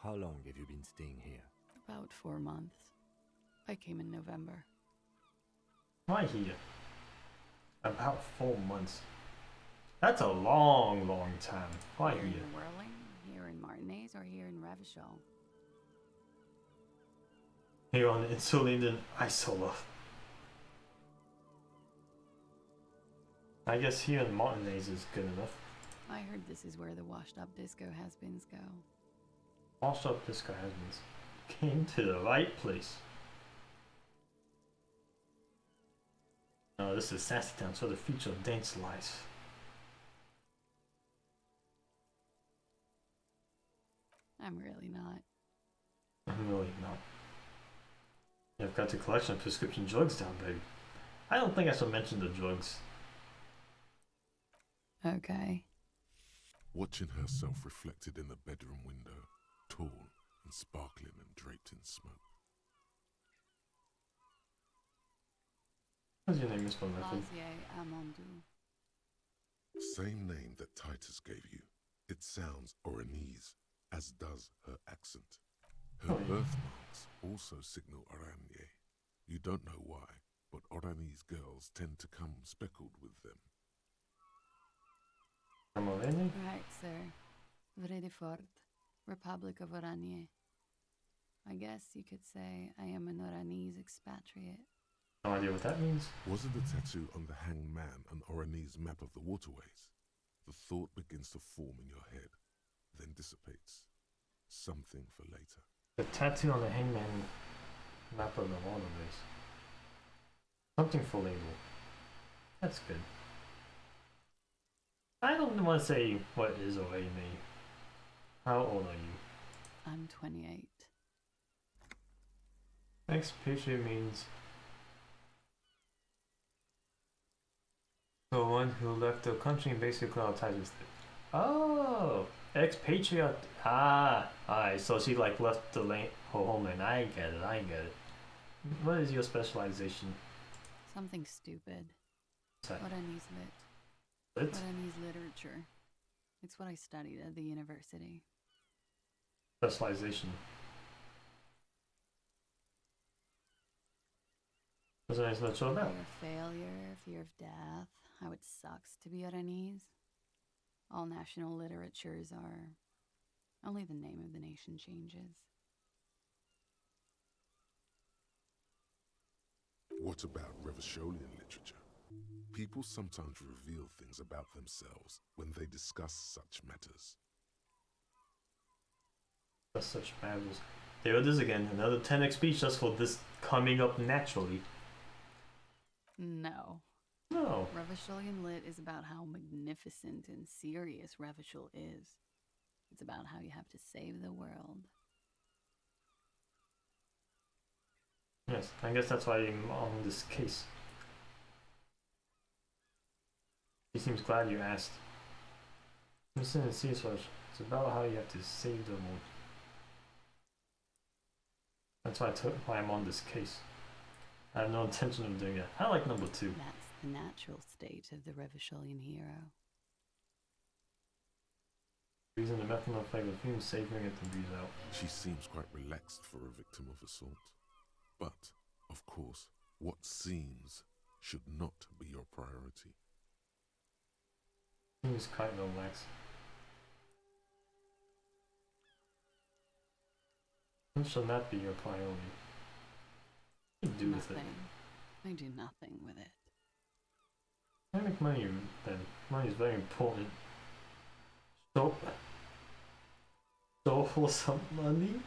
How long have you been staying here? About 4 months. I came in November. Why here? About 4 months. That's a long, long time. Why Here here? in Whirling, here in Martinez, or here in Revachol? Here on insulated Isola. I guess here in Martinez is good enough. I heard this is where the washed-up disco has-beens go. Washed up disco has-beens. Came to the right place. Oh, this is Sassy Town, so the future of dance lies. I'm really not. I'm really not. I've got the collection of prescription drugs down, baby. I don't think I should mention the drugs. Okay. Watching herself reflected in the bedroom window, tall and sparkling and draped in smoke. What's your name, Miss Von Method? Lazier Amandu. Same name that Titus gave you. It sounds Oranese, as does her accent. Her birthmarks also signal Oranje. You don't know why, but Oranese girls tend to come speckled with them. Right, sir. Vredefort, Republic of Oranje. I guess you could say I am an Oranese expatriate. No idea what that means. Wasn't the tattoo on the hanged man an Oranese map of the waterways? The thought begins to form in your head, then dissipates. Something for later. The tattoo on the hangman map of the waterways. Something for label. That's good. I don't want to say what is or ain't me. How old are you? I'm 28. Expatriate means the one who left the country and basically all ties with it. Oh, expatriate. Ah, alright. So she like left the her homeland. I get it. I get it. What is your specialization? Something stupid. What's that? Oranese lit. Lit? Oranese literature. It's what I studied at the university. Specialization. What's Oranese literature about? Fear of failure, fear of death, how it sucks to be Oranese. All national literatures are. Only the name of the nation changes. What about Revacholian literature? People sometimes reveal things about themselves when they discuss such matters. Such matters. There it is again, another 10x speech just for this coming up naturally. No. No. Revacholian lit is about how magnificent and serious Revachol is. It's about how you have to save the world. Yes, I guess that's why I'm on this case. He seems glad you asked. Listen and see, so it's about how you have to save the world. That's why I'm on this case. I have no intention of doing it. I like number 2. That's the natural state of the Revacholian hero. Using the methanol flavored fumes, savoring it to breathe out. She seems quite relaxed for a victim of assault. But, of course, what seems should not be your priority. Seems quite relaxed. What should not be your priority? What do you do with it? I do nothing with it. I make money then. Money is very important. So for some money?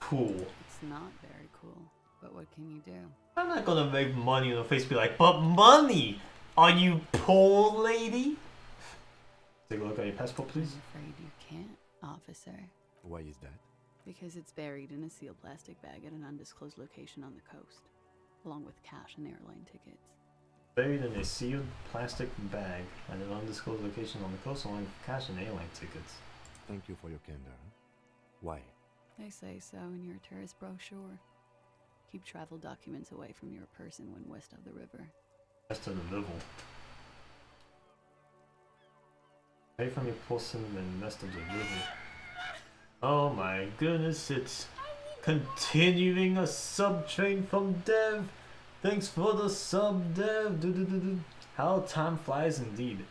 Cool. It's not very cool, but what can you do? I'm not gonna make money on the face be like, but money! Are you poor, lady? Take a look at your passport, please. I'm afraid you can't, officer. Why is that? Because it's buried in a sealed plastic bag at an undisclosed location on the coast, along with cash and airline tickets. Buried in a sealed plastic bag at an undisclosed location on the coast, along with cash and airline tickets. Thank you for your candor. Why? They say so in your tourist brochure. Keep travel documents away from your person when west of the river. West of the river. Away from your person when west of the river. Oh my goodness, it's continuing a sub train from Dev. Thanks for the sub, Dev. How time flies indeed.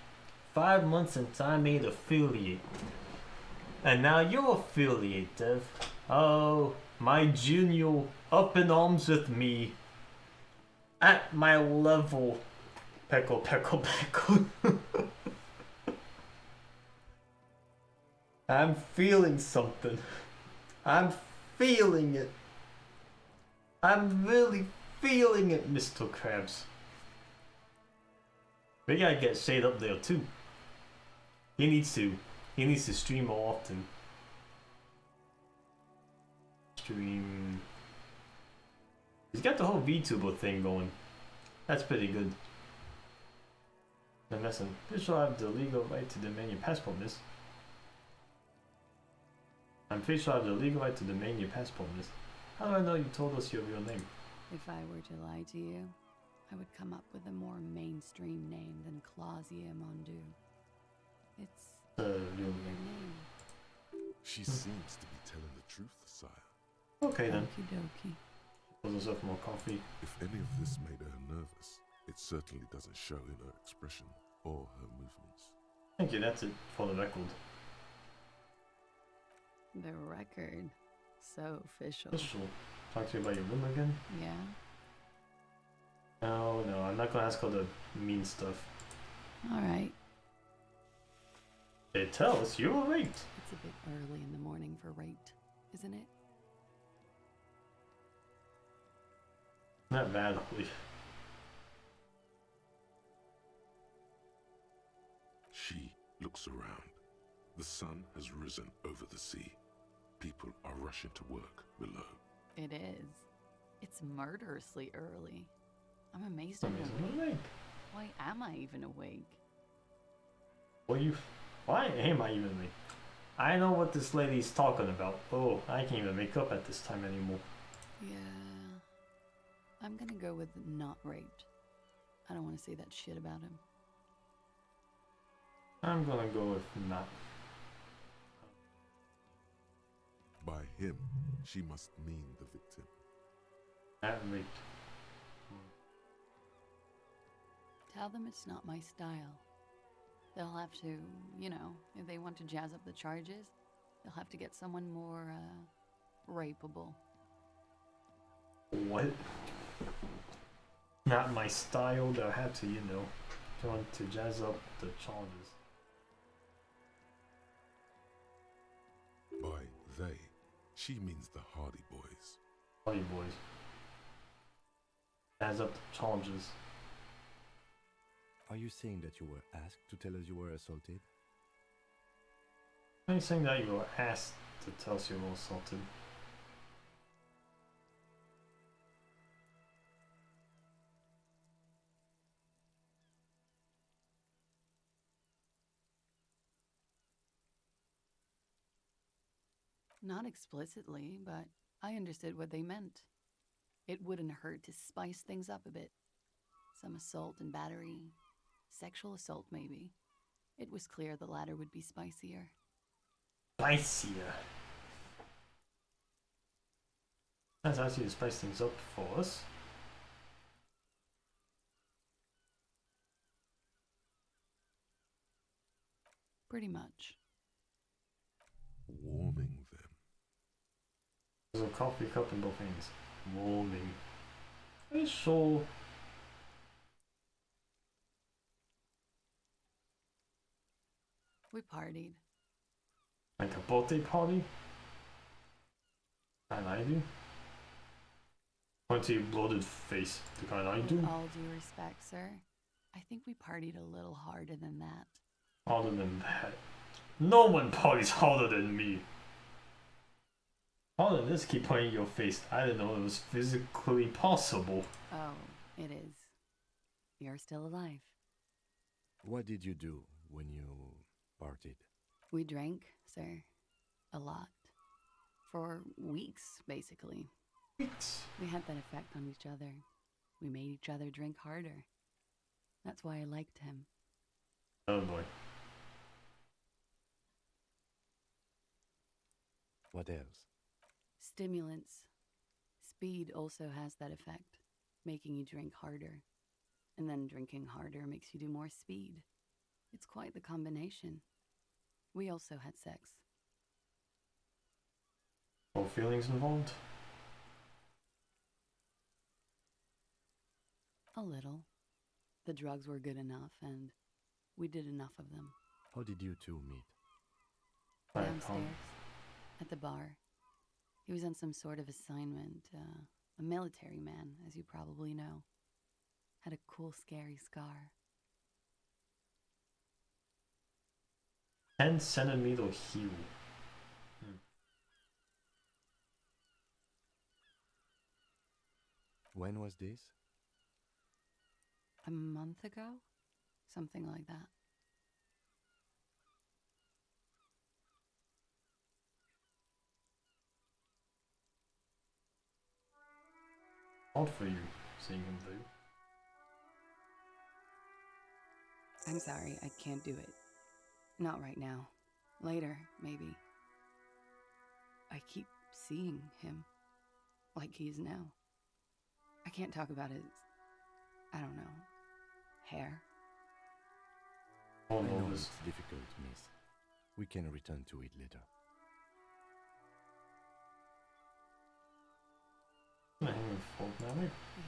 5 months since I made affiliate. And now you're affiliate, Dev. Oh, my junior up in arms with me. At my level. Peckle. I'm feeling something. I'm feeling it. I'm really feeling it, Mr. Krabs. We gotta get Shade up there too. He needs to stream more often. Stream. He's got the whole VTuber thing going. That's pretty good. Then listen, pretty sure I have the legal right to domain your passport, miss. I'm pretty sure I have the legal right to domain your passport, miss. How do I know you told us your real name? If I were to lie to you, I would come up with a more mainstream name than Clausia Mondu. It's your name. She seems to be telling the truth, sire. Okay then. Okie dokie. Pour yourself more coffee. If any of this made her nervous, it certainly doesn't show in her expression or her movements. Thank you, that's it for the record. The record. So official. Official. Talk to you about your room again? Yeah. No, I'm not gonna ask all the mean stuff. Alright. They tell us you were raped. It's a bit early in the morning for raped, isn't it? Not badly. She looks around. The sun has risen over the sea. People are rushing to work below. It is. It's murderously early. I'm amazed I'm awake. Why am I even awake? Why am I even awake? I know what this lady's talking about. Oh, I can't even make up at this time anymore. Yeah. I'm gonna go with not raped. I don't want to say that shit about him. I'm gonna go with not. By him, she must mean the victim. Not raped. Tell them it's not my style. They'll have to, you know, if they want to jazz up the charges, they'll have to get someone more, rapeable. What? Not my style, they'll have to, you know, want to jazz up the charges. By they, she means the Hardy Boys. Hardy Boys. Jazz up the charges. Are you saying that you were asked to tell us you were assaulted? Are you saying that you were asked to tell us you were assaulted? Not explicitly, but I understood what they meant. It wouldn't hurt to spice things up a bit. Some assault and battery. Sexual assault, maybe. It was clear the latter would be spicier. Spicier? Let's ask you to spice things up for us. Pretty much. Warming them. There's a coffee cup in both hands. Warming. Are you sure? We partied. Like a birthday party? And I do? Point to your bloated face. The kind I do? With all due respect, sir, I think we partied a little harder than that. Harder than that. No one parties harder than me. Harder than this, keep pointing your face. I didn't know it was physically possible. Oh, it is. You're still alive. What did you do when you partied? We drank, sir. A lot. For weeks, basically. Weeks? We had that effect on each other. We made each other drink harder. That's why I liked him. Oh boy. What else? Stimulants. Speed also has that effect, making you drink harder. And then drinking harder makes you do more speed. It's quite the combination. We also had sex. No feelings involved? A little. The drugs were good enough, and we did enough of them. How did you two meet? Downstairs, at the bar. He was on some sort of assignment. A military man, as you probably know. Had a cool, scary scar. 10-centimeter heel. When was this? A month ago? Something like that. Odd for you, seeing him do. I'm sorry, I can't do it. Not right now. Later, maybe. I keep seeing him. Like he is now. I can't talk about his... I don't know... hair. I know it's difficult, miss. We can return to it later.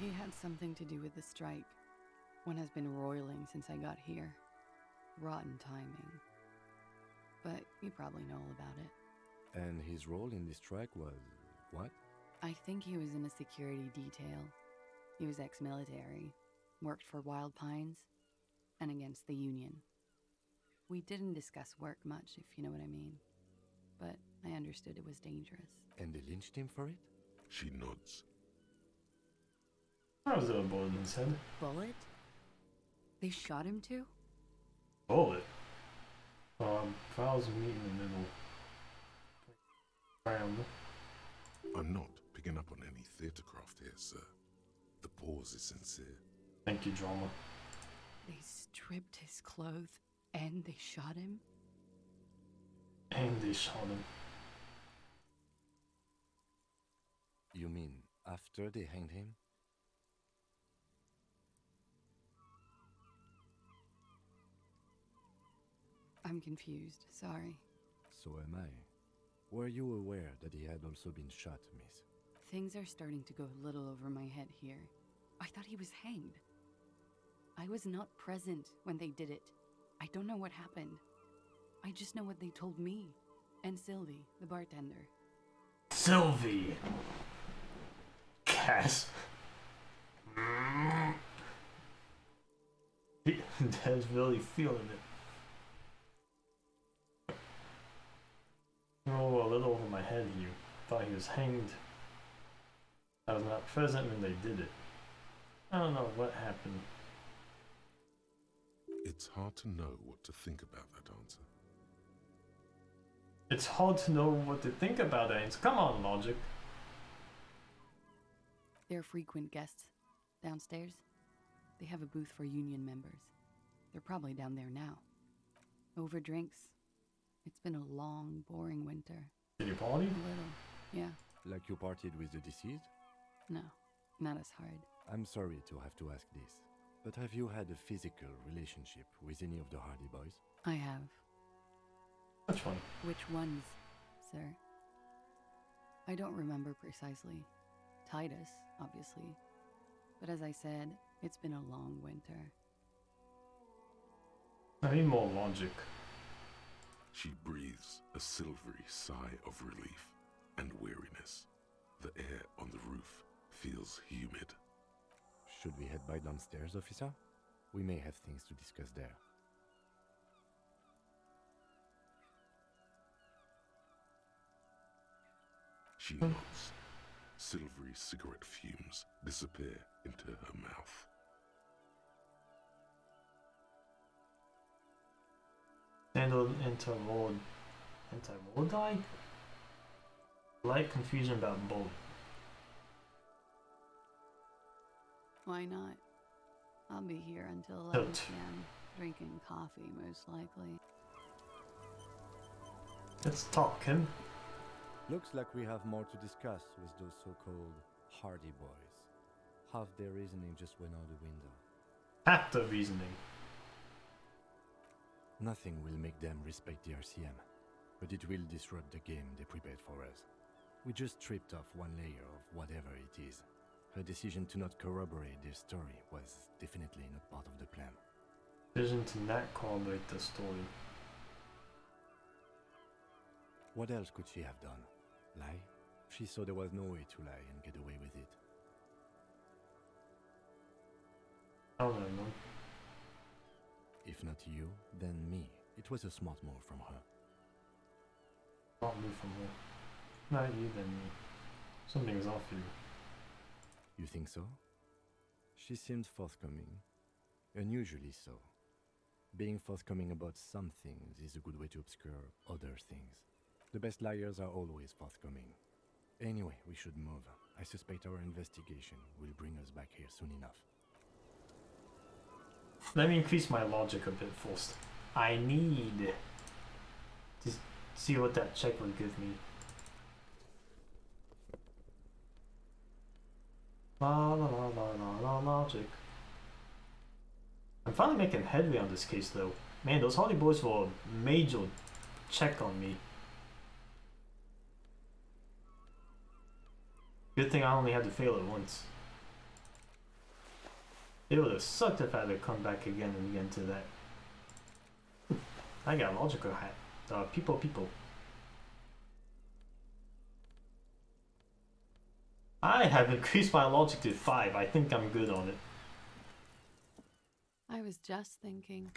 He had something to do with the strike. One has been roiling since I got here. Rotten timing. But you probably know all about it. And his role in this strike was what? I think he was in a security detail. He was ex-military, worked for Wild Pines, and against the Union. We didn't discuss work much, if you know what I mean. But I understood it was dangerous. And they lynched him for it? She nods. How was there a bullet in his head? Bullet? They shot him too? Bullet? Fowls meet in the middle. Round. I'm not picking up on any theatrecraft here, sir. The pause is sincere. Thank you, drama. They stripped his clothes and they shot him? And they shot him. You mean after they hanged him? I'm confused, sorry. So am I. Were you aware that he had also been shot, miss? Things are starting to go a little over my head here. I thought he was hanged. I was not present when they did it. I don't know what happened. I just know what they told me. And Sylvie, the bartender. Sylvie! Cass. Dad's really feeling it. Oh, a little over my head, you thought he was hanged. I was not present when they did it. I don't know what happened. It's hard to know what to think about that answer. It's hard to know what to think about Ains. Come on, logic. They're frequent guests downstairs. They have a booth for union members. They're probably down there now. Over drinks. It's been a long, boring winter. Did you party? A little, yeah. Like you partied with the deceased? No, not as hard. I'm sorry to have to ask this, but have you had a physical relationship with any of the Hardy Boys? I have. Which one? Which ones, sir? I don't remember precisely. Titus, obviously. But as I said, it's been a long winter. I need more logic. She breathes a silvery sigh of relief and weariness. The air on the roof feels humid. Should we head by downstairs, officer? We may have things to discuss there. She nods. Silvery cigarette fumes disappear into her mouth. Handled anti-Rodite? Light confusion about bullet. Why not? I'll be here until 11 p.m. Drinking coffee, most likely. Let's talk, Kim. Looks like we have more to discuss with those so-called Hardy Boys. Half their reasoning just went out the window. Half the reasoning. Nothing will make them respect the RCM, but it will disrupt the game they prepared for us. We just stripped off one layer of whatever it is. Her decision to not corroborate their story was definitely not part of the plan. Decision to not corroborate the story. What else could she have done? Lie? She saw there was no way to lie and get away with it. I don't know. If not you, then me. It was a smart move from her. Not me from her. Not you, then me. Something's off you. You think so? She seemed forthcoming. Unusually so. Being forthcoming about some things is a good way to obscure other things. The best liars are always forthcoming. Anyway, we should move. I suspect our investigation will bring us back here soon enough. Let me increase my logic a bit first. I need to see what that check will give me. La la la la la la logic. I'm finally making headway on this case though. Man, those Hardy Boys were a major check on me. Good thing I only had to fail it once. It would have sucked if I had to come back again and again to that. I got a logical hat. People. I have increased my logic to 5. I think I'm good on it. I was just thinking,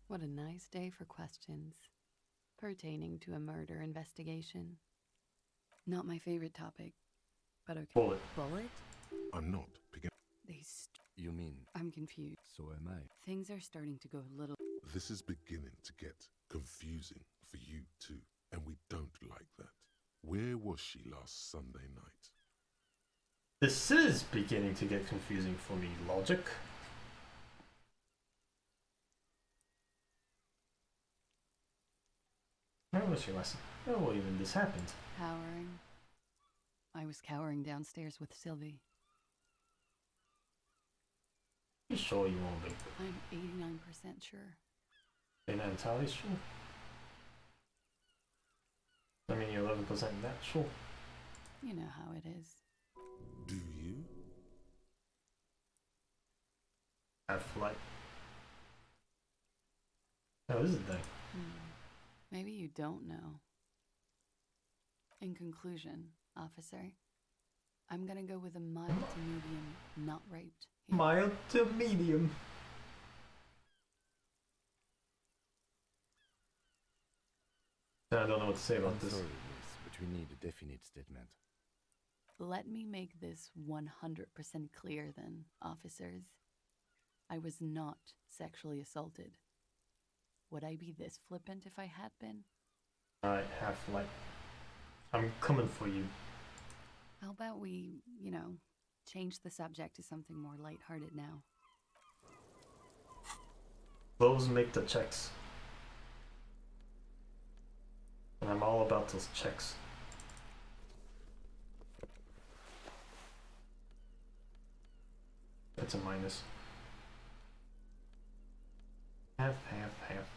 what a nice day for questions pertaining to a murder investigation. Not my favorite topic, but okay. Bullet. Bullet? I'm not picking. You mean? I'm confused. So am I. Things are starting to go a little... This is beginning to get confusing for you too, and we don't like that. Where was she last Sunday night? This is beginning to get confusing for me, logic. Where was she last? Oh, even this happened. Cowering. I was cowering downstairs with Sylvie. You sure you won't be? I'm 89% sure. You're not entirely sure? I mean, you're 11% not sure. You know how it is. Do you? Half-Life. How is it then? Maybe you don't know. In conclusion, officer, I'm gonna go with a mild to medium, not raped. Here. Mild to medium. I don't know what to say about I'm this. sorry, miss, but we need a definite statement. Let me make this 100% clear then, officers. I was not sexually assaulted. Would I be this flippant if I had been? Alright, Half-Life. I'm coming for you. How about we, change the subject to something more lighthearted now? Those make the checks. And I'm all about those checks. That's a minus. Half. Half.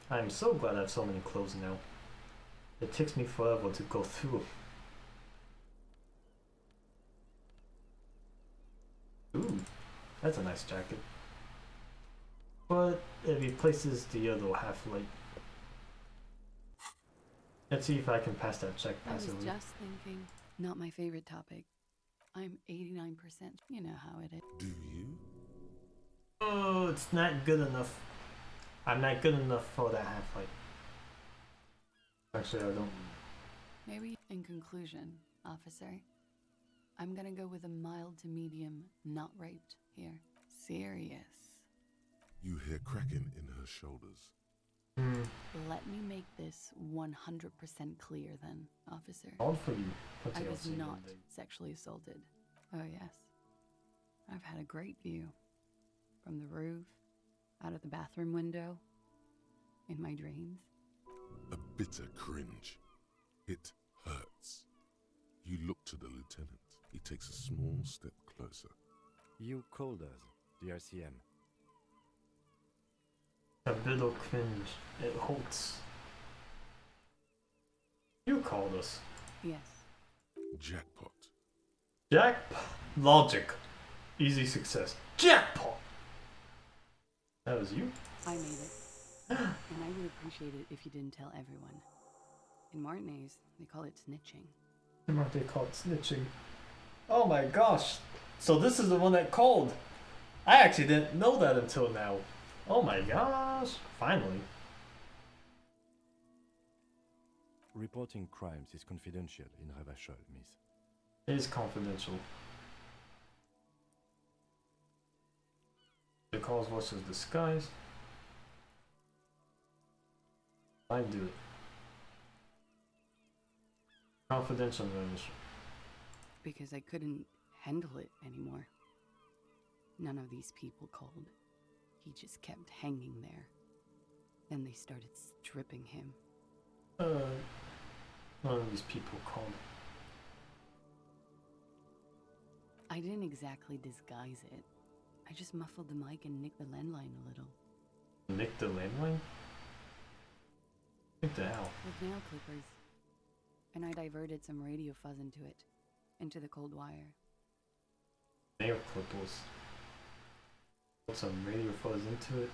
I'm so glad I have so many clothes now. It takes me forever to go through. Ooh, that's a nice jacket. But it replaces the other Half-Life. Let's see if I can pass that check I was passively. just thinking, not my favorite topic. I'm 89%. You know how it is. Do you? Oh, it's not good enough. I'm not good enough for that Half-Life. Actually, I don't. Maybe in conclusion, officer, I'm gonna go with a mild to medium, not raped here. Serious. You hear cracking in her shoulders. Let me make this 100% clear then, officer. All for you. I was not sexually assaulted. Oh yes. I've had a great view. From the roof, out of the bathroom window, in my dreams. A bitter cringe. It hurts. You look to the lieutenant. He takes a small step closer. You called us, the RCM. A bit of cringe. It hurts. You called us. Yes. Jackpot. Jackpot. Logic. Easy success. Jackpot. That was you? I made it. And I would appreciate it if you didn't tell everyone. In Martinez, they call it snitching. What they call it snitching. Oh my gosh. So this is the one that called. I actually didn't know that until now. Oh my gosh. Finally. Reporting crimes is confidential in Revachol, miss. It is confidential. The cause versus disguise. I do it. Confidential revolution. Because I couldn't handle it anymore. None of these people called. He just kept hanging there. Then they started stripping him. None of these people called. I didn't exactly disguise it. I just muffled the mic and nicked the landline a little. Nick the landline? What the hell? With nail clippers. And I diverted some radio fuzz into the cold wire. Nail clippers. Put some radio fuzz into it.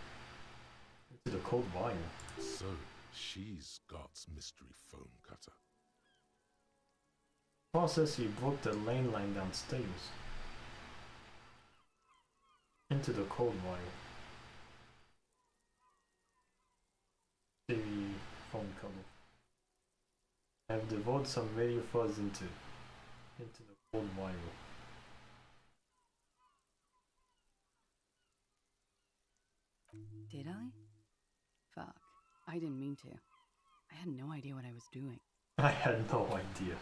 Into the cold wire. So, she's God's mystery foam cutter. Process, he broke the landline downstairs. Into the cold wire. The phone cable. I've devoted some radio fuzz into the cold wire. Did I? Fuck. I didn't mean to. I had no idea what I was doing. I had no idea.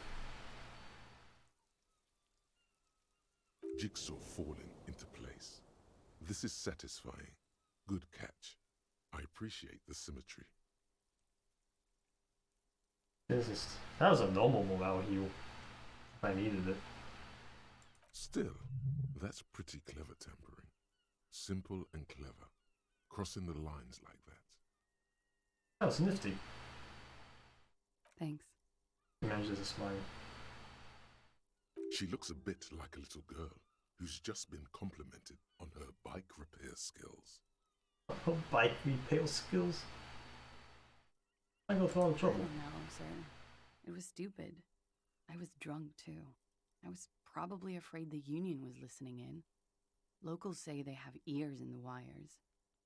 Jigsaw falling into place. This is satisfying. Good catch. I appreciate the symmetry. That was a normal morale heal. If I needed it. Still, that's pretty clever tampering. Simple and clever. Crossing the lines like that. That was nifty. Thanks. He manages to smile. She looks a bit like a little girl who's just been complimented on her bike repair skills. Her bike repair skills? I got through all the trouble. I don't know, sir. It was stupid. I was drunk too. I was probably afraid the union was listening in. Locals say they have ears in the wires.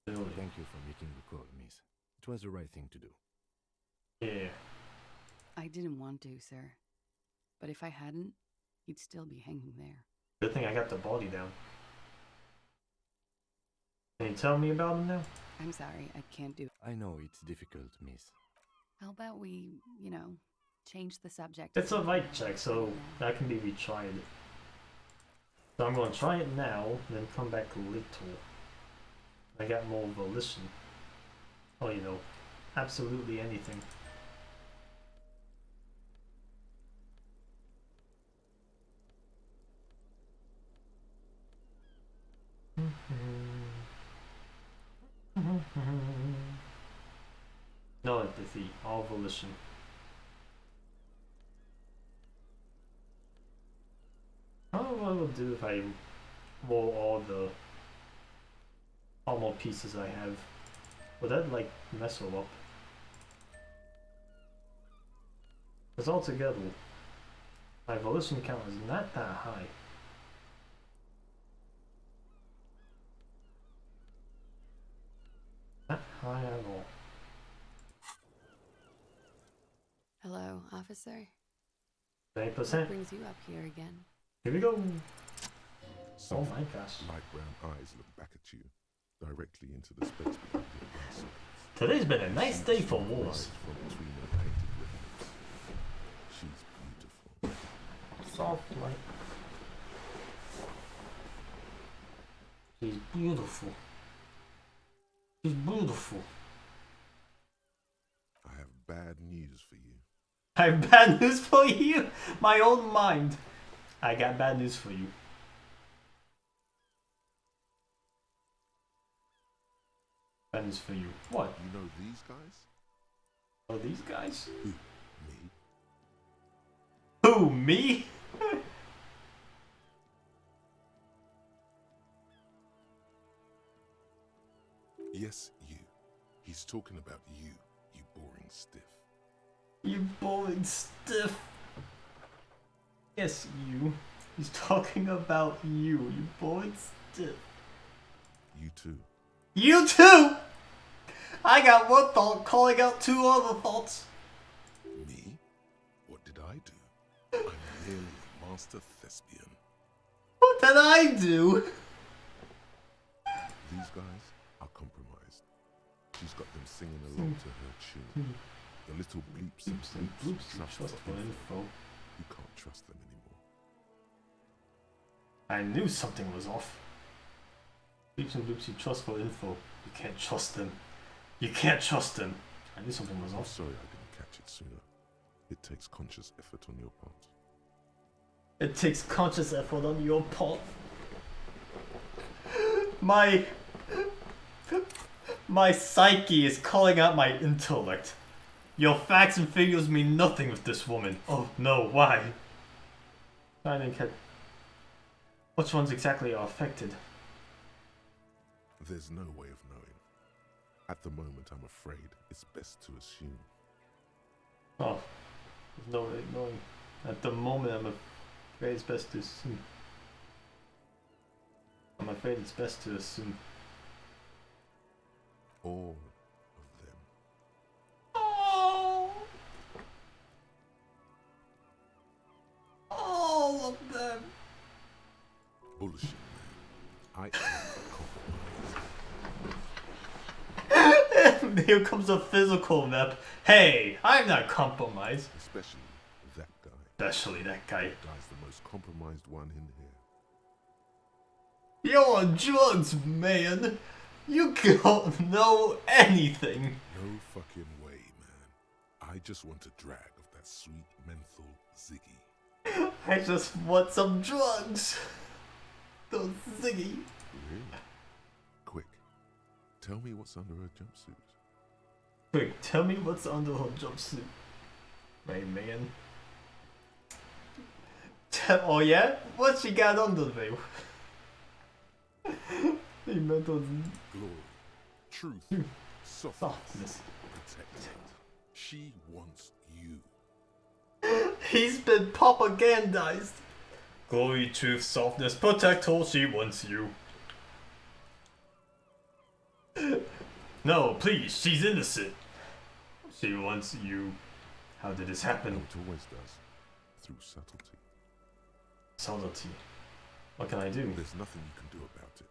Thank you for making the call, miss. It was the right thing to do. Yeah. I didn't want to, sir. But if I hadn't, he'd still be hanging there. Good thing I got the body down. Can you tell me about him now? I'm sorry, I can't do it. I know it's difficult, miss. How about we, change the subject? It's a mic check, so that can be retried. So I'm going to try it now, then come back later. I got more volition. Oh, absolutely anything. No empathy, all volition. I don't know what I would do if I roll all more pieces I have. Would that mess her up? Because altogether, my volition count is not that high. Not high at all. Hello, officer. 8%. What brings you up here again? Here we go. Some oh my gosh. light brown eyes look back at you, directly into the space behind your eye sockets. Today's been a nice day for wars. From between her painted ribbons. She's beautiful. Soft light. She's beautiful. She's beautiful. I have bad news for you. I have bad news for you? My own mind. I got bad news for you. Bad news for you. What? You know these guys? Oh, these guys? Who? Me? Who, me? Yes, you. He's talking about you, you boring stiff. You boring stiff. Yes, you. He's talking about you boring stiff. You too. You too! I got one thought calling out two other thoughts. Me? What did I do? I'm merely a master thespian. What did I do? These guys are compromised. She's got them singing along to her tune. The little bleeps and bloops trust for info. You can't trust them anymore. I knew something was off. Bleeps and bloops you trust for info. You can't trust them. You can't trust them. I knew something was I'm off. sorry I didn't catch it sooner. It takes conscious effort on your part. It takes conscious effort on your part. My psyche is calling out my intellect. Your facts and figures mean nothing with this woman. Oh no, why? I didn't catch. Which ones exactly are affected? There's no way of knowing. At the moment, I'm afraid it's best to assume. Oh, there's no way of knowing. At the moment, I'm afraid it's best to assume. I'm afraid it's best to assume. All of them. Oh! All of them! Bullshit, man. I am compromised. Here comes a physical map. Hey, I'm not compromised. Especially that guy. Especially that guy. That guy's the most compromised one in here. You're on drugs, man. You don't know anything. No fucking way, man. I just want a drag of that sweet menthol Ziggy. I just want some drugs. Those Ziggy. Really? Quick, tell me what's under her jumpsuit. Quick, tell me what's under her jumpsuit. My man. Oh yeah? What she got under there? He mental Glory, truth, softness, protect. She wants you. He's been propagandized. Glory, truth, softness, protect her, she wants you. No, please, she's innocent. She wants you. How did this happen? It always does. Through subtlety. Subtlety. What can I do? There's nothing you can do about it.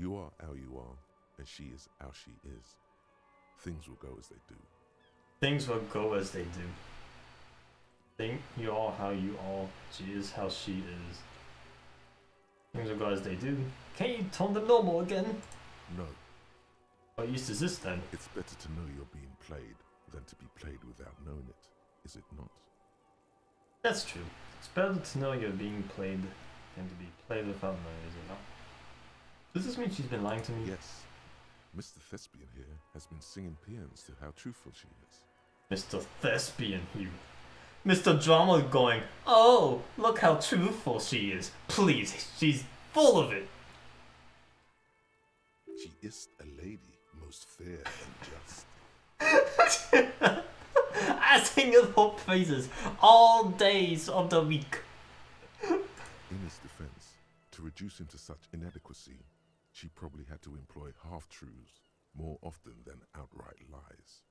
You are how you are, and she is how she is. Things will go as they do. Things will go as they do. Think you are how you are, she is how she is. Things will go as they do. Can you turn them normal again? No. What use is this then? It's better to know you're being played than to be played without knowing it, is it not? That's true. It's better to know you're being played than to be played without knowing, is it not? Does this mean she's been lying to me? Yes. Mr. Thespian here has been singing paeans to how truthful she is. Mr. Thespian here. Mr. Drama going, oh, look how truthful she is. Please, she's full of it. She is a lady, most fair and just. I sing her praises all days of the week. In his defense, to reduce him to such inadequacy, she probably had to employ half-truths more often than outright lies.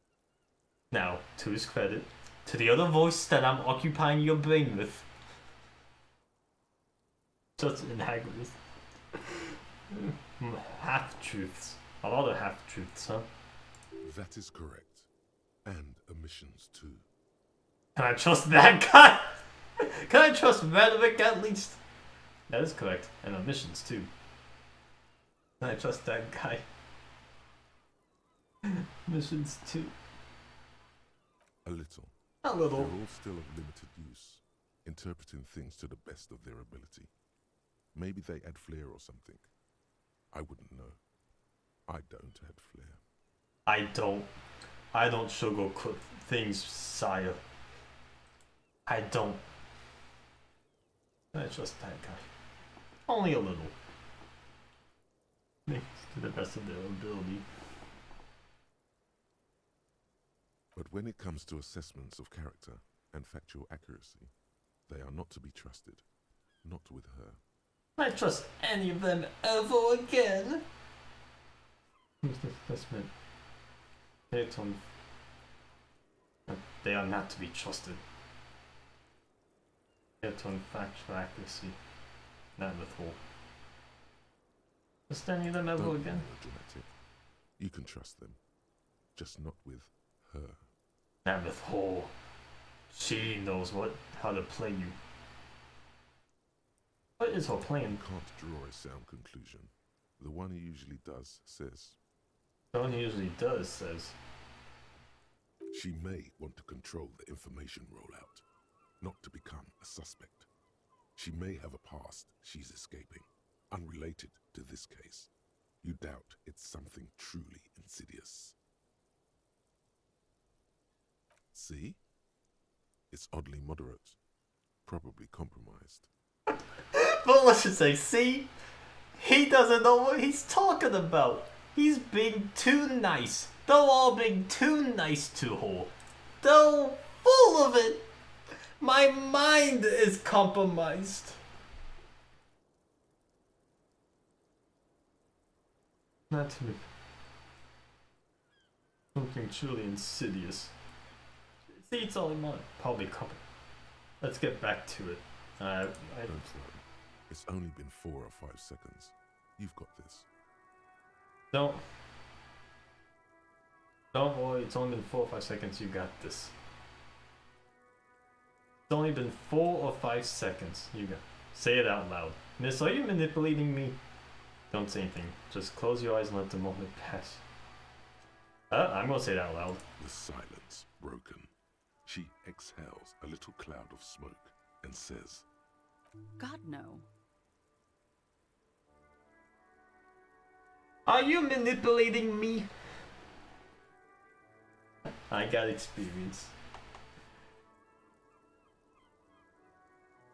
Now, to his credit, to the other voice that I'm occupying your brain with. Just an antagonist. Half-truths. A lot of half-truths, huh? That is correct. And omissions too. Can I trust that guy? Can I trust rhetoric at least? That is correct. And omissions too. Can I trust that guy? Omissions too. A little. A little. They're all still of limited use, interpreting things to the best of their ability. Maybe they add flair or something. I wouldn't know. I don't add flair. I don't sugarcoat things, sire. I don't. I trust that guy. Only a little. To the best of their ability. But when it comes to assessments of character and factual accuracy, they are not to be trusted. Not with her. I trust any of them ever again. Who's the assessment? They are not to be trusted. On factual accuracy. Not with all. Trust any of them ever Don't be again? melodramatic. You can trust them. Just not with her. Not with her. She knows how to play you. What is her plan? You can't draw a sound conclusion. The one who usually does says. The one who usually does says. She may want to control the information rollout, not to become a suspect. She may have a past she's escaping, unrelated to this case. You doubt it's something truly insidious. See? It's oddly moderate, probably compromised. But let's just say, see? He doesn't know what he's talking about. He's being too nice. They're all being too nice to her. They're full of it. My mind is compromised. Not to me. Something truly insidious. See, it's all in mind. Probably compromised. Let's get back to it. Don't worry. It's only been 4 or 5 seconds. You've got this. Don't worry, it's only been 4 or 5 seconds. You got this. It's only been 4 or 5 seconds. You got. Say it out loud. Miss, are you manipulating me? Don't say anything. Just close your eyes and let the moment pass. I'm gonna say it out loud. The silence broken. She exhales a little cloud of smoke and says, God, no. Are you manipulating me? I got experience.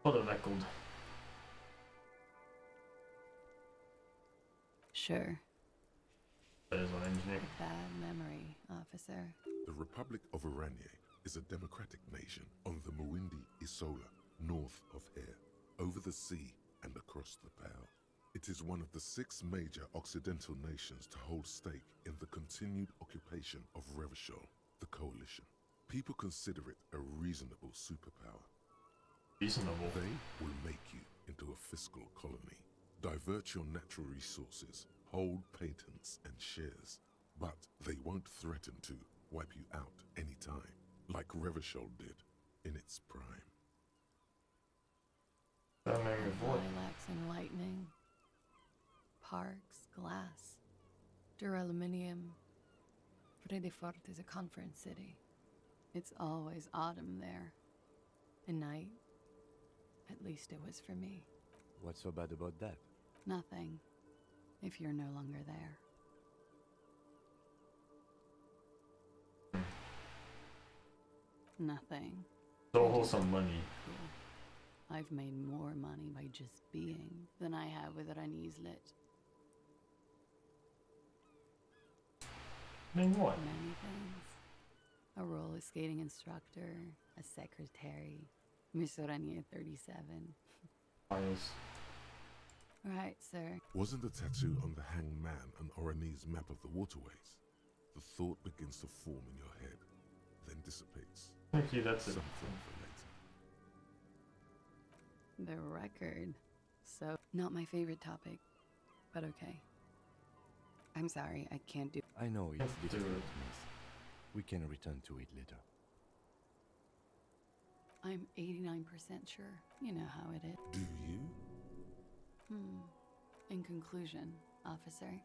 For the record. Sure. That is what engineer. Bad memory, officer. The Republic of Oranje is a democratic nation on the Muindi Isola, north of here, over the sea and across the Pale. It is one of the 6 major Occidental nations to hold stake in the continued occupation of Revachol, the coalition. People consider it a reasonable superpower. Reasonable? They will make you into a fiscal colony, divert your natural resources, hold patents and shares, but they won't threaten to wipe you out anytime, like Revachol did in its prime. Lilacs and lightning. Parks, glass, duraluminium. Vredefort is a conference city. It's always autumn there. And night. At least it was for me. What's so bad about that? Nothing. If you're no longer there. Nothing. Don't hold some money. Cool. I've made more money by just being than I have with Rani's lit. Mean what? Many things. A roller skating instructor, a secretary, Miss Oranje 37. Files. Right, sir. Wasn't the tattoo on the hanged man an Oranese map of the waterways? The thought begins to form in your head, then dissipates. Thank you, that's it. Something for later. The record. So, not my favorite topic, but okay. I'm sorry, I can't do. I know it's Let's do difficult, it. miss. We can return to it later. I'm 89% sure. You know how it is. Do you? In conclusion, officer,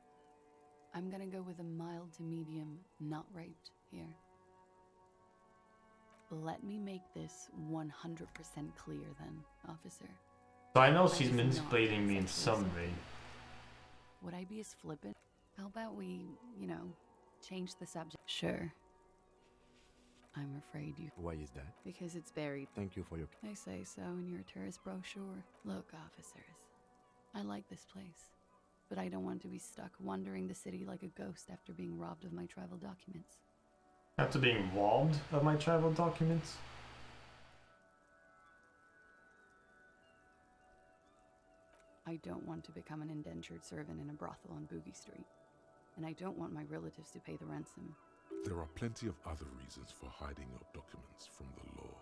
I'm gonna go with a mild to medium not raped here. Let me make this 100% clear then, officer. So I know That she's is not manipulating me in sexual some assault. way. Would I be as flippant? How about we, change the subject? Sure. I'm afraid you. Why is that? Because it's buried. Thank you for your... They say so in your tourist brochure. Look, officers, I like this place, but I don't want to be stuck wandering the city like a ghost after being robbed of my travel documents. After being robbed of my travel documents? I don't want to become an indentured servant in a brothel on Boogie Street. And I don't want my relatives to pay the ransom. There are plenty of other reasons for hiding your documents from the law.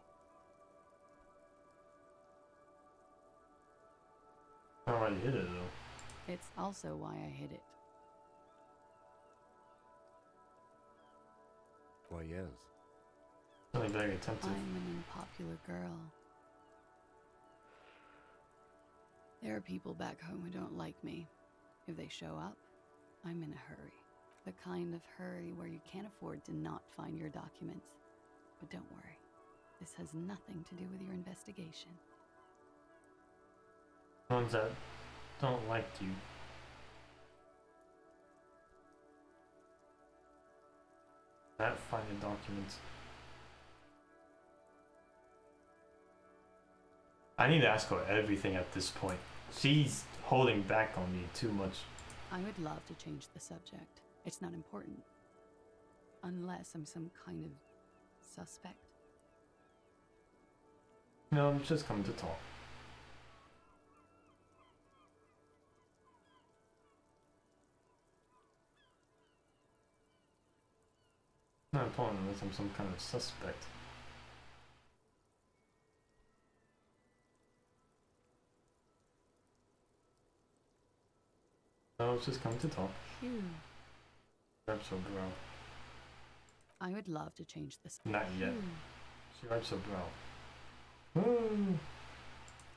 How I hid it though. It's also why I hid it. Why, yes. Something very attentive. I'm an unpopular girl. There are people back home who don't like me. If they show up, I'm in a hurry. The kind of hurry where you can't afford to not find your documents. But don't worry, this has nothing to do with your investigation. Ones that don't like you. That finding documents. I need to ask her everything at this point. She's holding back on me too much. I would love to change the subject. It's not important. Unless I'm some kind of suspect. No, I'm just coming to talk. Not important unless I'm some kind of suspect. No, it's just coming to talk. Phew. Wipes her brow. I would love to change this. Not yet. Phew. She wipes her brow.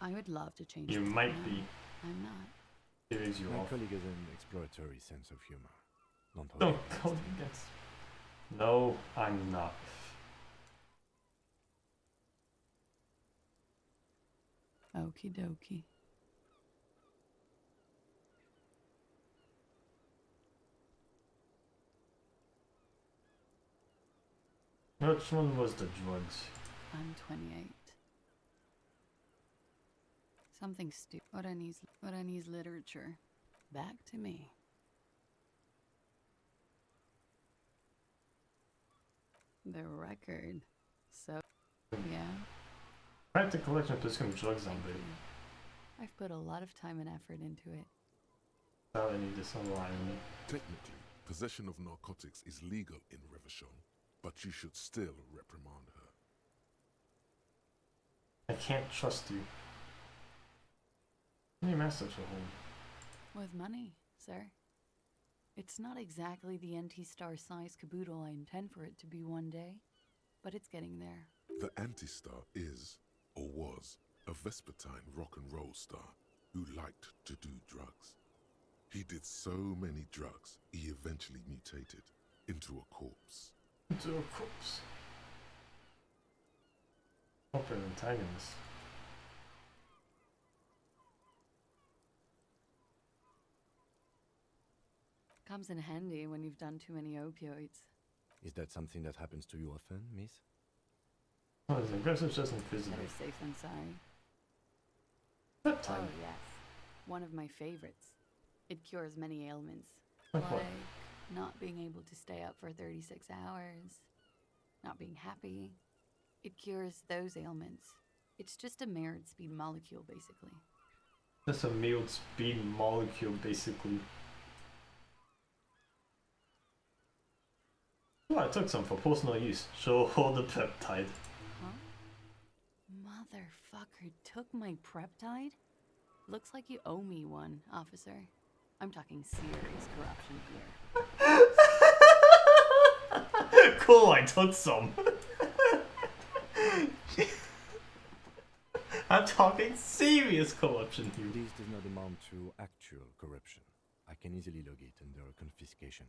I would love to change You this. might No, be. I'm not. It is you My off. colleague has an exploratory sense of humor. Don't hold Don't it against go him. against. No, I'm not. Okie dokie. Which one was the drugs? I'm 28. Something stupid. What I need literature. Back to me. The record. So, yeah. Practical collection of physical drugs on Thank baby. you. I've put a lot of time and effort into it. Now I need this online. Technically, possession of narcotics is legal in Revachol, but you should still reprimand her. I can't trust you. How many masters are home? With money, sir. It's not exactly the anti-star size caboodle I intend for it to be one day, but it's getting there. The Anti-Star is, or was, a Vespertine rock and roll star who liked to do drugs. He did so many drugs, he eventually mutated into a corpse. Into a corpse. Proper antagonist. Comes in handy when you've done too many opioids. Is that something that happens to you often, miss? Oh, it's aggressive, just invisible. Better safe than sorry. That time. Oh yes, one of my favorites. It cures many ailments. Like what? Not being able to stay up for 36 hours. Not being happy. It cures those ailments. It's just a mirrored speed molecule, basically. Just a mirrored speed molecule, basically. Oh, I took some for personal use. Show all the peptide. Huh? Motherfucker took my Preptide? Looks like you owe me one, officer. I'm talking serious corruption here. Cool, I took some. I'm talking serious corruption here. This does not amount to actual corruption. I can easily log it under confiscation.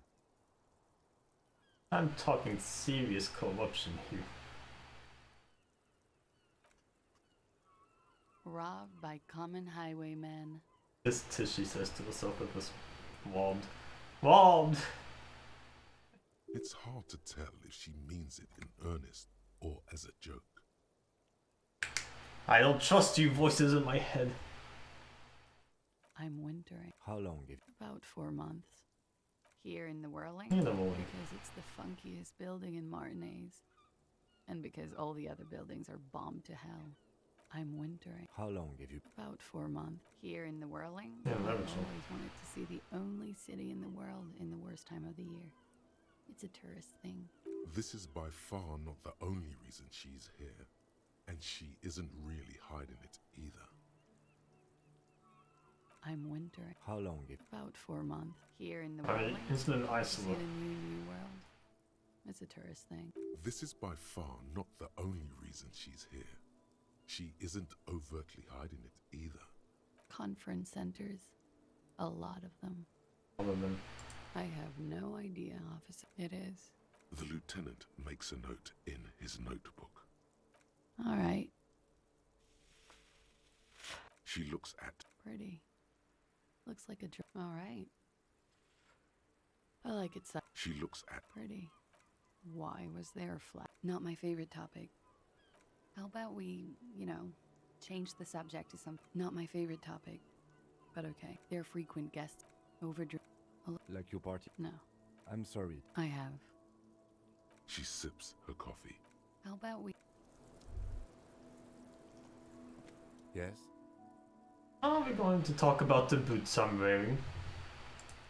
I'm talking serious corruption here. Robbed by common highwaymen. This Tishy says to herself it was robbed. Robbed! It's hard to tell if she means it in earnest or as a joke. I don't trust you, voices in my head. I'm wintering. How long? About 4 months. Here in the Whirling? In the Whirling. Because it's the funkiest building in Martinez. And because all the other buildings are bombed to hell. I'm wintering. How long have you... About 4 months. Here in the Whirling? Yeah, I've that always was all. wanted to see the only city in the world in the worst time of the year. It's a tourist thing. This is by far not the only reason she's here. And she isn't really hiding it either. I'm wintering. How long have... About 4 months. Here in the I mean, Whirling? it's an To see isolate. the new world. It's a tourist thing. This is by far not the only reason she's here. She isn't overtly hiding it either. Conference centers. A lot of them. All of them. I have no idea, officer. It is. The lieutenant makes a note in his notebook. All right. She looks at... Pretty. Looks like a all right. I like it so She looks at... pretty. Why was there a flag? Not my favorite topic. How about we, change the subject to some... Not my favorite topic. But okay. They're frequent guests. Overdrive. Like your party? No. I'm sorry. I have. She sips her coffee. How about we... Yes? Are we going to talk about the boots I'm wearing?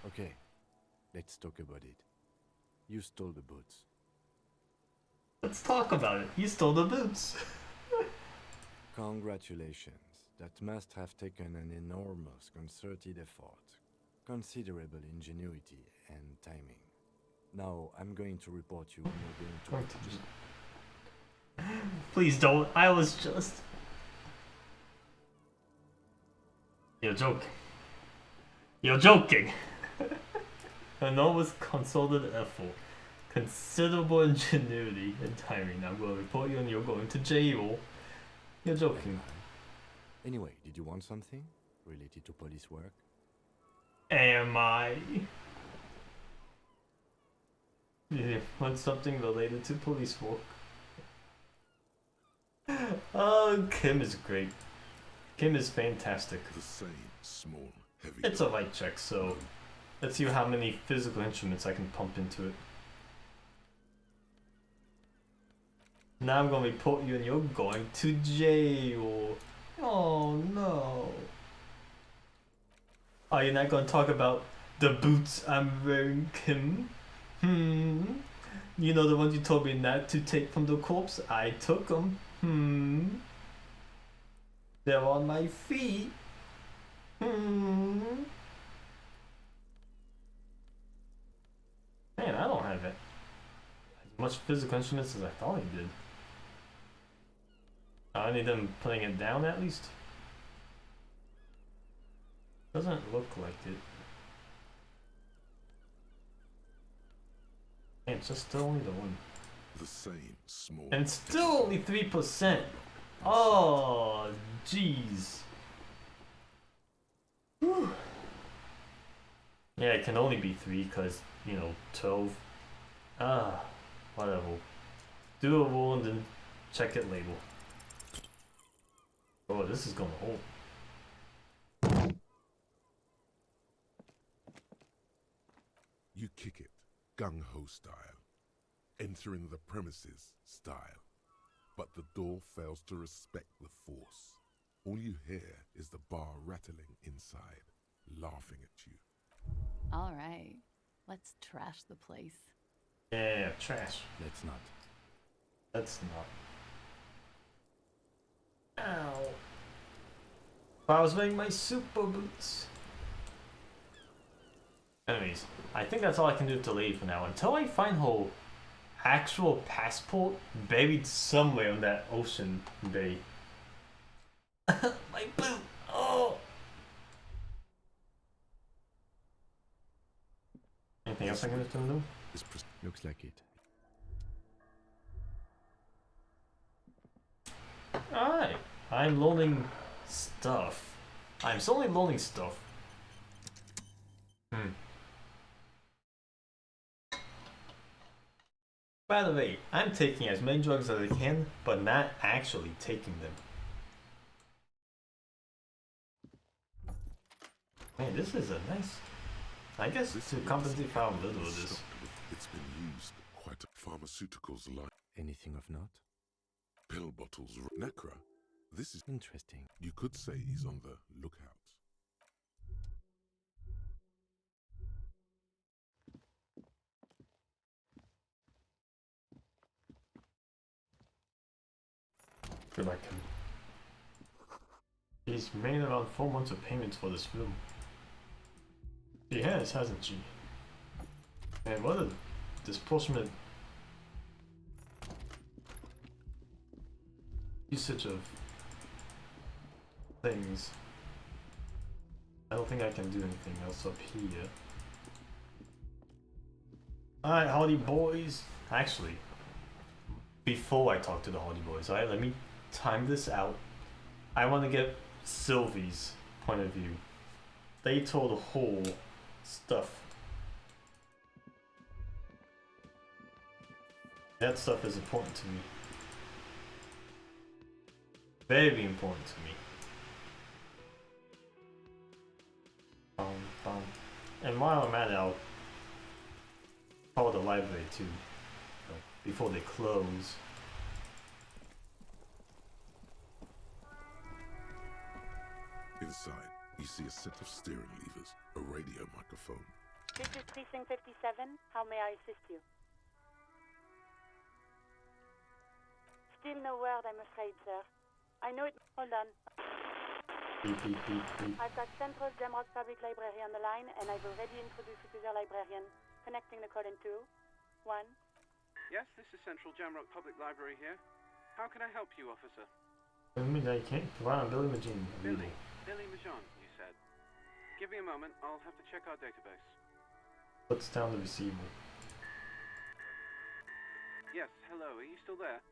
Okay. Let's talk about it. You stole the boots. Let's talk about it. You stole the boots. Congratulations. That must have taken an enormous concerted effort, considerable ingenuity and timing. Now, I'm going to report you when you're going to... Please don't. I was just... You're joking. You're joking. Enormous concerted effort, considerable ingenuity and timing. I'm going to report you and you're going to jail. You're joking. Anyway, did you want something related to police work? Am I? You want something related to police work? Oh, Kim is great. Kim is fantastic. The same small, heavy... It's a light check, so let's see how many physical instruments I can pump into it. Now I'm gonna report you and you're going to jail. Oh no. Are you not gonna talk about the boots I'm wearing, Kim? You know the ones you told me not to take from the corpse? I took them. They're on my feet. Man, I don't have it. As much physical instruments as I thought I did. I need them putting it down at least. Doesn't look like it. Man, it's just still only the one. The same small... And it's still only 3%. Oh, jeez. Whew. Yeah, it can only be 3 because, 12. Ah, whatever. Do a roll and then check it label. Oh, this is gonna hold. You kick it, gung-ho style. Entering the premises style. But the door fails to respect the force. All you hear is the bar rattling inside, laughing at you. All right. Let's trash the place. Yeah, trash. Let's not. Let's not. Ow. If I was wearing my super boots. Anyways, I think that's all I can do to Lady for now. Until I find her actual passport buried somewhere in that ocean bay. My boot! Oh! Anything else I can do? Looks like it. Alright. I'm loading stuff. I'm slowly loading stuff. By the way, I'm taking as many drugs as I can, but not actually taking them. Man, this is a nice I guess This to means compensate for how it little is it is. stocked with- It's been used quite a pharmaceuticals like Anything of note? pill bottles. Necra. This is interesting. You could say he's on the lookout. Feel like him. He's made around 4 months of payments for this film. She has, hasn't she? And what a disproportionate usage of things. I don't think I can do anything else up here. Alright, Hardy Boys. Actually, before I talk to the Hardy Boys, alright, let me time this out. I want to get Sylvie's point of view. They told the whole stuff. That stuff is important to me. Very important to me. And while I'm at it, I'll call the library too, before they close. Inside, you see a set of steering levers, a radio microphone. This is Precinct 57. How may I assist you? Still no word, I'm afraid, sir. I know it. Hold on. Beep, beep, beep, beep. I've got Central Jamrock Public Library on the line, and I've already introduced you to their librarian. Connecting the call in 2, 1. Yes, this is Central Jamrock Public Library here. How can I help you, officer? I mean, I can't provide Billy Magine. Billy Majon, you said. Give me a moment, I'll have to check our database. Puts down the receiver. Yes, hello, are you still there?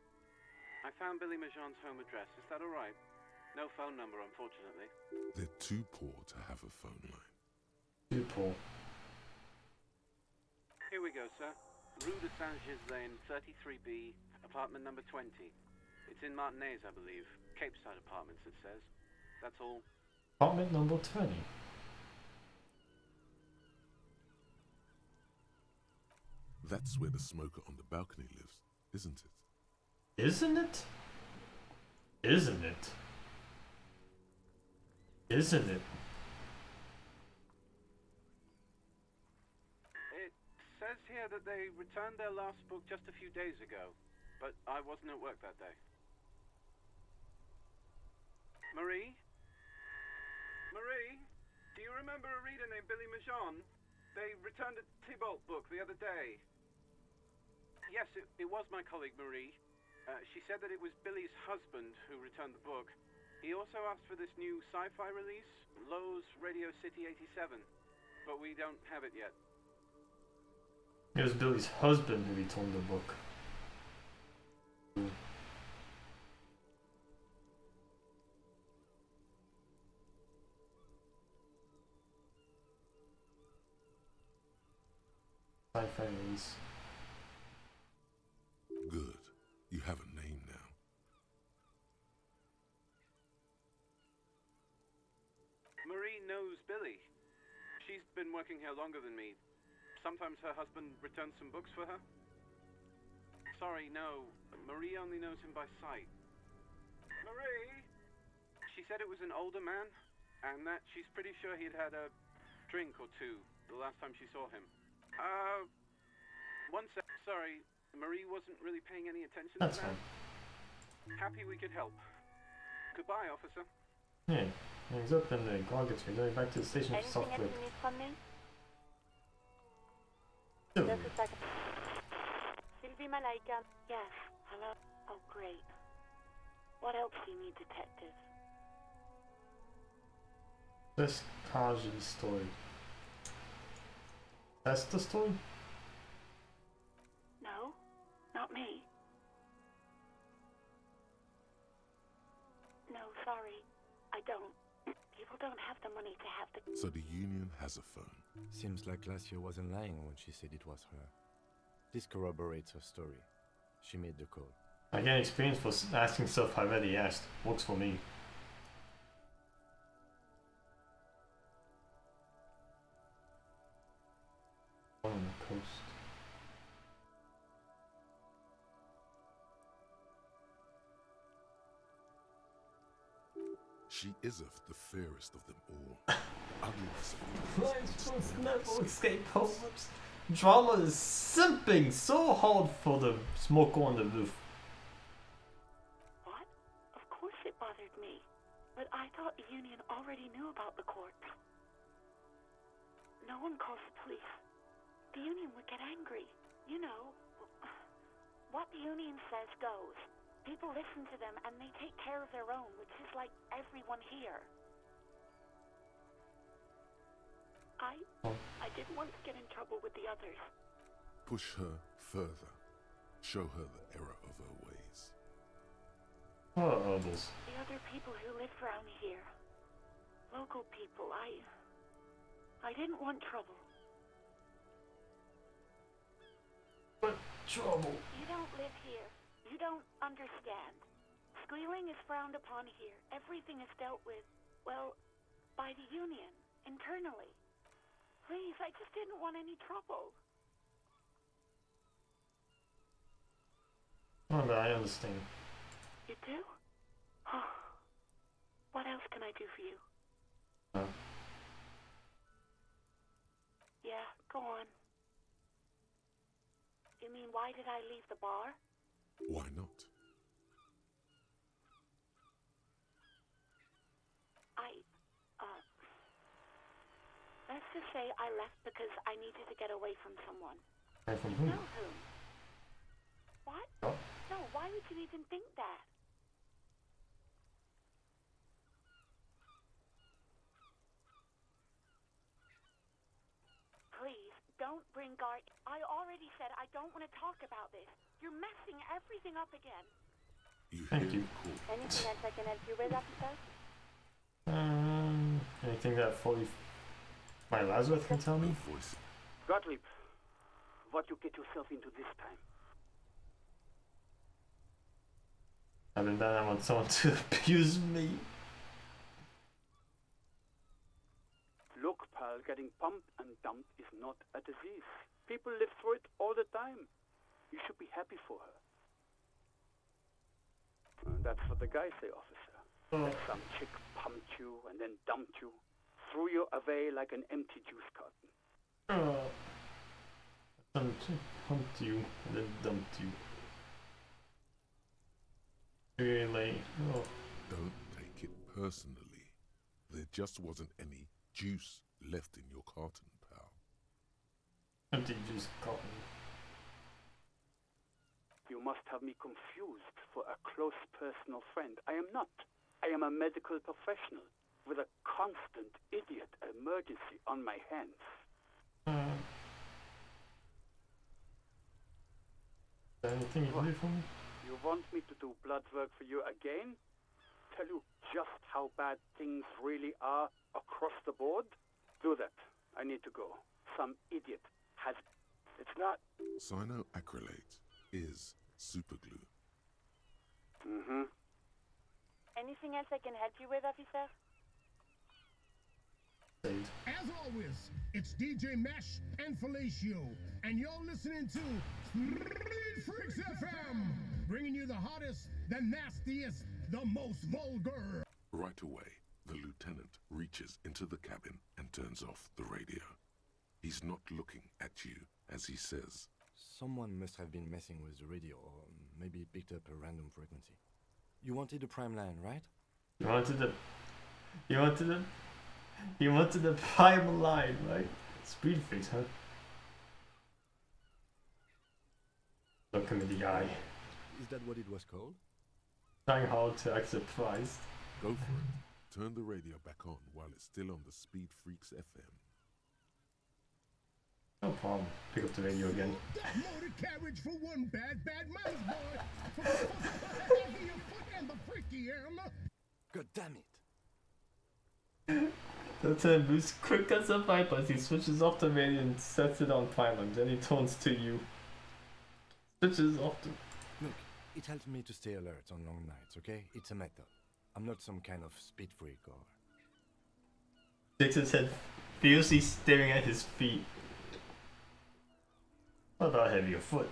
I found Billy Majon's home address, is that alright? No phone number, unfortunately. They're too poor to have a phone line. Too poor. Here we go, sir. Rue de Saint-Ghislain, 33B, apartment number 20. It's in Martinez, I believe. Capeside Apartments, it says. That's all. Apartment number 20. That's where the smoker on the balcony lives, isn't it? Isn't it? Isn't it? Isn't it? It says here that they returned their last book just a few days ago, but I wasn't at work that day. Marie? Marie? Do you remember a reader named Billy Majon? They returned a Tybalt book the other day. Yes, it was my colleague Marie. She said that it was Billy's husband who returned the book. He also asked for this new sci-fi release, Lowe's Radio City 87, but we don't have it yet. It was Billy's husband who returned the book. Sci-fi release. Good. You have a name now. Marie knows Billy. She's been working here longer than me. Sometimes her husband returns some books for her. Sorry, no. Marie only knows him by sight. Marie! She said it was an older man, and that she's pretty sure he'd had a drink or two the last time she saw him. One sec. Sorry, Marie wasn't really paying any attention That's to that. fine. Happy we could help. Goodbye, officer. Yeah, hangs up and the guard gets me going back to the station for Anything else software. you need from me? Sylvie. Just a second. Sylvie Malaika. Yes, hello? Oh, great. What else do you need, detective? This Kaji story. That's the story? No, not me. No, sorry. I don't. People don't have the money to have the... So the Union has a phone. Seems like Glacier wasn't lying when she said it was her. This corroborates her story. She made the call. I get experience for asking stuff I already asked. Works for me. On the coast. She iseth the fairest of them all. Ugliness of Lions never escape problems. Drama is simping so hard for the smoker on the roof. What? Of course it bothered me. But I thought the Union already knew about the corpse. No one calls the police. The Union would get angry. You know, what the Union says goes. People listen to them and they take care of their own, which is like everyone here. I didn't want to get in trouble with the others. Push her further. Show her the error of her ways. What others? The other people who live around here. Local people, I didn't want trouble. What trouble? You don't live here. You don't understand. Squealing is frowned upon here. Everything is dealt with, well, by the Union, internally. Please, I just didn't want any trouble. Oh, no, I understand. You do? Oh. What else can I do for you? Yeah, go on. You mean, why did I leave the bar? Why not? Let's just say I left because I needed to get away from someone. From whom? You know whom? What? Oh. No, why would you even think that? Please, don't bring Guard. I already said I don't want to talk about this. You're messing everything up again. Thank you. Anything else I can help you with, officer? Anything that my Lazarus can tell me? Gottlieb, what you get yourself into this time? Other than that, I want someone to abuse me. Look, pal, getting pumped and dumped is not a disease. People live through it all the time. You should be happy for her. That's what the guys say, officer. That some chick pumped you and then dumped you, threw you away like an empty juice carton. Some chick pumped you and then dumped you. Really? Oh. Don't take it personally. There just wasn't any juice left in your carton, pal. Empty juice carton. You must have me confused for a close personal friend. I am not. I am a medical professional with a constant idiot emergency on my hands. Is there anything you can do for me? You want me to do blood work for you again? Tell you just how bad things really are across the board? Do that. I need to go. Some idiot has... It's not... Cyanoacrylate is superglue. Mm-hmm. Anything else I can help you with, officer? As always, it's DJ Mesh and Felicio, and you're listening to Street Freaks FM, bringing you the hottest, the nastiest, the most vulgar. Right away, the lieutenant reaches into the cabin and turns off the radio. He's not looking at you as he says, Someone must have been messing with the radio, or maybe picked up a random frequency. You wanted the prime line, right? You wanted the prime line, right? Speed freaks, huh? Look him in the eye. Is that what it was called? Trying hard to act surprised. Go for it. Turn the radio back on while it's still on the Speed Freaks FM. No problem. Pick up the radio again. That motor carriage for one bad man's boy. For the heavier foot and the freaky armor. God damn it. Lieutenant Bruce quick cuts the pipe as he switches off the radio and sets it on silent. Then he turns to you. Switches off the... Look, it helps me to stay alert on long nights, okay? It's a method. I'm not some kind of speed freak or... Shakes his head, fiercely staring at his feet. What about heavier foot?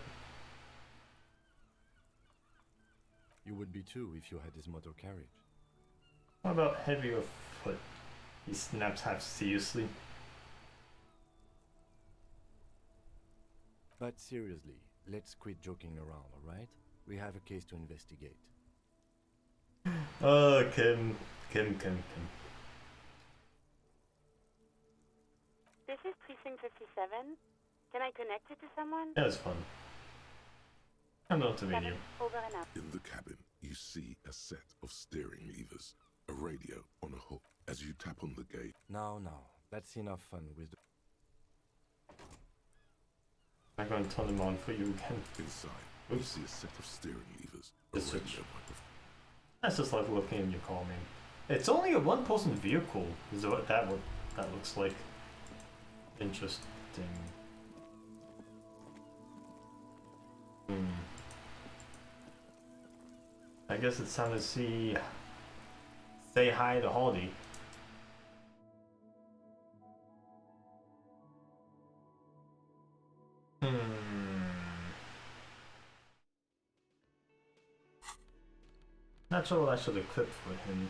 You would be too if you had his motor carriage. What about heavier foot? He snaps half seriously. But seriously, let's quit joking around, alright? We have a case to investigate. Oh, Kim. This is Precinct 57. Can I connect it to someone? That was fun. I'm not the video. Over and out. In the cabin, you see a set of steering levers, a radio on a hook. As you tap on the gate, Now, that's enough fun with the... I'm going to turn them on for you again. inside, you see a set of steering levers, a The switch. radio microphone. That's just like looking in your car, man. It's only a one-person vehicle. Is what that looks like. Interesting. I guess it's time to say hi to Hardy. Not sure what I should equip for him.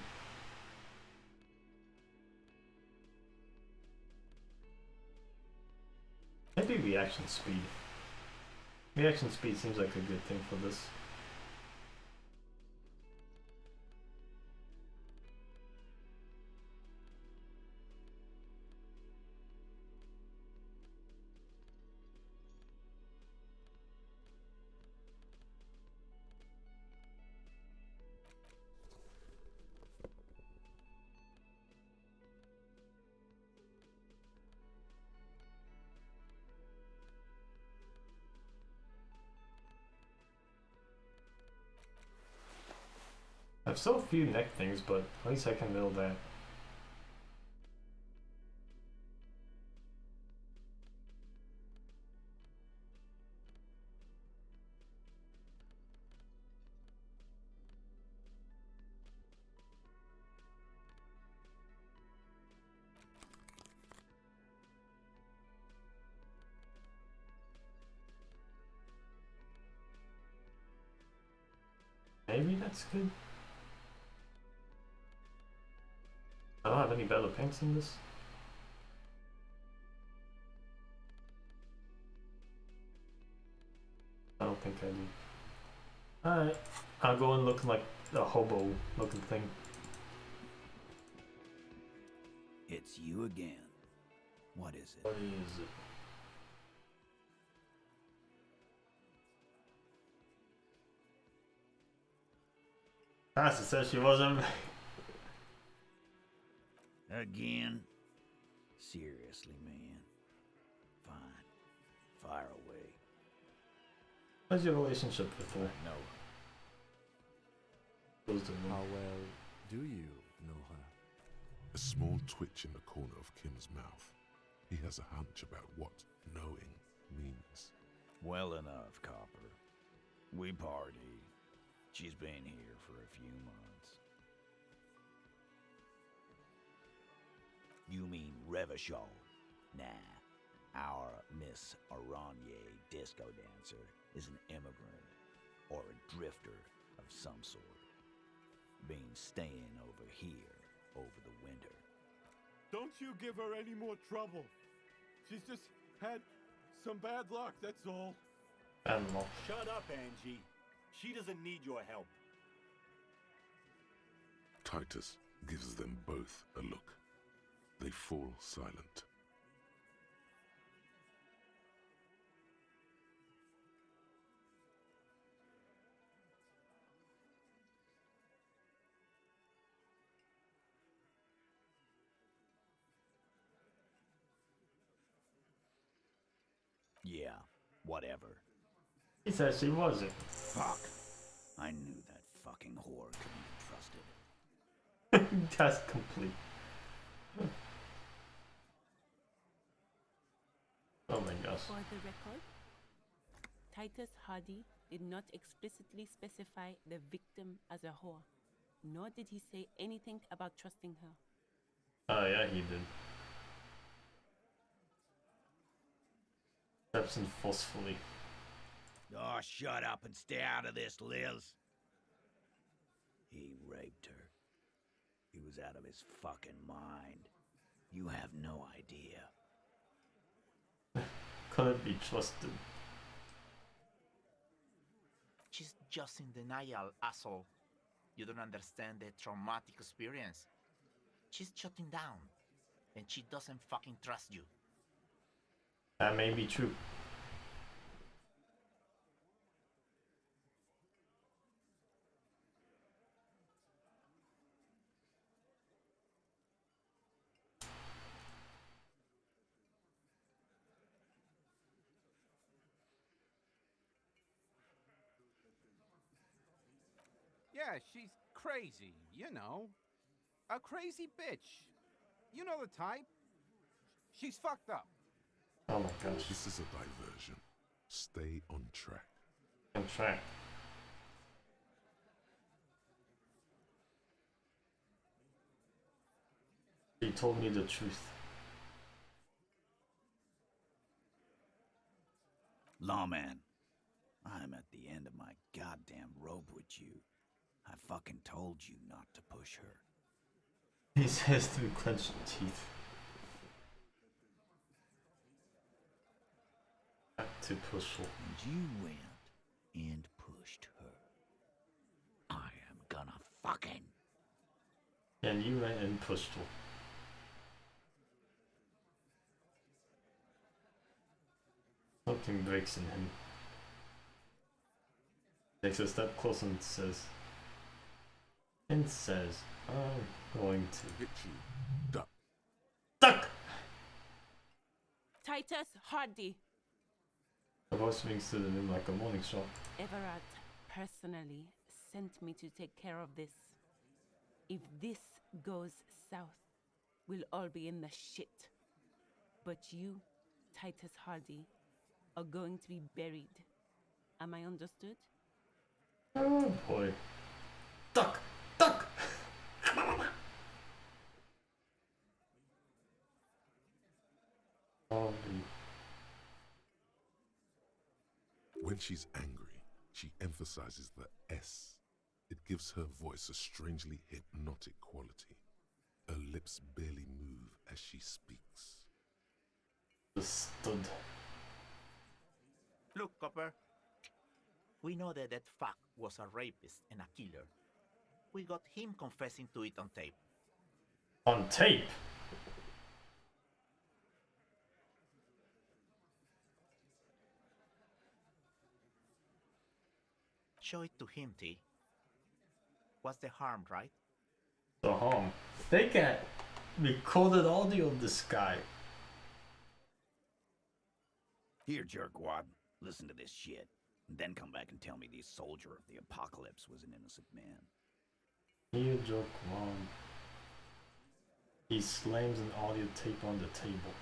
Maybe reaction speed. Reaction speed seems like a good thing for this. I have so few neck things, but at least I can build that. Maybe that's good. I don't have any better paints in this. I don't think I do. Alright, I'll go and look like a hobo looking thing. It's you again. What is it? What is it? Pastor said she wasn't. Again? Seriously, man. Fine. Fire away. How's your relationship with her? No. How well do you know her? A small twitch in the corner of Kim's mouth. He has a hunch about what knowing means. Well enough, Copper. We partied. She's been here for a few months. You mean Revachol? Nah. Our Miss Aranye disco dancer is an immigrant or a drifter of some sort. Been staying over here over the winter. Don't you give her any more trouble. She's just had some bad luck, that's all. Shut up, Angie. She doesn't need your help. Titus gives them both a look. They fall silent. Yeah, whatever. He said she wasn't. Fuck. I knew that fucking whore couldn't be trusted. That's complete. Oh my gosh. For the record, Titus Hardy did not explicitly specify the victim as a whore, nor did he say anything about trusting her. Oh yeah, he did. Steps in forcefully. Oh, shut up and stay out of this, Liz. He raped her. He was out of his fucking mind. You have no idea. Couldn't be trusted. She's just in denial, asshole. You don't understand the traumatic experience. She's shutting down, and she doesn't fucking trust you. That may be true. Yeah, she's crazy, you know. A crazy bitch. You know the type. She's fucked up. Oh my gosh. This is a diversion. Stay on track. On track. He told me the truth. Lawman, I'm at the end of my goddamn rope with you. I fucking told you not to push her. He says through clenched teeth. Back to push her. And you went and pushed her. I am gonna fucking... And you went and pushed her. Something breaks in him. Takes a step closer and says, I'm going to hit you. Duck. Duck! Titus Hardy. The voice rings through the room like a morning shot. Everard personally sent me to take care of this. If this goes south, we'll all be in the shit. But you, Titus Hardy, are going to be buried. Am I understood? Oh boy. Duck! Duck! When she's angry, she emphasizes the S. It gives her voice a strangely hypnotic quality. Her lips barely move as she speaks. Stood. Look, Copper. We know that fuck was a rapist and a killer. We got him confessing to it on tape. On tape? Show it to him, T. What's the harm, right? The harm. They got recorded audio of this guy. Here, jerkwad, listen to this shit. And then come back and tell me the soldier of the apocalypse was an innocent man. Here, jerkwad. He slams an audio tape on the table.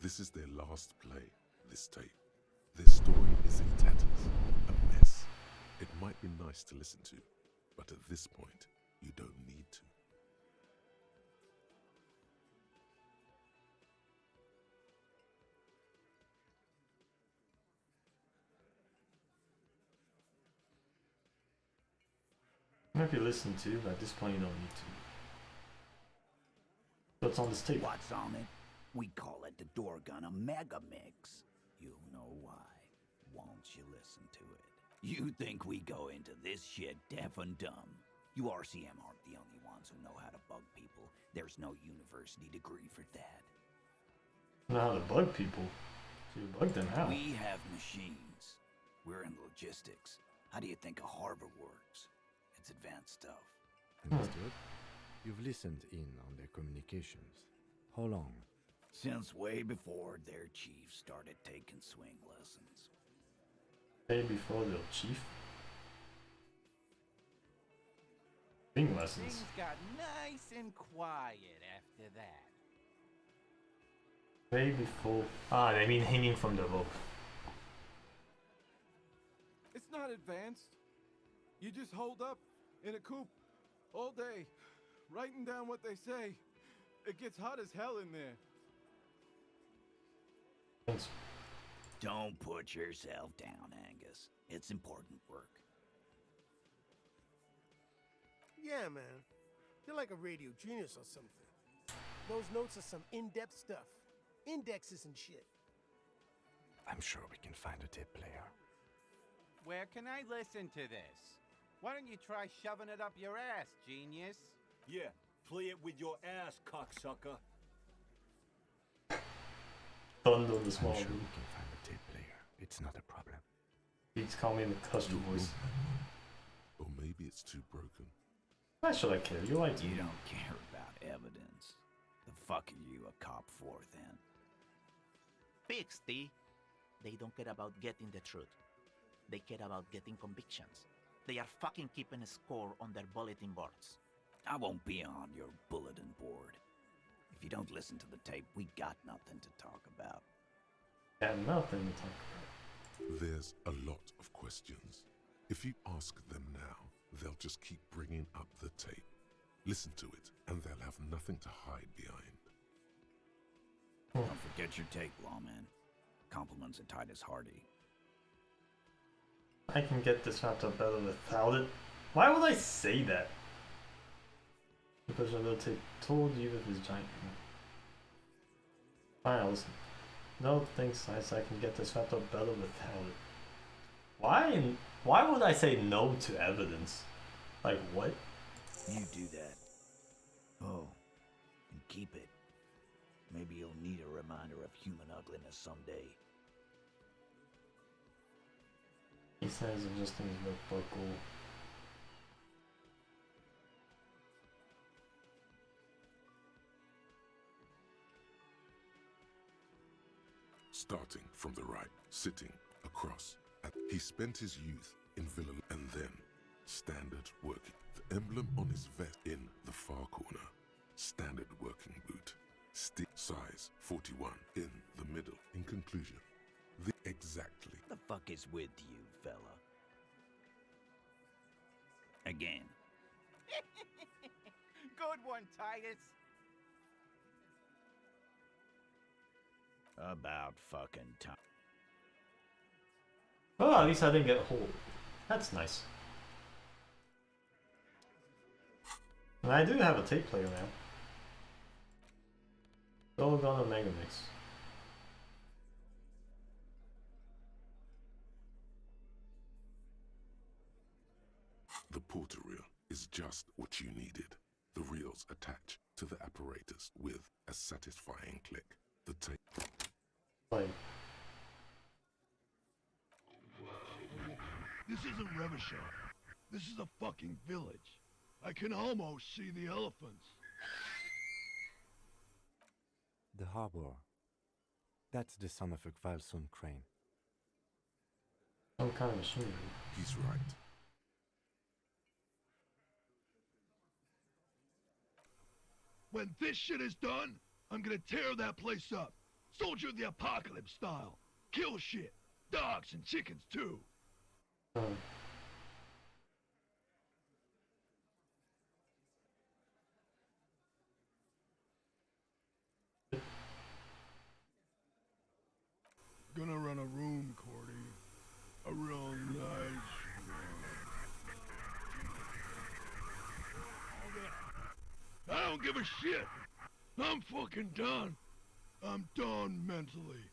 This is their last play, this tape. Their story is in tatters, a mess. It might be nice to listen to, but at this point, you don't need to. Might be listened to, but at this point you don't need to. What's on this tape? What's on it? We call it the Dorgun a mega mix. You'll know why once you listen to it. You think we go into this shit deaf and dumb? You RCM aren't the only ones who know how to bug people. There's no university degree for that. Know how to bug people? So you bug them how? We have machines. We're in logistics. How do you think a harbor works? It's advanced stuff. Understood. You've listened in on their communications. How long? Since way before their chief started taking swing lessons. Day before their chief? Swing lessons. Things got nice and quiet after that. Day before. Ah, they mean hanging from the rope. It's not advanced. You just hold up in a coop all day, writing down what they say. It gets hot as hell in there. Don't put yourself down, Angus. It's important work. Yeah, man. You're like a radio genius or something. Those notes are some in-depth stuff. Indexes and shit. I'm sure we can find a tape player. Where can I listen to this? Why don't you try shoving it up your ass, genius? Yeah, play it with your ass, cocksucker. Thunder on the small I'm sure room. we can find a tape player. It's not a problem. Beats call me in the customer voice. Or maybe it's too broken. Why should I care? You like to. You don't care about evidence. The fuck are you a cop for, then? Pigs, T. They don't care about getting the truth. They care about getting convictions. They are fucking keeping a score on their bulletin boards. I won't be on your bulletin board. If you don't listen to the tape, we got nothing to talk about. Got nothing to talk about. There's a lot of questions. If you ask them now, they'll just keep bringing up the tape. Listen to it, and they'll have nothing to hide behind. Don't forget your tape, lawman. Compliments of Titus Hardy. I can get this wrapped up better without it. Why would I say that? Because I will take told you with his giant. Fine, listen. No, thanks, guys. I can get this wrapped up better without it. Why would I say no to evidence? Like what? You do that. Oh, and keep it. Maybe you'll need a reminder of human ugliness someday. He says adjusting his milk buckle. Starting from the right, sitting across. He spent his youth in Villa and then standard working. The emblem on his vest in the far corner. Standard working boot. Stick size 41 in the middle. In conclusion, exactly. The fuck is with you, fella? Again. Good one, Titus. About fucking time. Oh, at least I didn't get a hold. That's nice. And I do have a tape player now. Dolgon and Megamix. The porter reel is just what you needed. The reels attach to the apparatus with a satisfying click. The tape. Like. This isn't Revachol. This is a fucking village. I can almost see the elephants. The harbor. That's the son of a Kvalson crane. Some kind of machinery. He's right. When this shit is done, I'm gonna tear that place up. Soldier of the Apocalypse style. Kill shit. Dogs and chickens too. Gonna run a room, Cordy. A real nice room. I don't give a shit. I'm fucking done. I'm done mentally.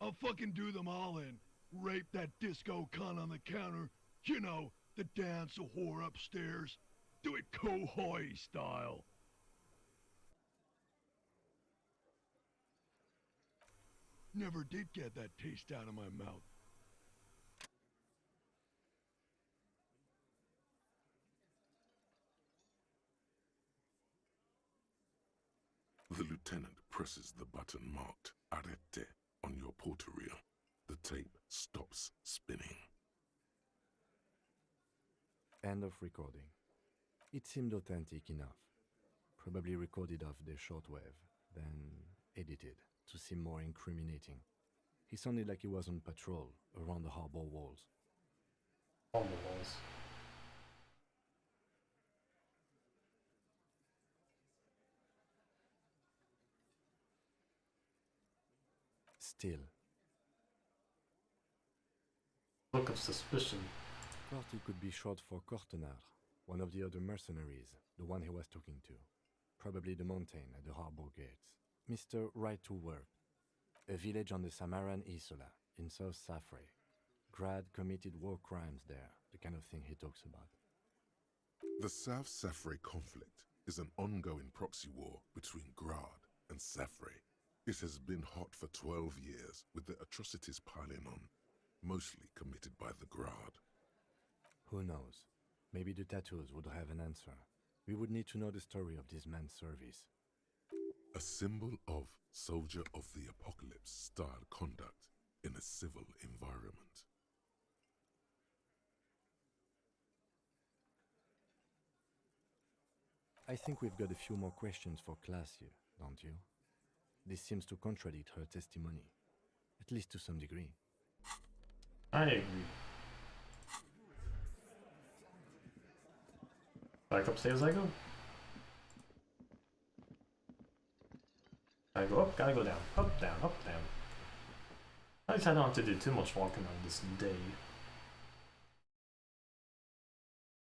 I'll fucking do them all in. Rape that disco cunt on the counter. You know, the dance a whore upstairs. Do it Kohoi style. Never did get that taste out of my mouth. The lieutenant presses the button marked Arrete on your porter reel. The tape stops spinning. End of recording. It seemed authentic enough. Probably recorded off the shortwave, then edited to seem more incriminating. He sounded like he was on patrol around the harbor walls. On the walls. Still, Look of suspicion. Corty could be short for Cortenard, one of the other mercenaries, the one he was talking to. Probably the mountain at the harbor gates. Mr. Right to Work, a village on the Samaran Isola, in South Safre. Grad committed war crimes there, the kind of thing he talks about. The South Safre conflict is an ongoing proxy war between Grad and Safre. It has been hot for 12 years, with the atrocities piling on, mostly committed by the Grad. Who knows? Maybe the tattoos would have an answer. We would need to know the story of this man's service. A symbol of Soldier of the Apocalypse style conduct in a civil environment. I think we've got a few more questions for class here, don't you? This seems to contradict her testimony, at least to some degree. I agree. Back upstairs I go. I go up, gotta go down. Up, down, up, down. At least I don't have to do too much walking on this day.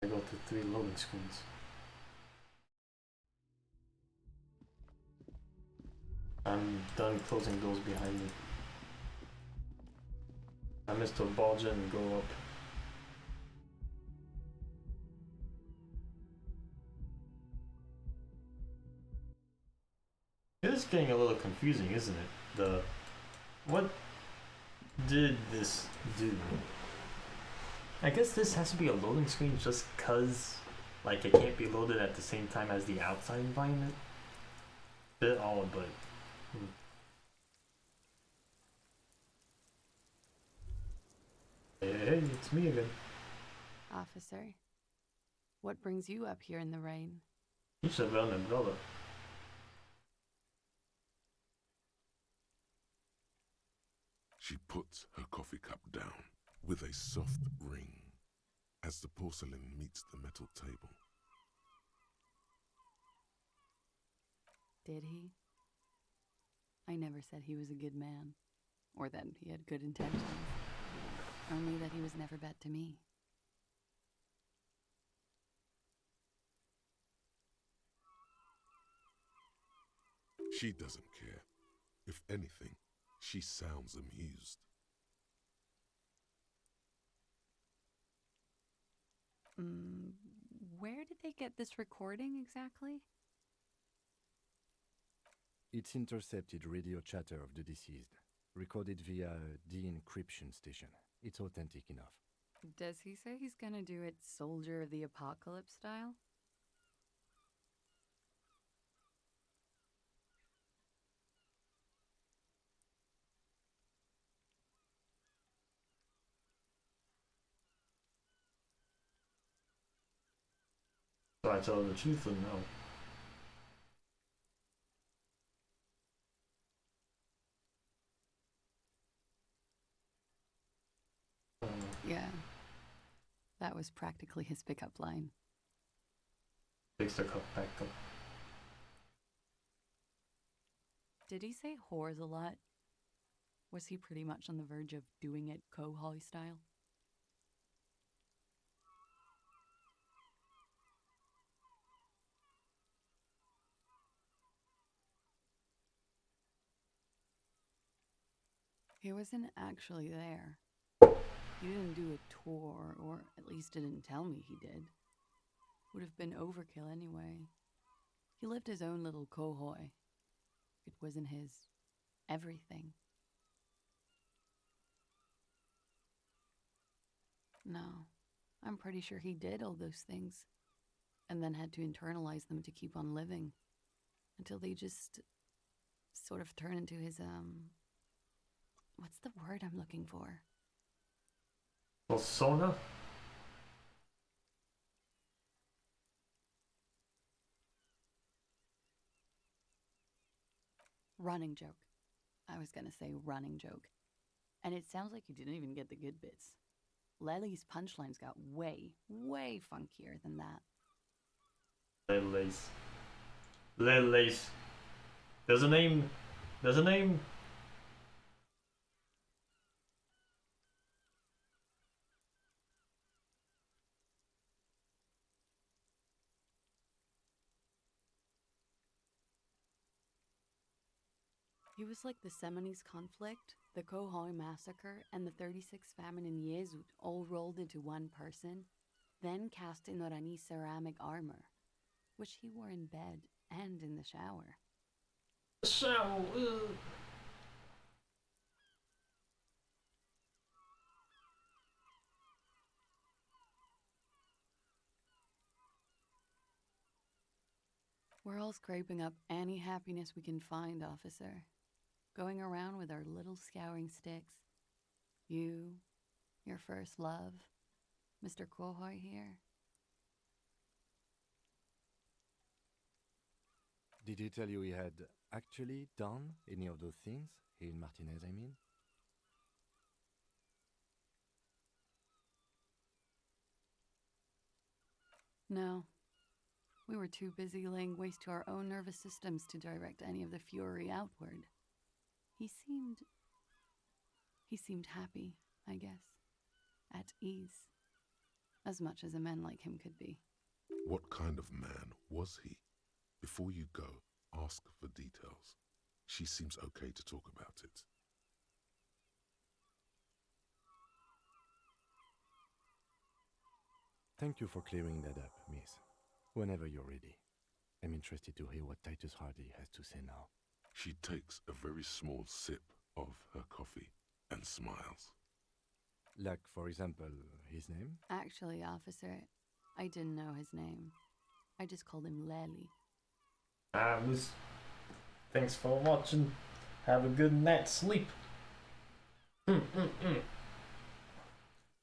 I go to 3 loading screens. I'm done closing doors behind me. I missed a bulge and go up. It is getting a little confusing, isn't it? What did this do? I guess this has to be a loading screen just cause like it can't be loaded at the same time as the outside environment. Bit odd, but Hey, it's me again. Officer, what brings you up here in the rain? You should have an umbrella. She puts her coffee cup down with a soft ring as the porcelain meets the metal table. Did he? I never said he was a good man, or that he had good intentions. Only that he was never bad to me. She doesn't care. If anything, she sounds amused. Where did they get this recording exactly? It's intercepted radio chatter of the deceased, recorded via a de-encryption station. It's authentic enough. Does he say he's gonna do it Soldier of the Apocalypse style? So I tell the truth or no? Yeah. That was practically his pickup line. Fix the cup back up. Did he say whores a lot? Was he pretty much on the verge of doing it Kohoi style? He wasn't actually there. He didn't do a tour, or at least didn't tell me he did. Would have been overkill anyway. He lived his own little Kohoi. It wasn't his everything. No, I'm pretty sure he did all those things, and then had to internalize them to keep on living, until they just sort of turn into his, what's the word I'm looking for? Persona? Running joke. I was gonna say running joke. And it sounds like you didn't even get the good bits. Lely's punchlines got way, way funkier than that. Lely's. Lely's. There's a name. There's a name. He was like the Seminese conflict, the Khohoi massacre, and the 36 famine in Yezud all rolled into one person, then cast in Orani ceramic armor, which he wore in bed and in the shower. We're all scraping up any happiness we can find, officer. Going around with our little scouring sticks. You, your first love, Mr. Khohoi here. Did he tell you he had actually done any of those things? He and Martinez, I mean? No. We were too busy laying waste to our own nervous systems to direct any of the fury outward. He seemed happy, I guess. At ease. As much as a man like him could be. What kind of man was he? Before you go, ask for details. She seems okay to talk about it. Thank you for clearing that up, miss. Whenever you're ready. I'm interested to hear what Titus Hardy has to say now. She takes a very small sip of her coffee and smiles. Like, for example, his name? Actually, officer, I didn't know his name. I just called him Lely. Thanks for watching. Have a good night's sleep.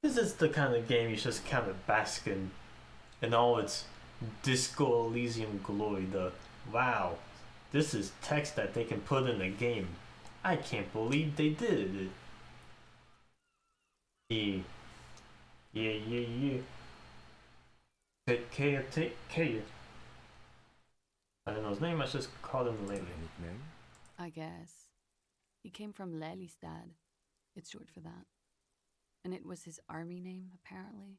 This is the kind of game you just kind of bask in all its Disco Elysium glory. Wow, this is text that they can put in a game. I can't believe they did it. Yeah. Take care. I don't know his name, I just called him Lely. Nickname? I guess. He came from Lelystad. It's short for that. And it was his army name, apparently.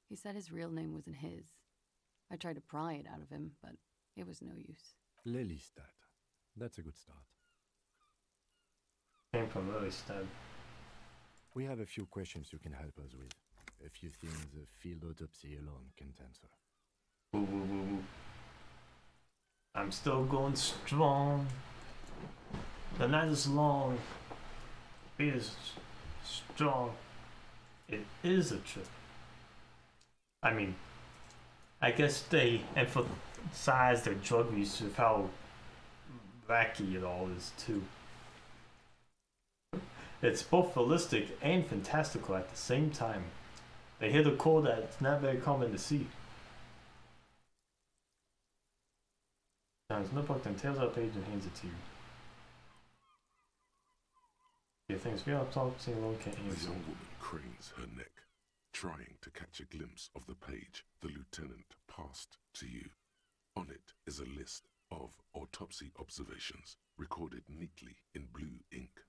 He said his real name wasn't his. I tried to pry it out of him, but it was no use. Lelystad. That's a good start. Came from Lelystad. We have a few questions you can help us with. A few things a field autopsy alone can't answer. Ooh. I'm still going strong. The night is long. It is strong. It is a trip. I mean, I guess they emphasize their drug use with how wacky it all is too. It's both realistic and fantastical at the same time. They hit a chord that's not very common to see. His notebook then tears out a page and hands it to you. Yeah, things we are talking alone can't The answer. young woman cranes her neck, trying to catch a glimpse of the page the lieutenant passed to you. On it is a list of autopsy observations recorded neatly in blue ink.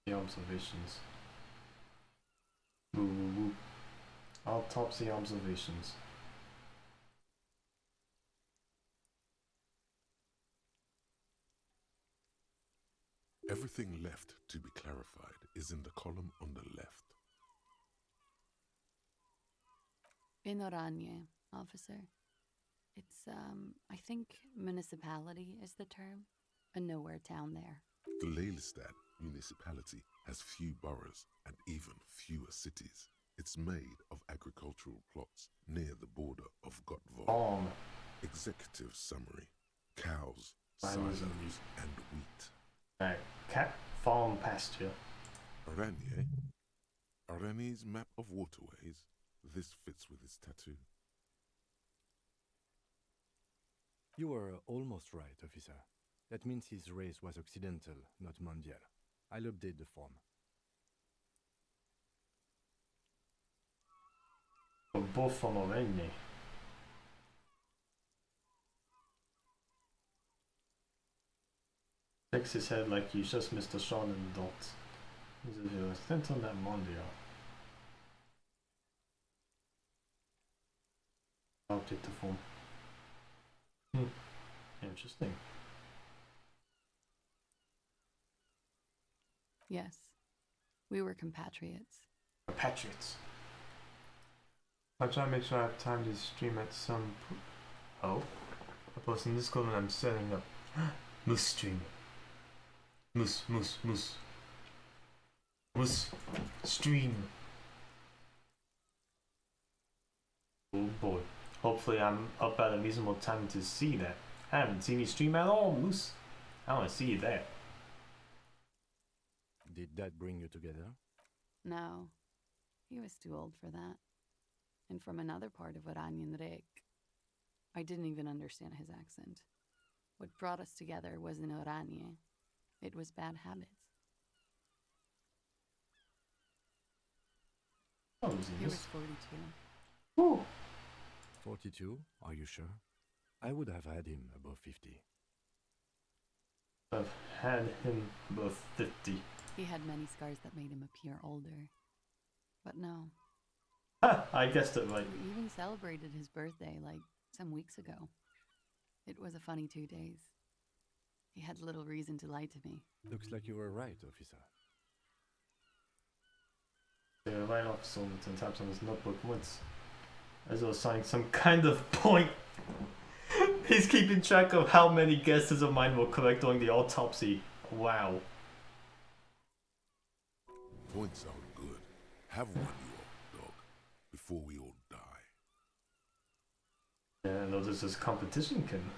The observations. Woo. Autopsy observations. Everything left to be clarified is in the column on the left. In Oranje, officer. It's, I think municipality is the term. A nowhere town there. The Lelystad municipality has few boroughs and even fewer cities. It's made of agricultural plots near the border of Gottvald. Executive summary: cows, silos, and wheat. Cat farm pasture. Oranje? Oranje's map of waterways? This fits with his tattoo. You were almost right, officer. That means his race was occidental, not mondial. I'll update the form. Both from Oranje. Shakes his head like he's just Mr. Sean and Dot. He's a sent on that Mondial. I'll take the form. Interesting. Yes. We were compatriots. Compatriots. I'll try to make sure I have time to stream at some... Oh? I post in Discord when I'm setting up. Moose stream. Moose. Moose stream. Oh boy. Hopefully I'm up at a reasonable time to see that. I haven't seen you stream at all, Moose. I want to see you there. Did that bring you together? No. He was too old for that. And from another part of Oranjenrek. I didn't even understand his accent. What brought us together wasn't Oranje. It was bad habits. Oh, He was 42. Ooh. 42? Are you sure? I would have had him above 50. I've had him above 50. He had many scars that made him appear older. But no. Ha! I guessed it right. We even celebrated his birthday like some weeks ago. It was a funny 2 days. He had little reason to lie to me. Looks like you were right, officer. The right officer taps on his notebook once, as though assigning some kind of point. He's keeping track of how many guesses of mine will collect during the autopsy. Wow. Points sound good. Have one, you old dog, before we all die. Yeah, no, this is competition, Kim.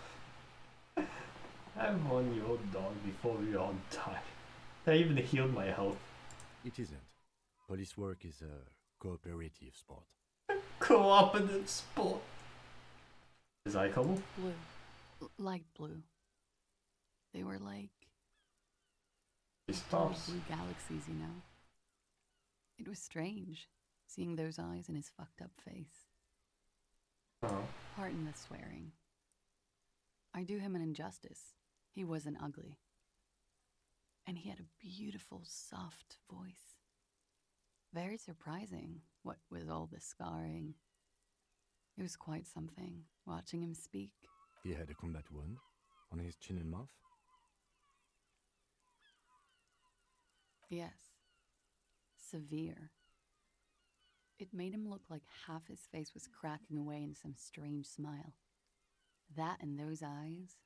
Have one, you old dog, before we all die. I even healed my health. It isn't. Police work is a cooperative sport. Cooperative sport. Is eye color? Blue. Light blue. They were like... He stops. Blue galaxies, you know. It was strange, seeing those eyes in his fucked up face. Oh. Pardon the swearing. I do him an injustice. He wasn't ugly. And he had a beautiful, soft voice. Very surprising, what with all the scarring. It was quite something, watching him speak. He had a combat wound on his chin and mouth? Yes. Severe. It made him look like half his face was cracking away in some strange smile. That and those eyes.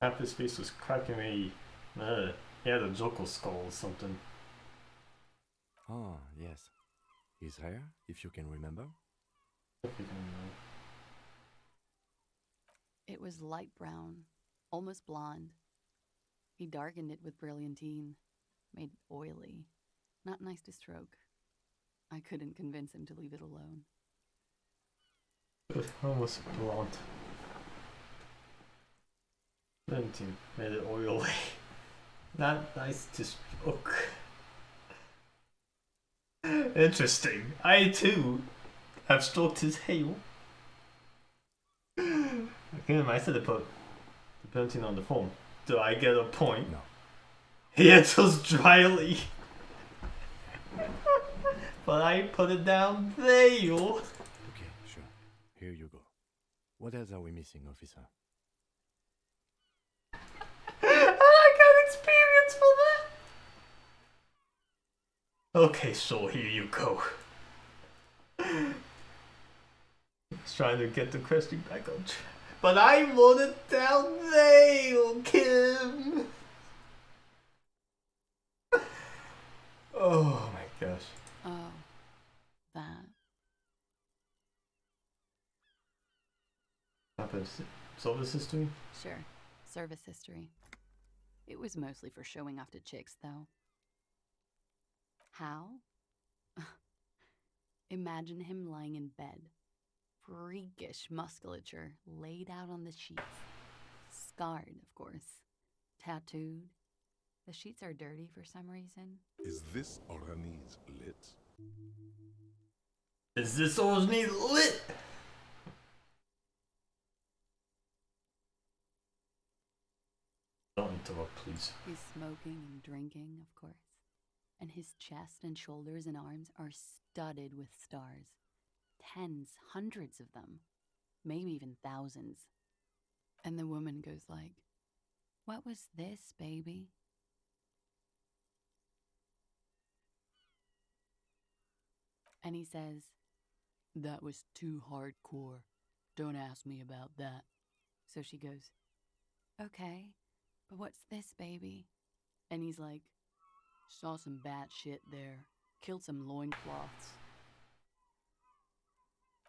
Half his face was cracking me. He had a Joker skull or something. Ah, yes. His hair, if you can remember? If you can remember. It was light brown, almost blonde. He darkened it with brilliantine, made it oily. Not nice to stroke. I couldn't convince him to leave it alone. It was almost blonde. Brilliantine made it oily. Not nice to stroke. Interesting. I too have stroked his hair. I said to put the brilliantine on the phone. Do I get a point? No. He answers dryly. But I put it down there. Okay, sure. Here you go. What else are we missing, officer? I got experience for that. Okay, so here you go. He's trying to get the question back on track. But I wrote it down there, Kim. Oh my gosh. Oh, that. Service history? Sure. Service history. It was mostly for showing off to chicks, though. How? Imagine him lying in bed. Freakish musculature laid out on the sheets. Scarred, of course. Tattooed. The sheets are dirty for some reason. Is this Oranie's lit? Is this orgy lit? Don't interrupt, please. He's smoking and drinking, of course. And his chest and shoulders and arms are studded with stars. Tens, hundreds of them. Maybe even thousands. And the woman goes like, "What was this, baby?" And he says, "That was too hardcore. Don't ask me about that." So she goes, "Okay, but what's this, baby?" And he's like, "Saw some bat shit there. Killed some loincloths."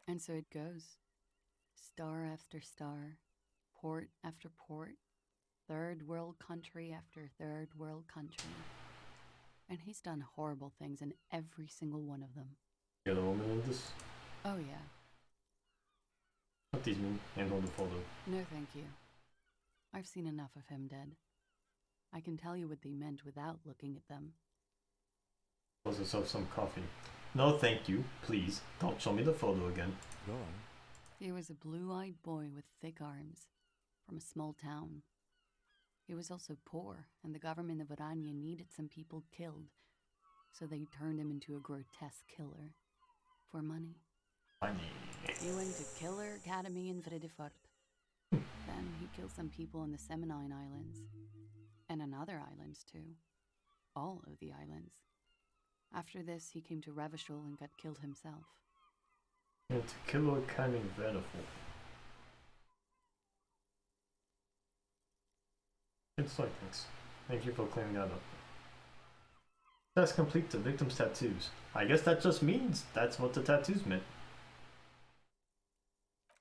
And so it goes. Star after star, port after port, third world country after third world country. And he's done horrible things in every single one of them. Get a woman in this? Oh yeah. What these mean? And hold the photo. No thank you. I've seen enough of him dead. I can tell you what they meant without looking at them. Pour yourself some coffee. No thank you, please. Don't show me the photo again. Go on. He was a blue-eyed boy with thick arms, from a small town. He was also poor, and the government of Oranje needed some people killed, so they turned him into a grotesque killer. For money. Money. He went to Killer Academy in Vredefort. Then he killed some people in the Seminine Islands. And on other islands, too. All of the islands. After this, he came to Revachol and got killed himself. Yeah, to Killer Academy in Vredefort. It's like this. Thank you for clearing that up. That's complete the victim's tattoos. I guess that just means that's what the tattoos meant.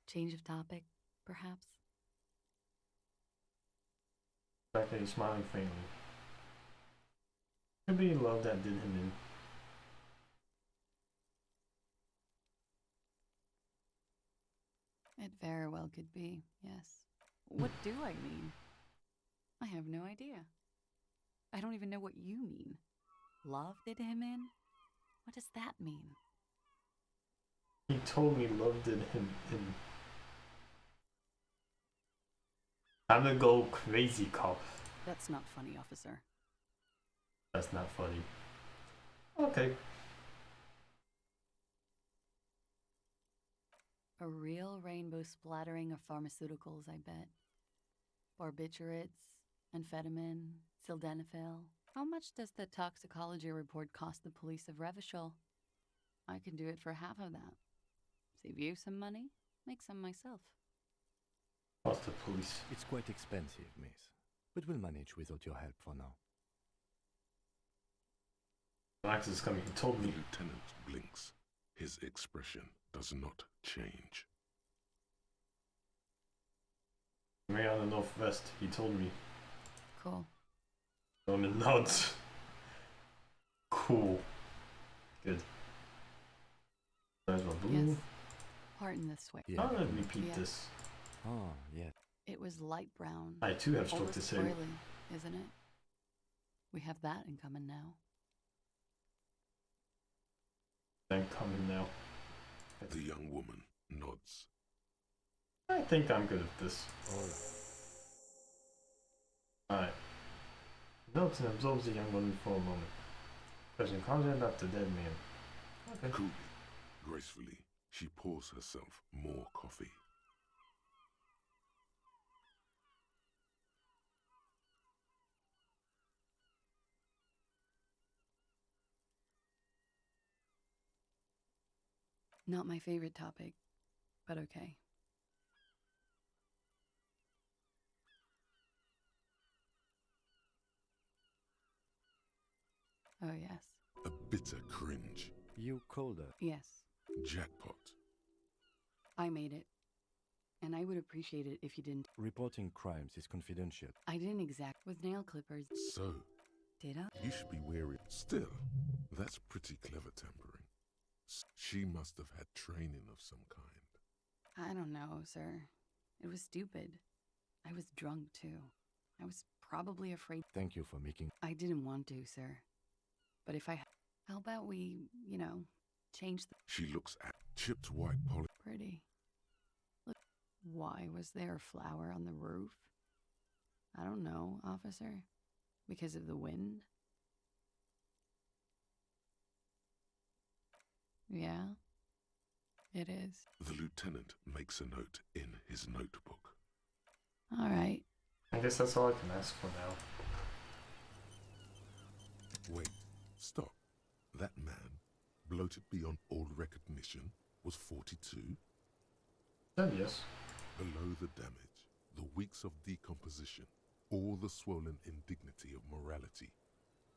Change of topic, perhaps? The fact that he's smiling faintly. Could be love that did him in. It very well could be, yes. What do I mean? I have no idea. I don't even know what you mean. Love did him in? What does that mean? He told me love did him in. I'm gonna go crazy, cop. That's not funny, officer. That's not funny. Okay. A real rainbow splattering of pharmaceuticals, I bet. Barbiturates, amphetamine, sildenafil. How much does the toxicology report cost the police of Revachol? I can do it for half of that. Save you some money, make some myself. What's the police? It's quite expensive, miss. But we'll manage without your help for now. Max is coming. He told me. The lieutenant blinks. His expression does not change. We're on the northwest. He told me. Cool. Roman nods. Cool. Good. There's my blue. Yes. Pardon this way. I'll repeat Yeah. this. Oh, yeah. It was light brown. I too have struck Almost this area. squirrely, isn't it? We have that in common now. I'm coming now. The young woman nods. I think I'm good at this. Alright. Notes and absorbs the young woman for a moment. Pressing content about the dead man. Okay. Coolly, gracefully, she pours herself more coffee. Not my favorite topic, but okay. Oh, yes. A bitter cringe. You called her? Yes. Jackpot. I made it. And I would appreciate it if you didn't. Reporting crimes is confidential. I didn't exact with nail clippers. So, Did I? you should be wary. Still, that's pretty clever tampering. She must have had training of some kind. I don't know, sir. It was stupid. I was drunk, too. I was probably afraid. Thank you for making... I didn't want to, sir. But if I... How about we, change the She looks at chipped white poly. pretty. Look, why was there a flower on the roof? I don't know, officer. Because of the wind? Yeah, it is. The lieutenant makes a note in his notebook. All right. I guess that's all I can ask for now. Wait, stop. That man, bloated beyond all recognition, was 42? Then yes. Below the damage, the weeks of decomposition, all the swollen indignity of morality.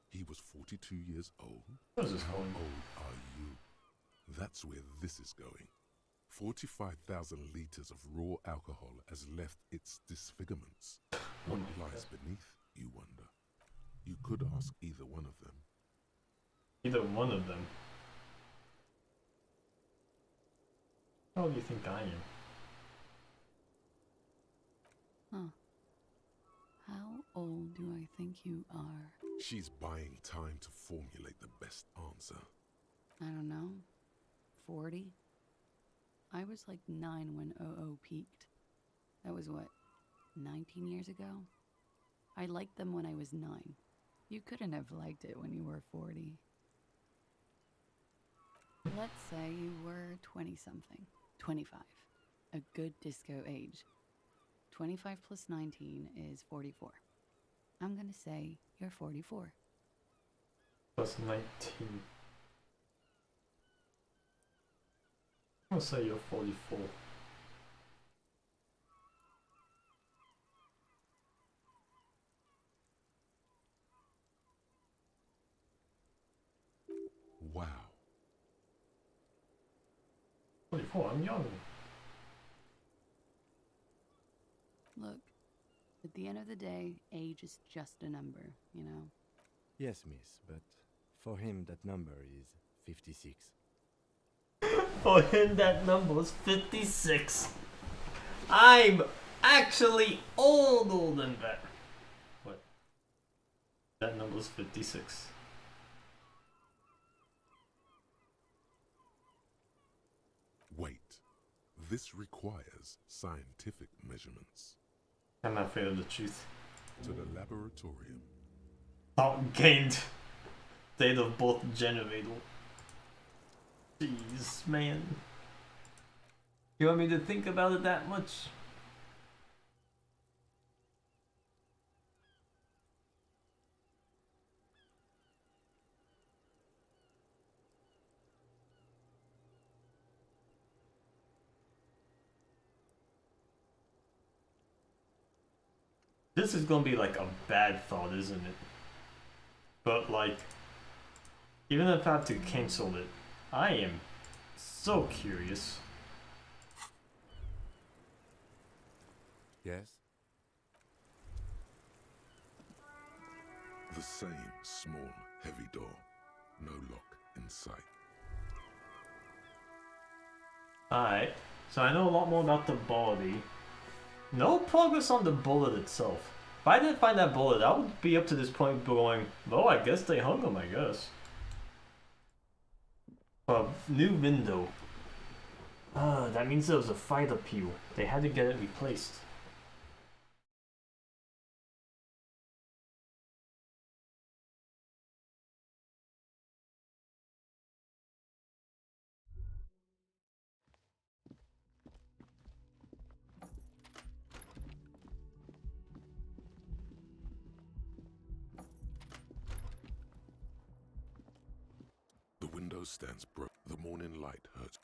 He was 42 years old? What is this How going? old are you? That's where this is going. 45,000 liters of raw alcohol has left its disfigurements. What lies beneath, you wonder? You could ask either one of them. Either one of them. How old do you think I am? Huh. How old do I think you are? She's buying time to formulate the best answer. I don't know. 40? I was like 9 when OO peaked. That was what, 19 years ago? I liked them when I was 9. You couldn't have liked it when you were 40. Let's say you were 20-something. 25. A good disco age. 25 plus 19 is 44. I'm gonna say you're 44. Plus 19. I'll say you're 44. Wow. 44, I'm young. Look, at the end of the day, age is just a number, you know? Yes, miss, but for him that number is 56. For him, that number was 56. I'm actually older than that. What? That number was 56. Wait. This requires scientific measurements. I'm not afraid of the truth. To the laboratorium. Not gained. Date of birth generator. Jeez, man. You want me to think about it that much? This is gonna be like a bad thought, isn't it? But like, even if I have to cancel it, I am so curious. Yes? The same small, heavy door. No lock in sight. Alright, so I know a lot more about the body. No progress on the bullet itself. If I didn't find that bullet, I would be up to this point going, oh, I guess they hung him, I guess. New window. That means there was a fight appeal. They had to get it replaced. The window stands broke. The morning light hurts.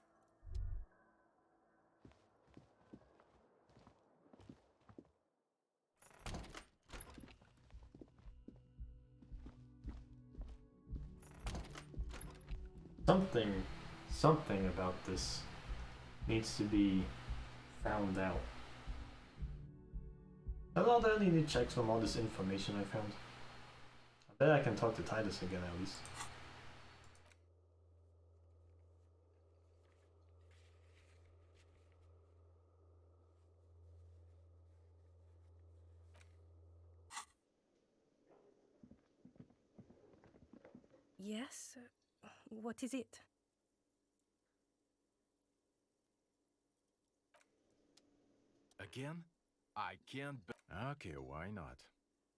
Something about this needs to be found out. I don't know any new checks from all this information I found. I bet I can talk to Titus again at least. Yes? What is it? Again? I can't. Okay, why not?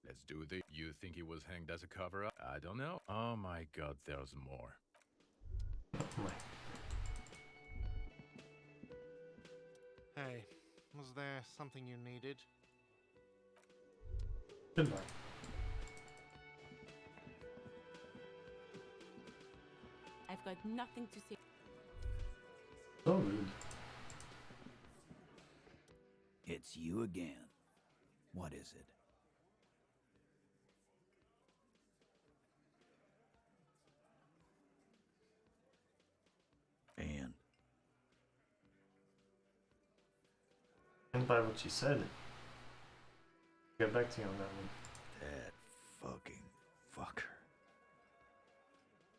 Let's do the. You think he was hanged as a cover-up? I don't know. Oh my God, there's more. Hey, was there something you needed? Goodbye. I've got nothing to say. So rude. It's you again. What is it? And By what you said. Get back to you on that one. that fucking fucker.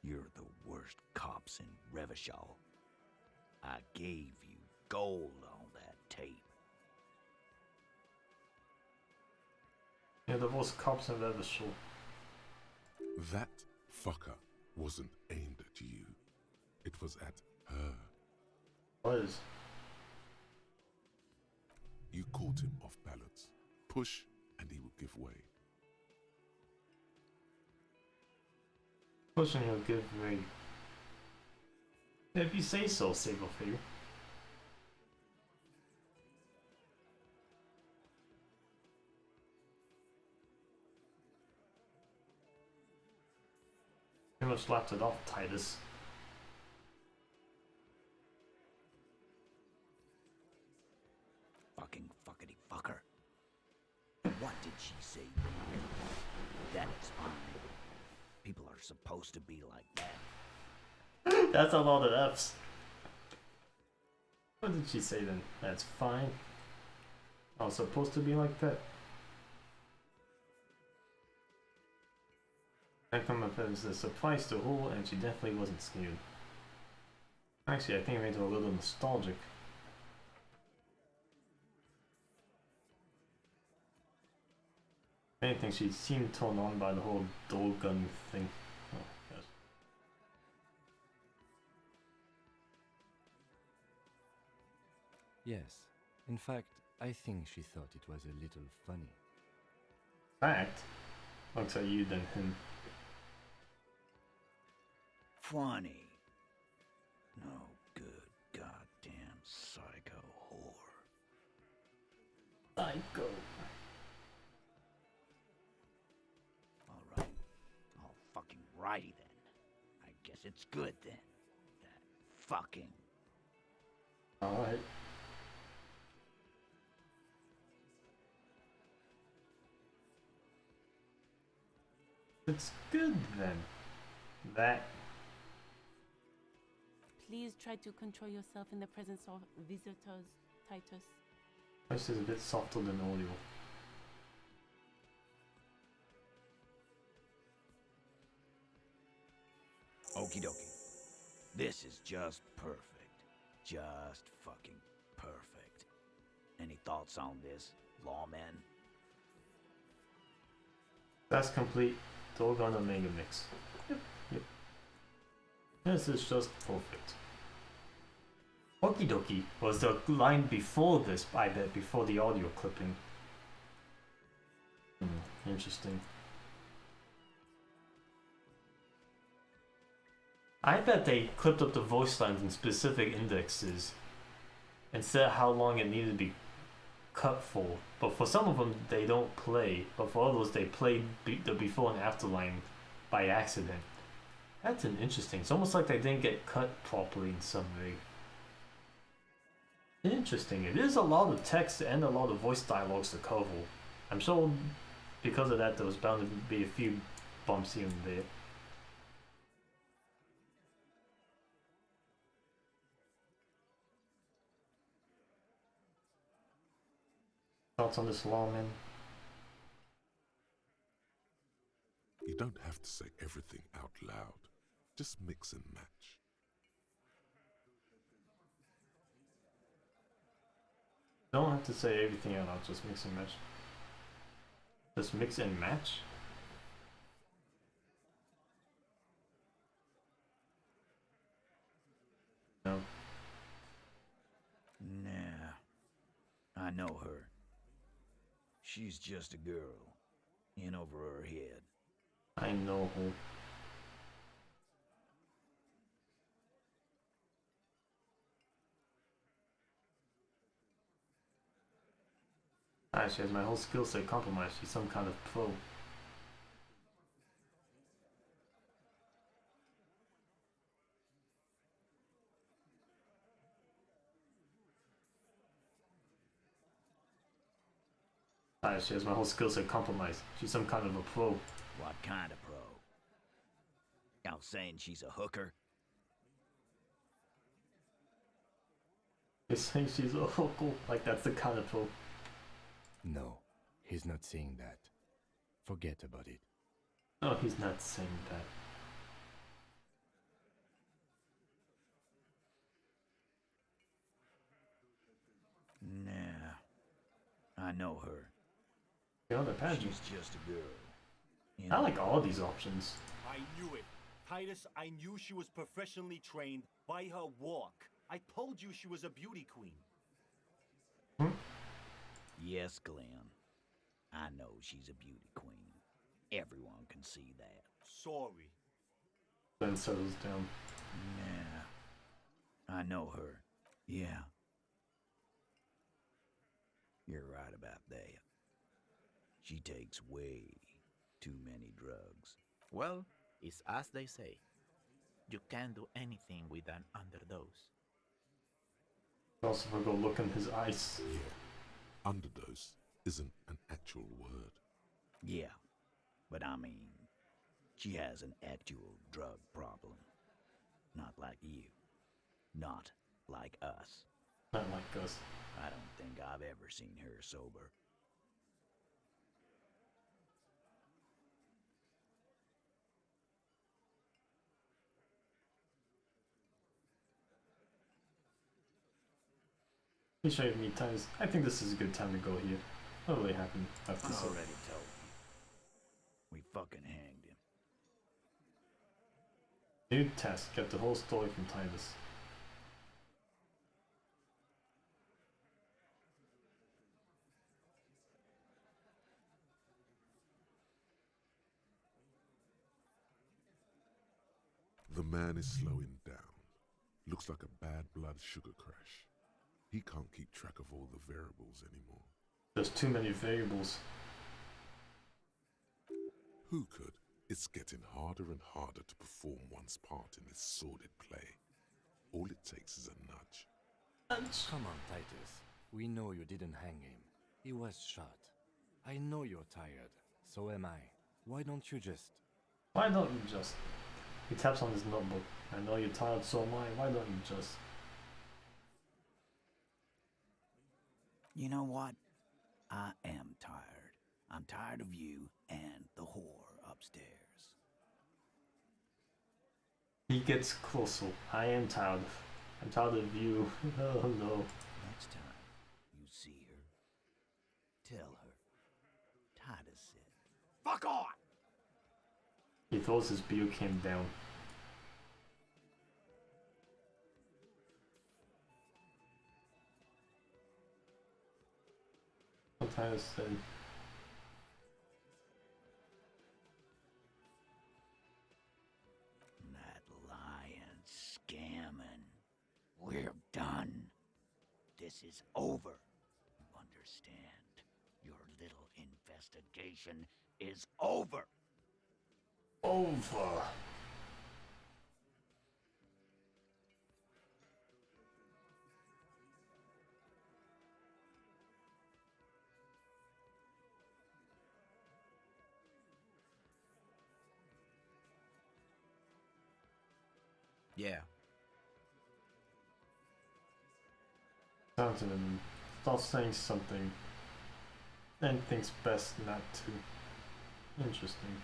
You're the worst cops in Revachol. I gave you gold on that tape. You're the worst cops I've ever saw. That fucker wasn't aimed at you. It was at her. Was. You caught him off balance. Push and he will give way. Pushing he'll give me. If you say so, Sablefinger. Pretty much laughed it off, Titus. Fucking fuckity fucker. What did she say? That is fine. People are supposed to be like that. That's a lot of F's. What did she say then? That's fine. I was supposed to be like that. I come up as a surprise to her, and she definitely wasn't scared. Actually, I think it made her a little nostalgic. If anything, she seemed turned on by the whole door gun thing. Oh, gosh. Yes. In fact, I think she thought it was a little funny. Fact? Looks like you than him. Funny. No good goddamn psycho whore. Psycho. Alright. All fucking righty then. I guess it's good then. That fucking. Alright. It's good then. That. Please try to control yourself in the presence of visitors, Titus. This is a bit softer than audio. Okie dokie. This is just perfect. Just fucking perfect. Any thoughts on this, lawman? That's complete Doggone Omega Mix. Yep. This is just perfect. Okie dokie was the line before this, I bet, before the audio clipping. Interesting. I bet they clipped up the voice lines in specific indexes and said how long it needed to be cut for. But for some of them, they don't play. But for others, they play the before and after line by accident. That's an interesting. It's almost like they didn't get cut properly in some way. Interesting. It is a lot of text and a lot of voice dialogues to cover. I'm sure because of that, there was bound to be a few bumps here and there. Thoughts on this, lawman? You don't have to say everything out loud. Just mix and match. Don't have to say everything out loud, just mix and match. Just mix and match? No. Nah. I know her. She's just a girl. In over her head. I know her. She has my whole skill set compromised. She's some kind of pro. She has my whole skill set compromised. She's some kind of a pro. What kind of pro? Y'all saying she's a hooker? You're saying she's a hooker? Like that's the kind of pro. No, he's not saying that. Forget about it. No, he's not saying that. Nah. I know her. The other pageant. She's just a girl. I like all these options. I knew it. Titus, I knew she was professionally trained by her walk. I told you she was a beauty queen. Yes, Glenn. I know she's a beauty queen. Everyone can see that. Sorry. Then settles down. Nah. I know her. Yeah. You're right about that. She takes way too many drugs. Well, it's as they say. You can't do anything with an underdose. Also, go look in his eyes. Yeah. Underdose isn't an actual word. Yeah. But I mean, she has an actual drug problem. Not like you. Not like us. Not like us. I don't think I've ever seen her sober. He showed me times. I think this is a good time to go here. What really happened after I this? already told you. We fucking hanged him. New task. Get the whole story from Titus. The man is slowing down. Looks like a bad blood sugar crash. He can't keep track of all the variables anymore. There's too many variables. Who could? It's getting harder and harder to perform one's part in this sordid play. All it takes is a nudge. Come on, Titus. We know you didn't hang him. He was shot. I know you're tired. So am I. Why don't you just... Why don't you just... He taps on his notebook. I know you're tired, so am I. Why don't you just... You know what? I am tired. I'm tired of you and the whore upstairs. He gets closer. I am tired. I'm tired of you. Oh no. Next time you see her, tell her Titus said, "Fuck on!" He throws his beer can down. What Titus said. That lying, scamming. We're done. This is over. You understand? Your little investigation is over. Over. Yeah. Sounds in him. Starts saying something. And thinks best not to. Interesting.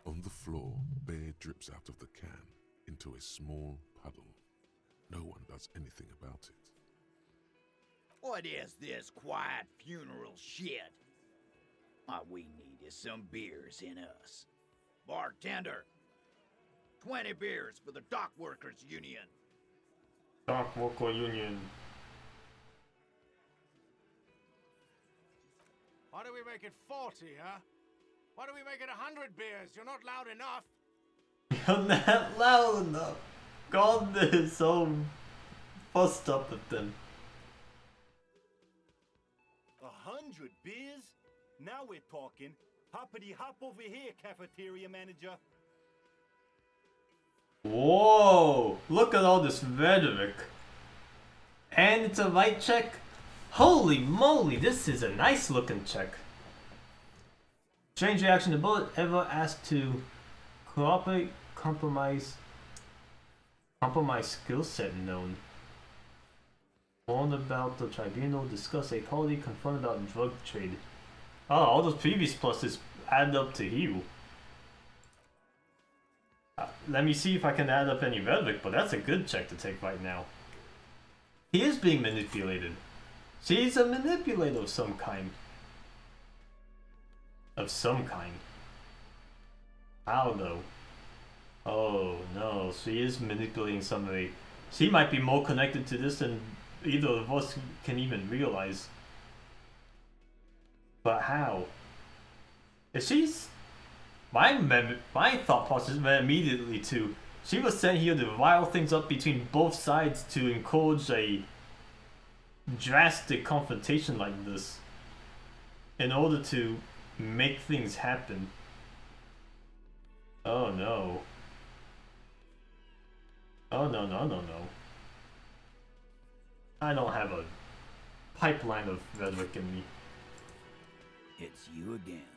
On the floor, beer drips out of the can into a small puddle. No one does anything about it. What is this quiet funeral shit? All we need is some beers in us. Bartender, 20 beers for the Dock Workers Union. Dark Vocal Union. Why do we make it 40, huh? Why do we make it 100 beers? You're not loud enough. You're not loud enough. God is so fussed up with them. 100 beers? Now we're talking. Hoppity hop over here, cafeteria manager. Whoa! Look at all this rhetoric. And it's a right check? Holy moly, this is a nice looking check. Strange reaction. The bullet ever asked to cooperate, compromise skill set known. Warned about the tribunal, discuss equality, confront about drug trade. Oh, all those previous pluses add up to you. Let me see if I can add up any rhetoric, but that's a good check to take right now. He is being manipulated. She's a manipulator of some kind. How though? Oh no, she is manipulating somebody. She might be more connected to this than either of us can even realize. But how? If she's... My thought process went immediately to... She was sent here to rile things up between both sides to encourage a drastic confrontation like this. In order to make things happen. Oh no. Oh no. I don't have a pipeline of rhetoric in me. It's you again.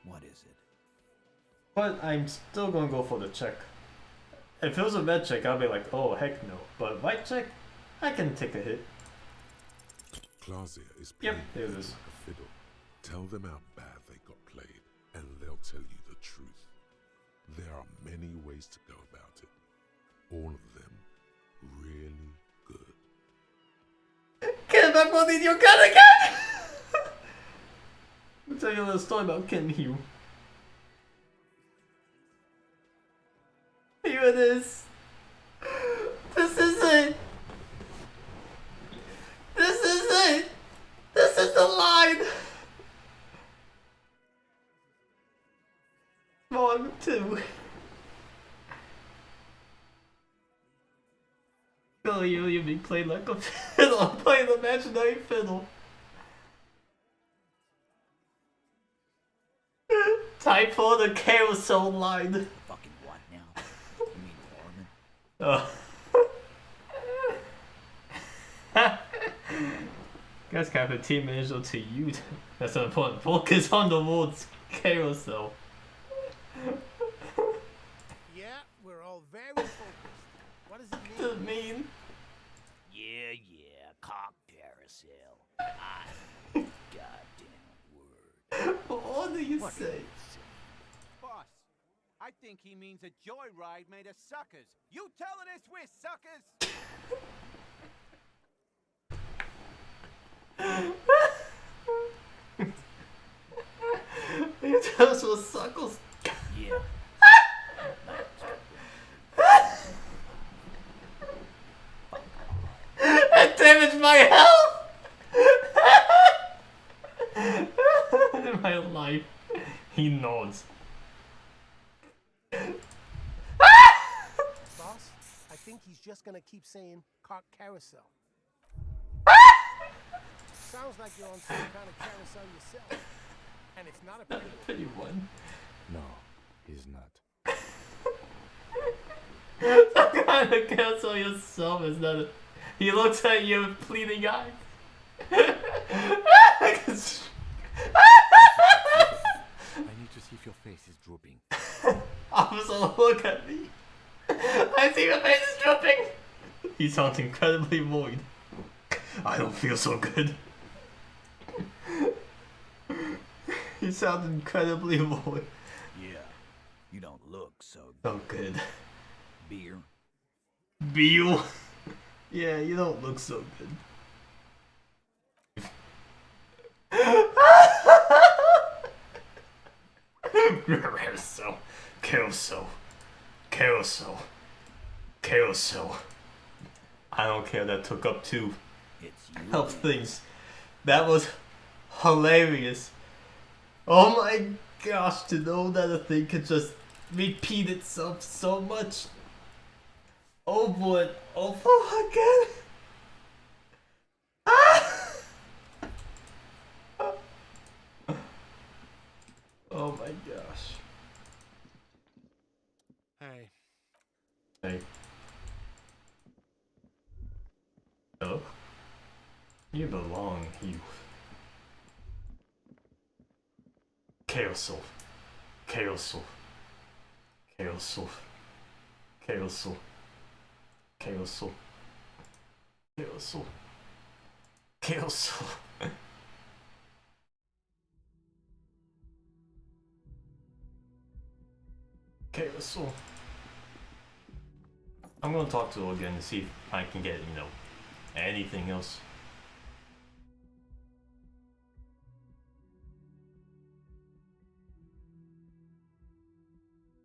What is it? But I'm still gonna go for the check. If it was a red check, I'll be like, oh heck no. But white check, I can take a hit. Clausia is playing like a fiddle. Tell them how bad they got played, and they'll tell you the truth. There are many ways to go about it. All of them really good. Get back on in your gun again! I'll tell you a little story about Ken Hugh. Here it is. This is it. This is it. This is the line. 1, 2. Oh, you've been playing like a fiddle. I'm playing the imaginary fiddle. Time for the carousel line. Fucking what now? You mean Norman? Guys, kind of a team manager to you. That's an important. Focus on the words carousel. Yeah, we're all very focused. What does it mean? Yeah, cock carousel. Goddamn word. What do you say? Boss, I think he means a joyride made of suckers. You telling us we're suckers? You tell us we're suckers? Yeah. That damaged my health! In my life. He nods. Boss, I think he's just gonna keep saying cock carousel. Sounds like you're on some kind of carousel yourself. And it's not a pretty one. No, he's not. Some kind of carousel yourself is not a... He looks at you with pleading eyes. I need to see if your face is drooping. Officer, look at me. I see your face is drooping. He sounds incredibly worried. I don't feel so good. He sounds incredibly worried. Yeah, you don't look so good. Beer? Beer? Yeah, you don't look so good. Carousel. I don't care, that took up 2 It's health things. That was hilarious. Oh my gosh, to know that a thing could just repeat itself so much over and over again. Ah! Oh my gosh. Hey. Hey. Hello? You belong here. Chaosol. Chaosol. Chaosol. Chaosol. Chaosol. Chaosol. Chaosol. Chaosol. I'm gonna talk to her again to see if I can get, you know, anything else.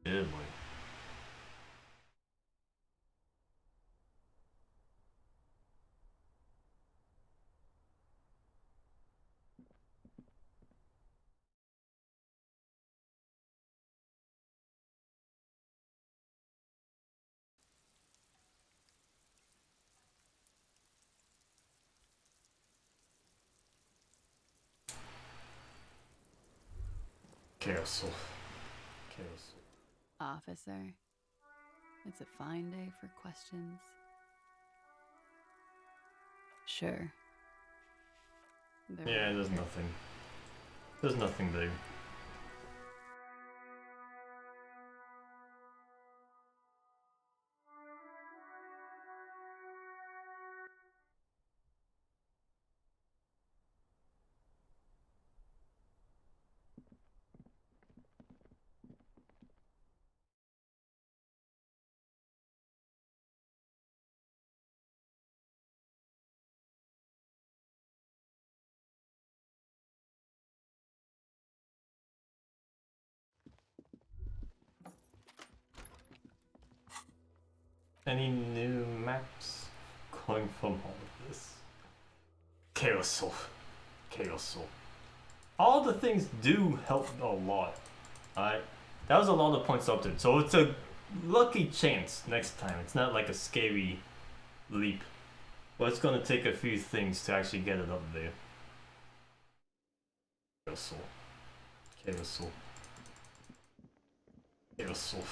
Yeah, boy. Chaosol. Chaosol. Officer, it's a fine day for questions. Sure. Yeah, there's nothing. There's nothing there. Any new maps going from all of this? Chaosol. Chaosol. All the things do help a lot. Alright? That was a lot of points up there. So it's a lucky chance next time. It's not like a scary leap. But it's gonna take a few things to actually get it up there. Chaosol. Chaosol. Chaosol.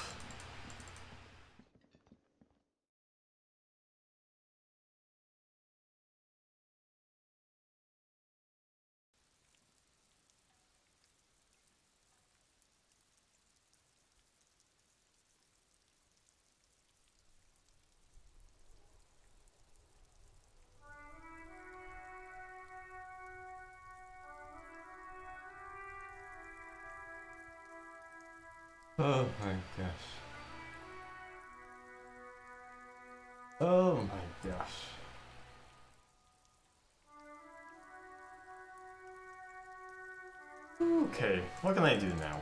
Oh my gosh. Oh my gosh. Okay, what can I do now?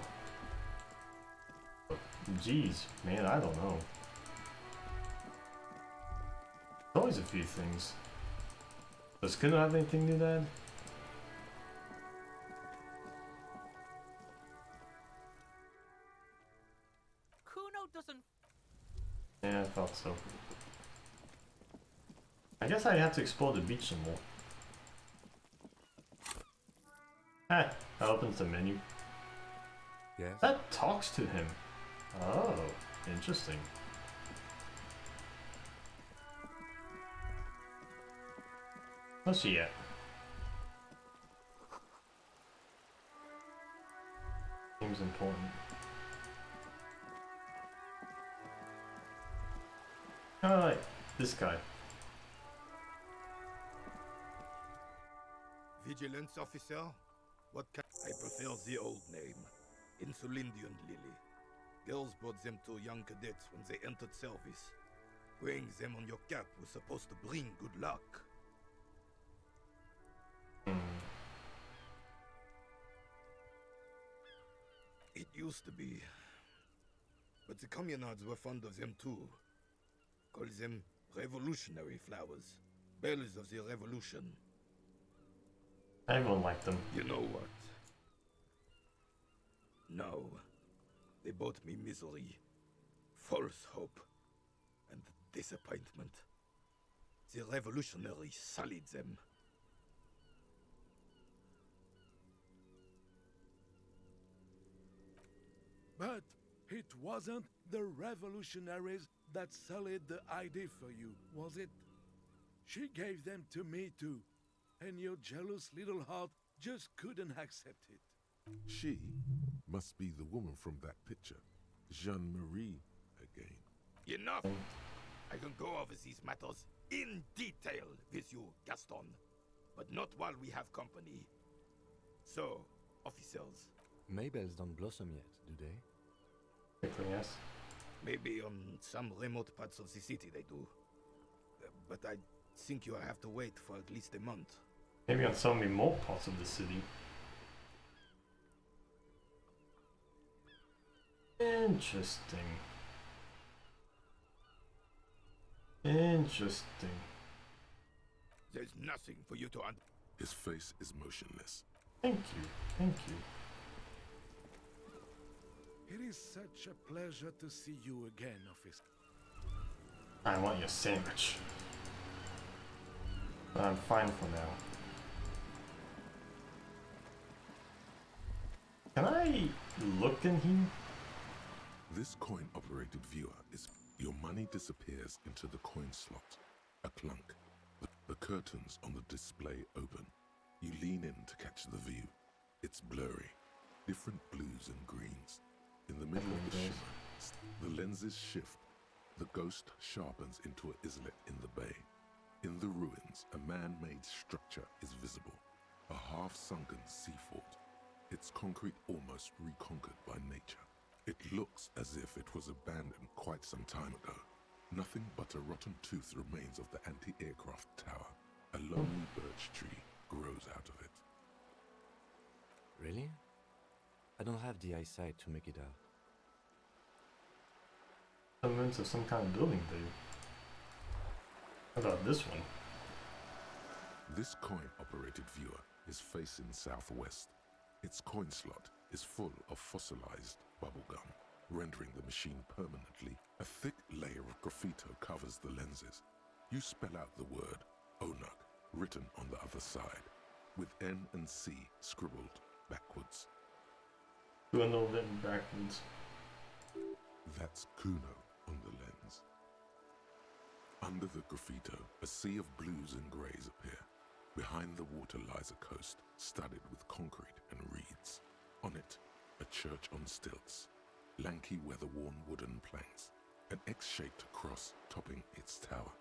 Jeez, man, I don't know. There's always a few things. Does Kuno have anything new to add? Kuno doesn't. Yeah, I thought so. I guess I have to explore the beach some more. Ah, that opens the menu. Yes? That talks to him. Oh, interesting. Where's she at? Seems important. Alright, this guy. Vigilance officer? What kind? I prefer the old name. Insulindian Lily. Girls brought them to young cadets when they entered service. Wearing them on your cap was supposed to bring good luck. It used to be. But the communards were fond of them too. Call them Revolutionary flowers. Bells of the revolution. Everyone liked them. You know what? No. They brought me misery, false hope, and disappointment. The revolutionaries sullied them. But it wasn't the revolutionaries that sullied the idea for you, was it? She gave them to me too, and your jealous little heart just couldn't accept it. She must be the woman from that picture. Jeanne-Marie again. Enough! I can go over these matters in detail with you, Gaston. But not while we have company. So, officers. Maybells don't blossom yet, do they? Yes. Maybe on some remote parts of the city they do. But I think you'll have to wait for at least a month. Maybe on some remote parts of the city. Interesting. Interesting. There's nothing for you to His face is motionless. Thank you. Thank you. It is such a pleasure to see you again, officer. I want your sandwich. But I'm fine for now. Can I look in here? This coin-operated viewer is... Your money disappears into the coin slot. A clunk. The curtains on the display open. You lean in to catch the view. It's blurry. Different blues and greens. In the middle of the shimmer, the lenses shift. The ghost sharpens into an islet in the bay. In the ruins, a man-made structure is visible. A half-sunken sea fort. Its concrete almost reconquered by nature. It looks as if it was abandoned quite some time ago. Nothing but a rotten tooth remains of the anti-aircraft tower. A lonely birch tree grows out of it. Really? I don't have the eyesight to make it out. Elements of some kind of building, dude. How about this one? This coin-operated viewer is facing southwest. Its coin slot is full of fossilized bubblegum, rendering the machine permanently. A thick layer of graffito covers the lenses. You spell out the word Onuk, written on the other side, with N and C scribbled backwards. Kuno written backwards. That's Kuno on the lens. Under the graffito, a sea of blues and greys appear. Behind the water lies a coast studded with concrete and reeds. On it, a church on stilts, lanky weather-worn wooden planks, an X-shaped cross topping its tower.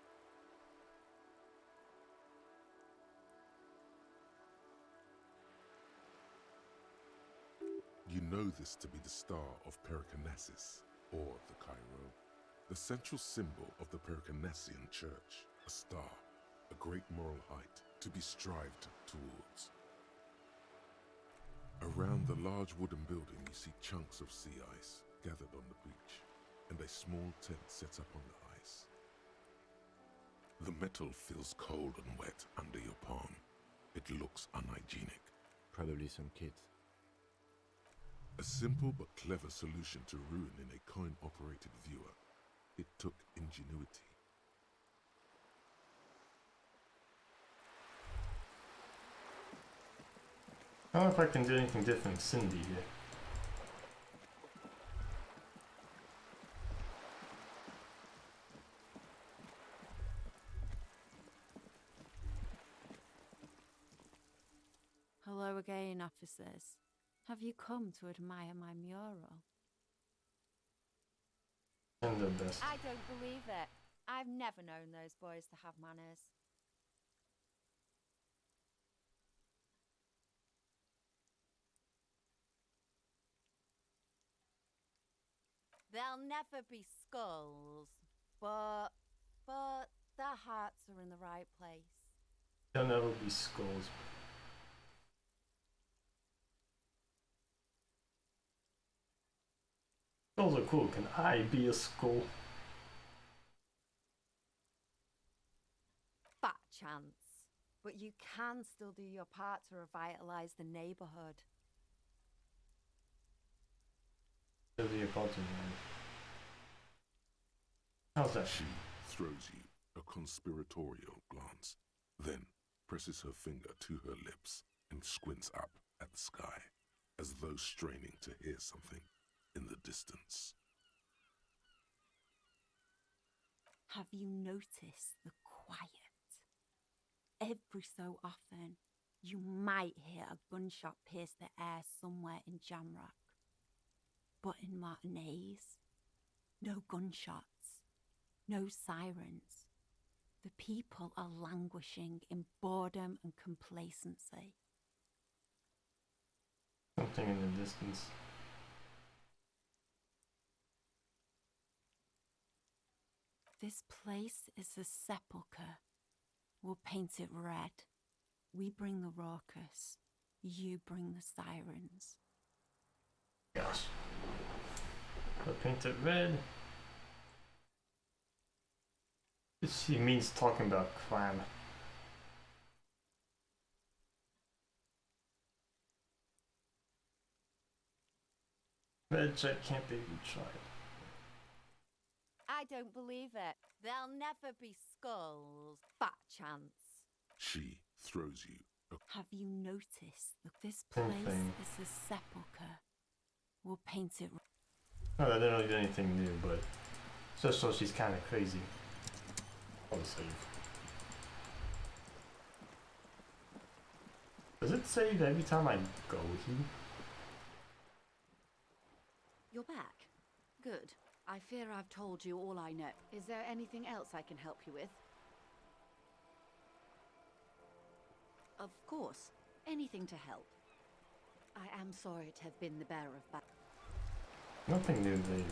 You know this to be the star of Pericarnassus, or the Cairo, the central symbol of the Pericarnassian church, a star, a great moral height to be strived towards. Around the large wooden building you see chunks of sea ice gathered on the beach, and a small tent set up on the ice. The metal feels cold and wet under your palm. It looks unhygienic. Probably some kids. A simple but clever solution to ruin in a coin-operated viewer. It took ingenuity. I don't know if I can do anything different with Cindy here. Hello again, officers. Have you come to admire my mural? And the best. I don't believe it. I've never known those boys to have manners. There'll never be skulls, but their hearts are in the right place. There'll never be skulls. Skulls are cool. Can I be a skull? chance. But you can still do your part to revitalize the neighborhood. Still do your part to man. How's that? She throws you a conspiratorial glance, then presses her finger to her lips and squints up at the sky, as though straining to hear something in the distance. Have you noticed the quiet? Every so often, you might hear a gunshot pierce the air somewhere in Jamrock. But in Martinez, no gunshots, no sirens. The people are languishing in boredom and complacency. Something in the distance. This place is a sepulchre. We'll paint it red. We bring the raucous. You bring the sirens. Gosh. We'll paint it red. She means talking about crime. Red jet can't be retried. I don't believe it. There'll never be skulls. Fat chance. She throws you a... Have you noticed that this Same place thing. is a sepulchre? We'll paint it. Oh, I didn't really do anything new, but just so she's kind of crazy. I'll save. Does it save every time I go here? You're back. Good. I fear I've told you all I know. Is there anything else I can help you with? Of course. Anything to help. I am sorry to have been the bearer of bad. Nothing new there.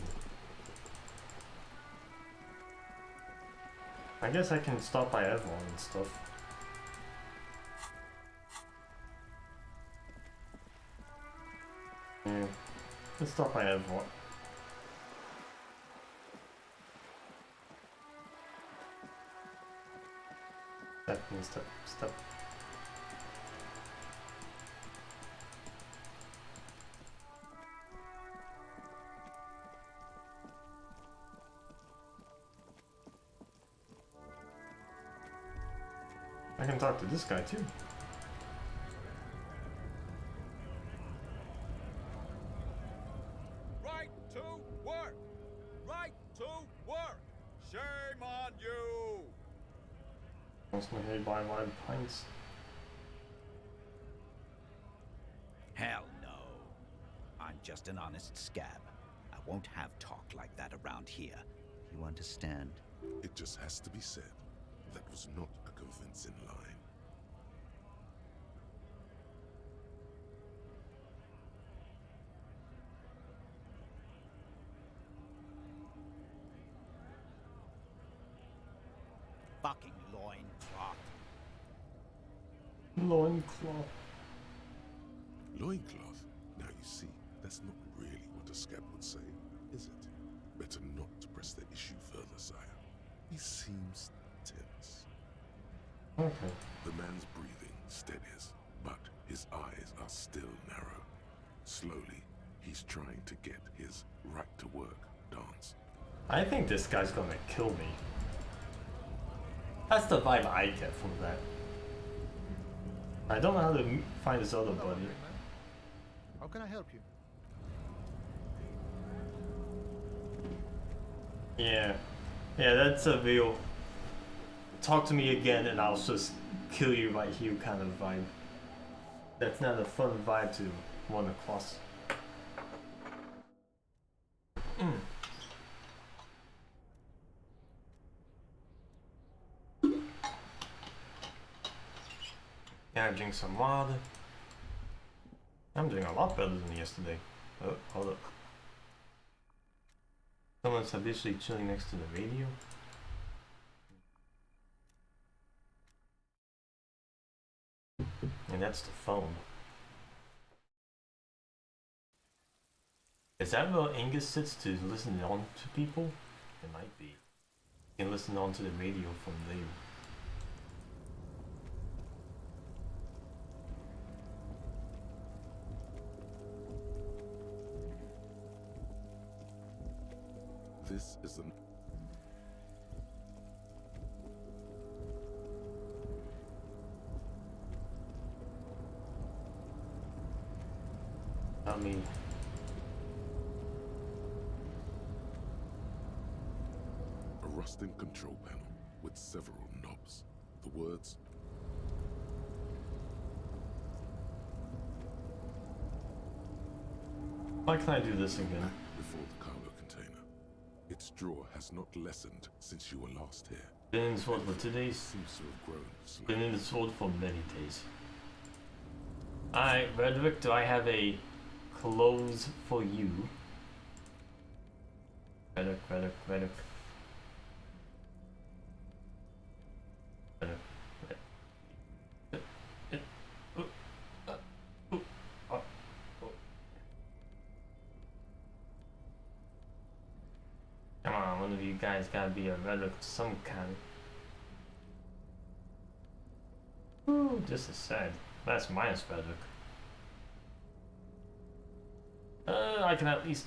I guess I can stop by Evlon and stuff. Yeah, let's stop by Evlon. Step. I can talk to this guy too. Right to work! Right to work! Shame on you! Wants my head by my pints. Hell no. I'm just an honest scab. I won't have talk like that around here. You understand? It just has to be said. That was not a convincing line. Fucking loincloth. Loincloth. Loincloth? Now you see, that's not really what a scab would say, is it? Better not to press the issue further, sire. He seems tense. Okay. The man's breathing steadies, but his eyes are still narrow. Slowly, he's trying to get his right to work dance. I think this guy's gonna kill me. That's the vibe I get from that. I don't know how to find this other buddy. How can I help you? Yeah, that's a real talk to me again and I'll just kill you right here kind of vibe. That's not a fun vibe to run across. Yeah, drink some water. I'm doing a lot better than yesterday. Oh, hold up. Someone's habitually chilling next to the radio. And that's the phone. Is that where Angus sits to listen on to people? It might be. You can listen on to the radio from there. This is an I mean, a rusting control panel with several knobs. The words why can't I do this again? before the cargo container. Its drawer has not lessened since you were last here. Been in this world for 2 days. Seems to have grown Been in this world for many days. Alright, Redrick, do I have a close for you? Redrick. Redrick. Come on, one of you guys gotta be a Redrick of some kind. Ooh, this is sad. That's minus Redrick. I can at least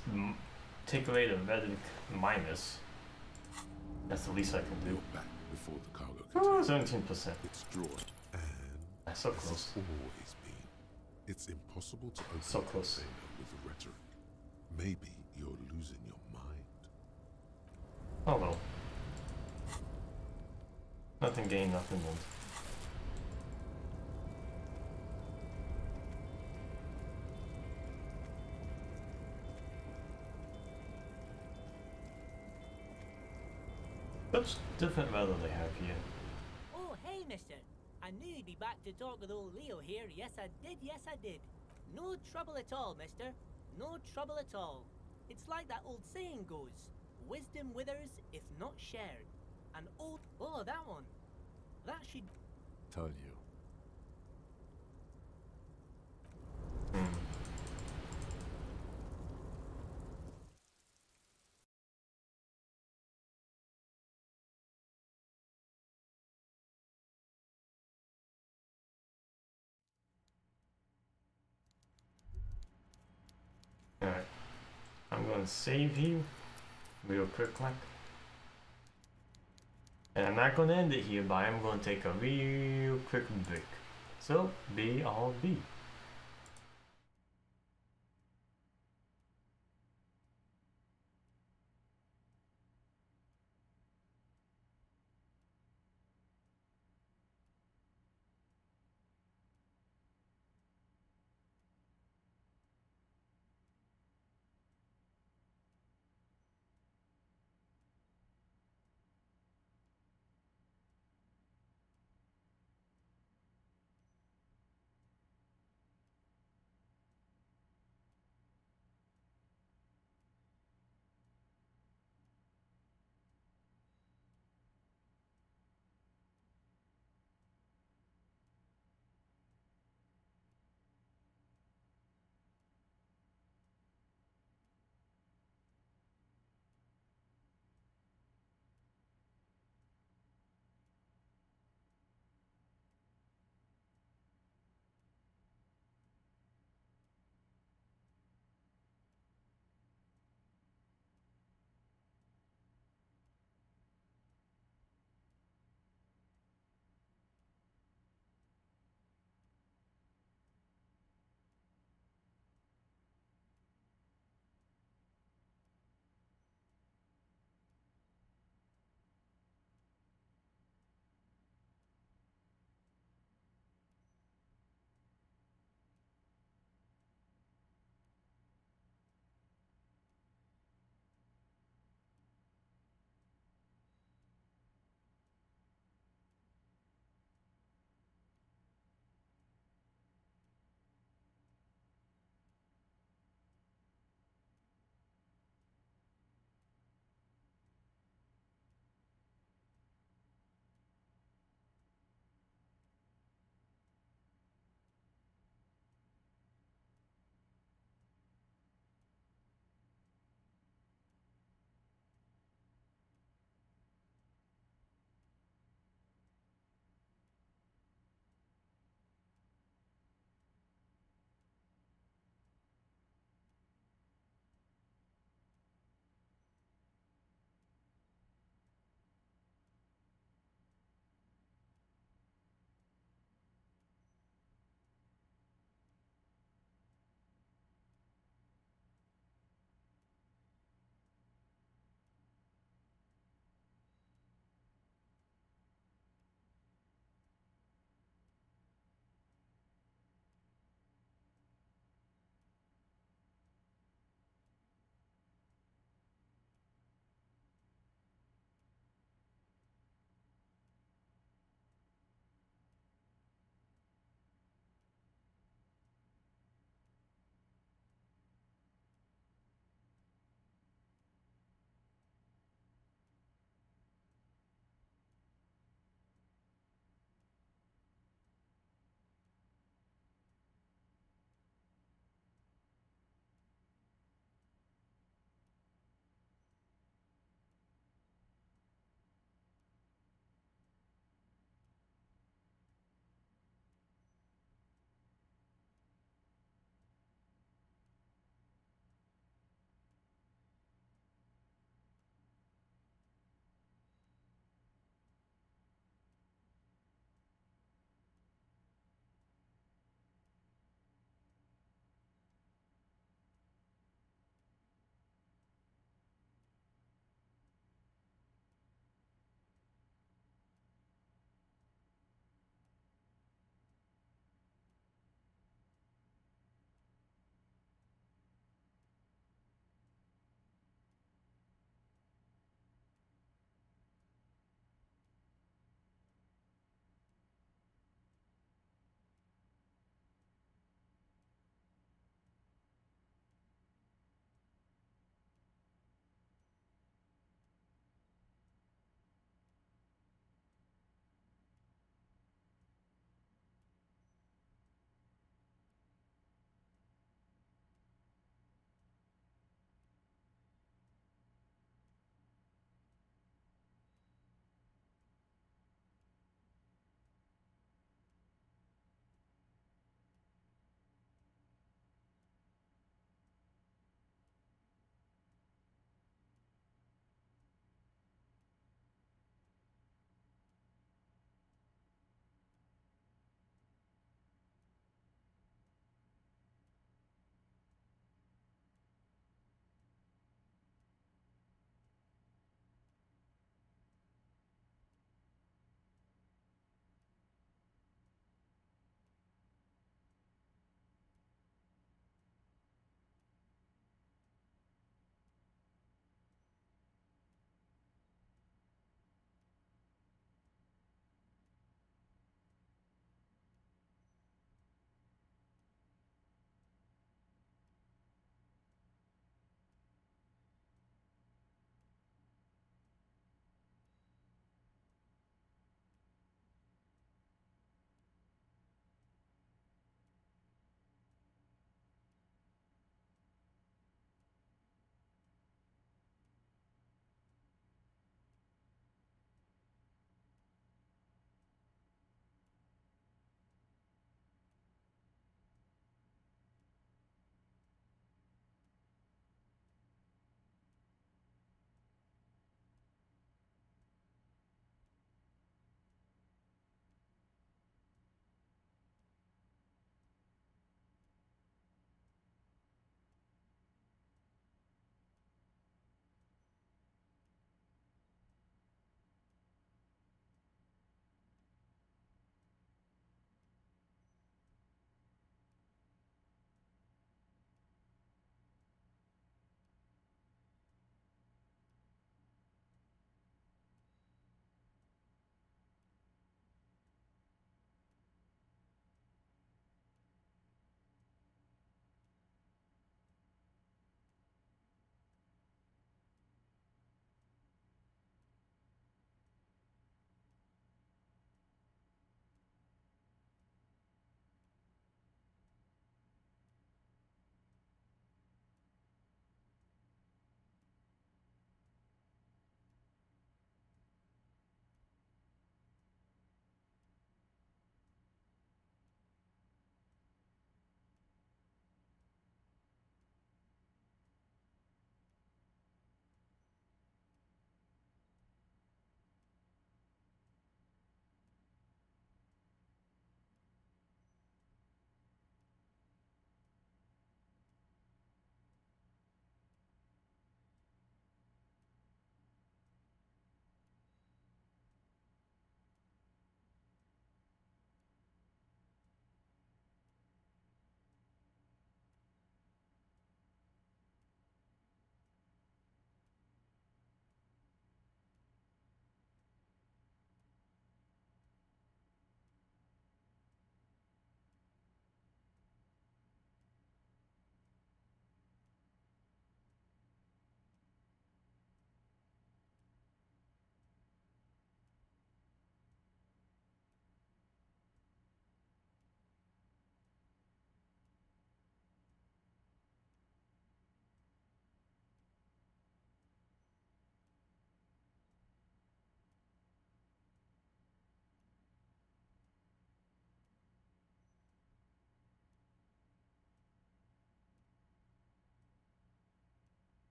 take away the Redrick minus. That's the least I can do. Back before the cargo container. 17%. It's drawn, and that's so as close. it's always been. It's impossible to open So the close. container with rhetoric. Maybe you're losing your mind. Oh well. Nothing gained, nothing won. Such different weather they have here. Oh, hey, mister. I knew you'd be back to talk with old Leo here. Yes, I did. No trouble at all, mister. No trouble at all. It's like that old saying goes, wisdom withers if not shared. And oh, that one. That should... Told you. Alright. I'm gonna save you real quick like. And I'm not gonna end it here, but I'm gonna take a real quick break. So, BRB.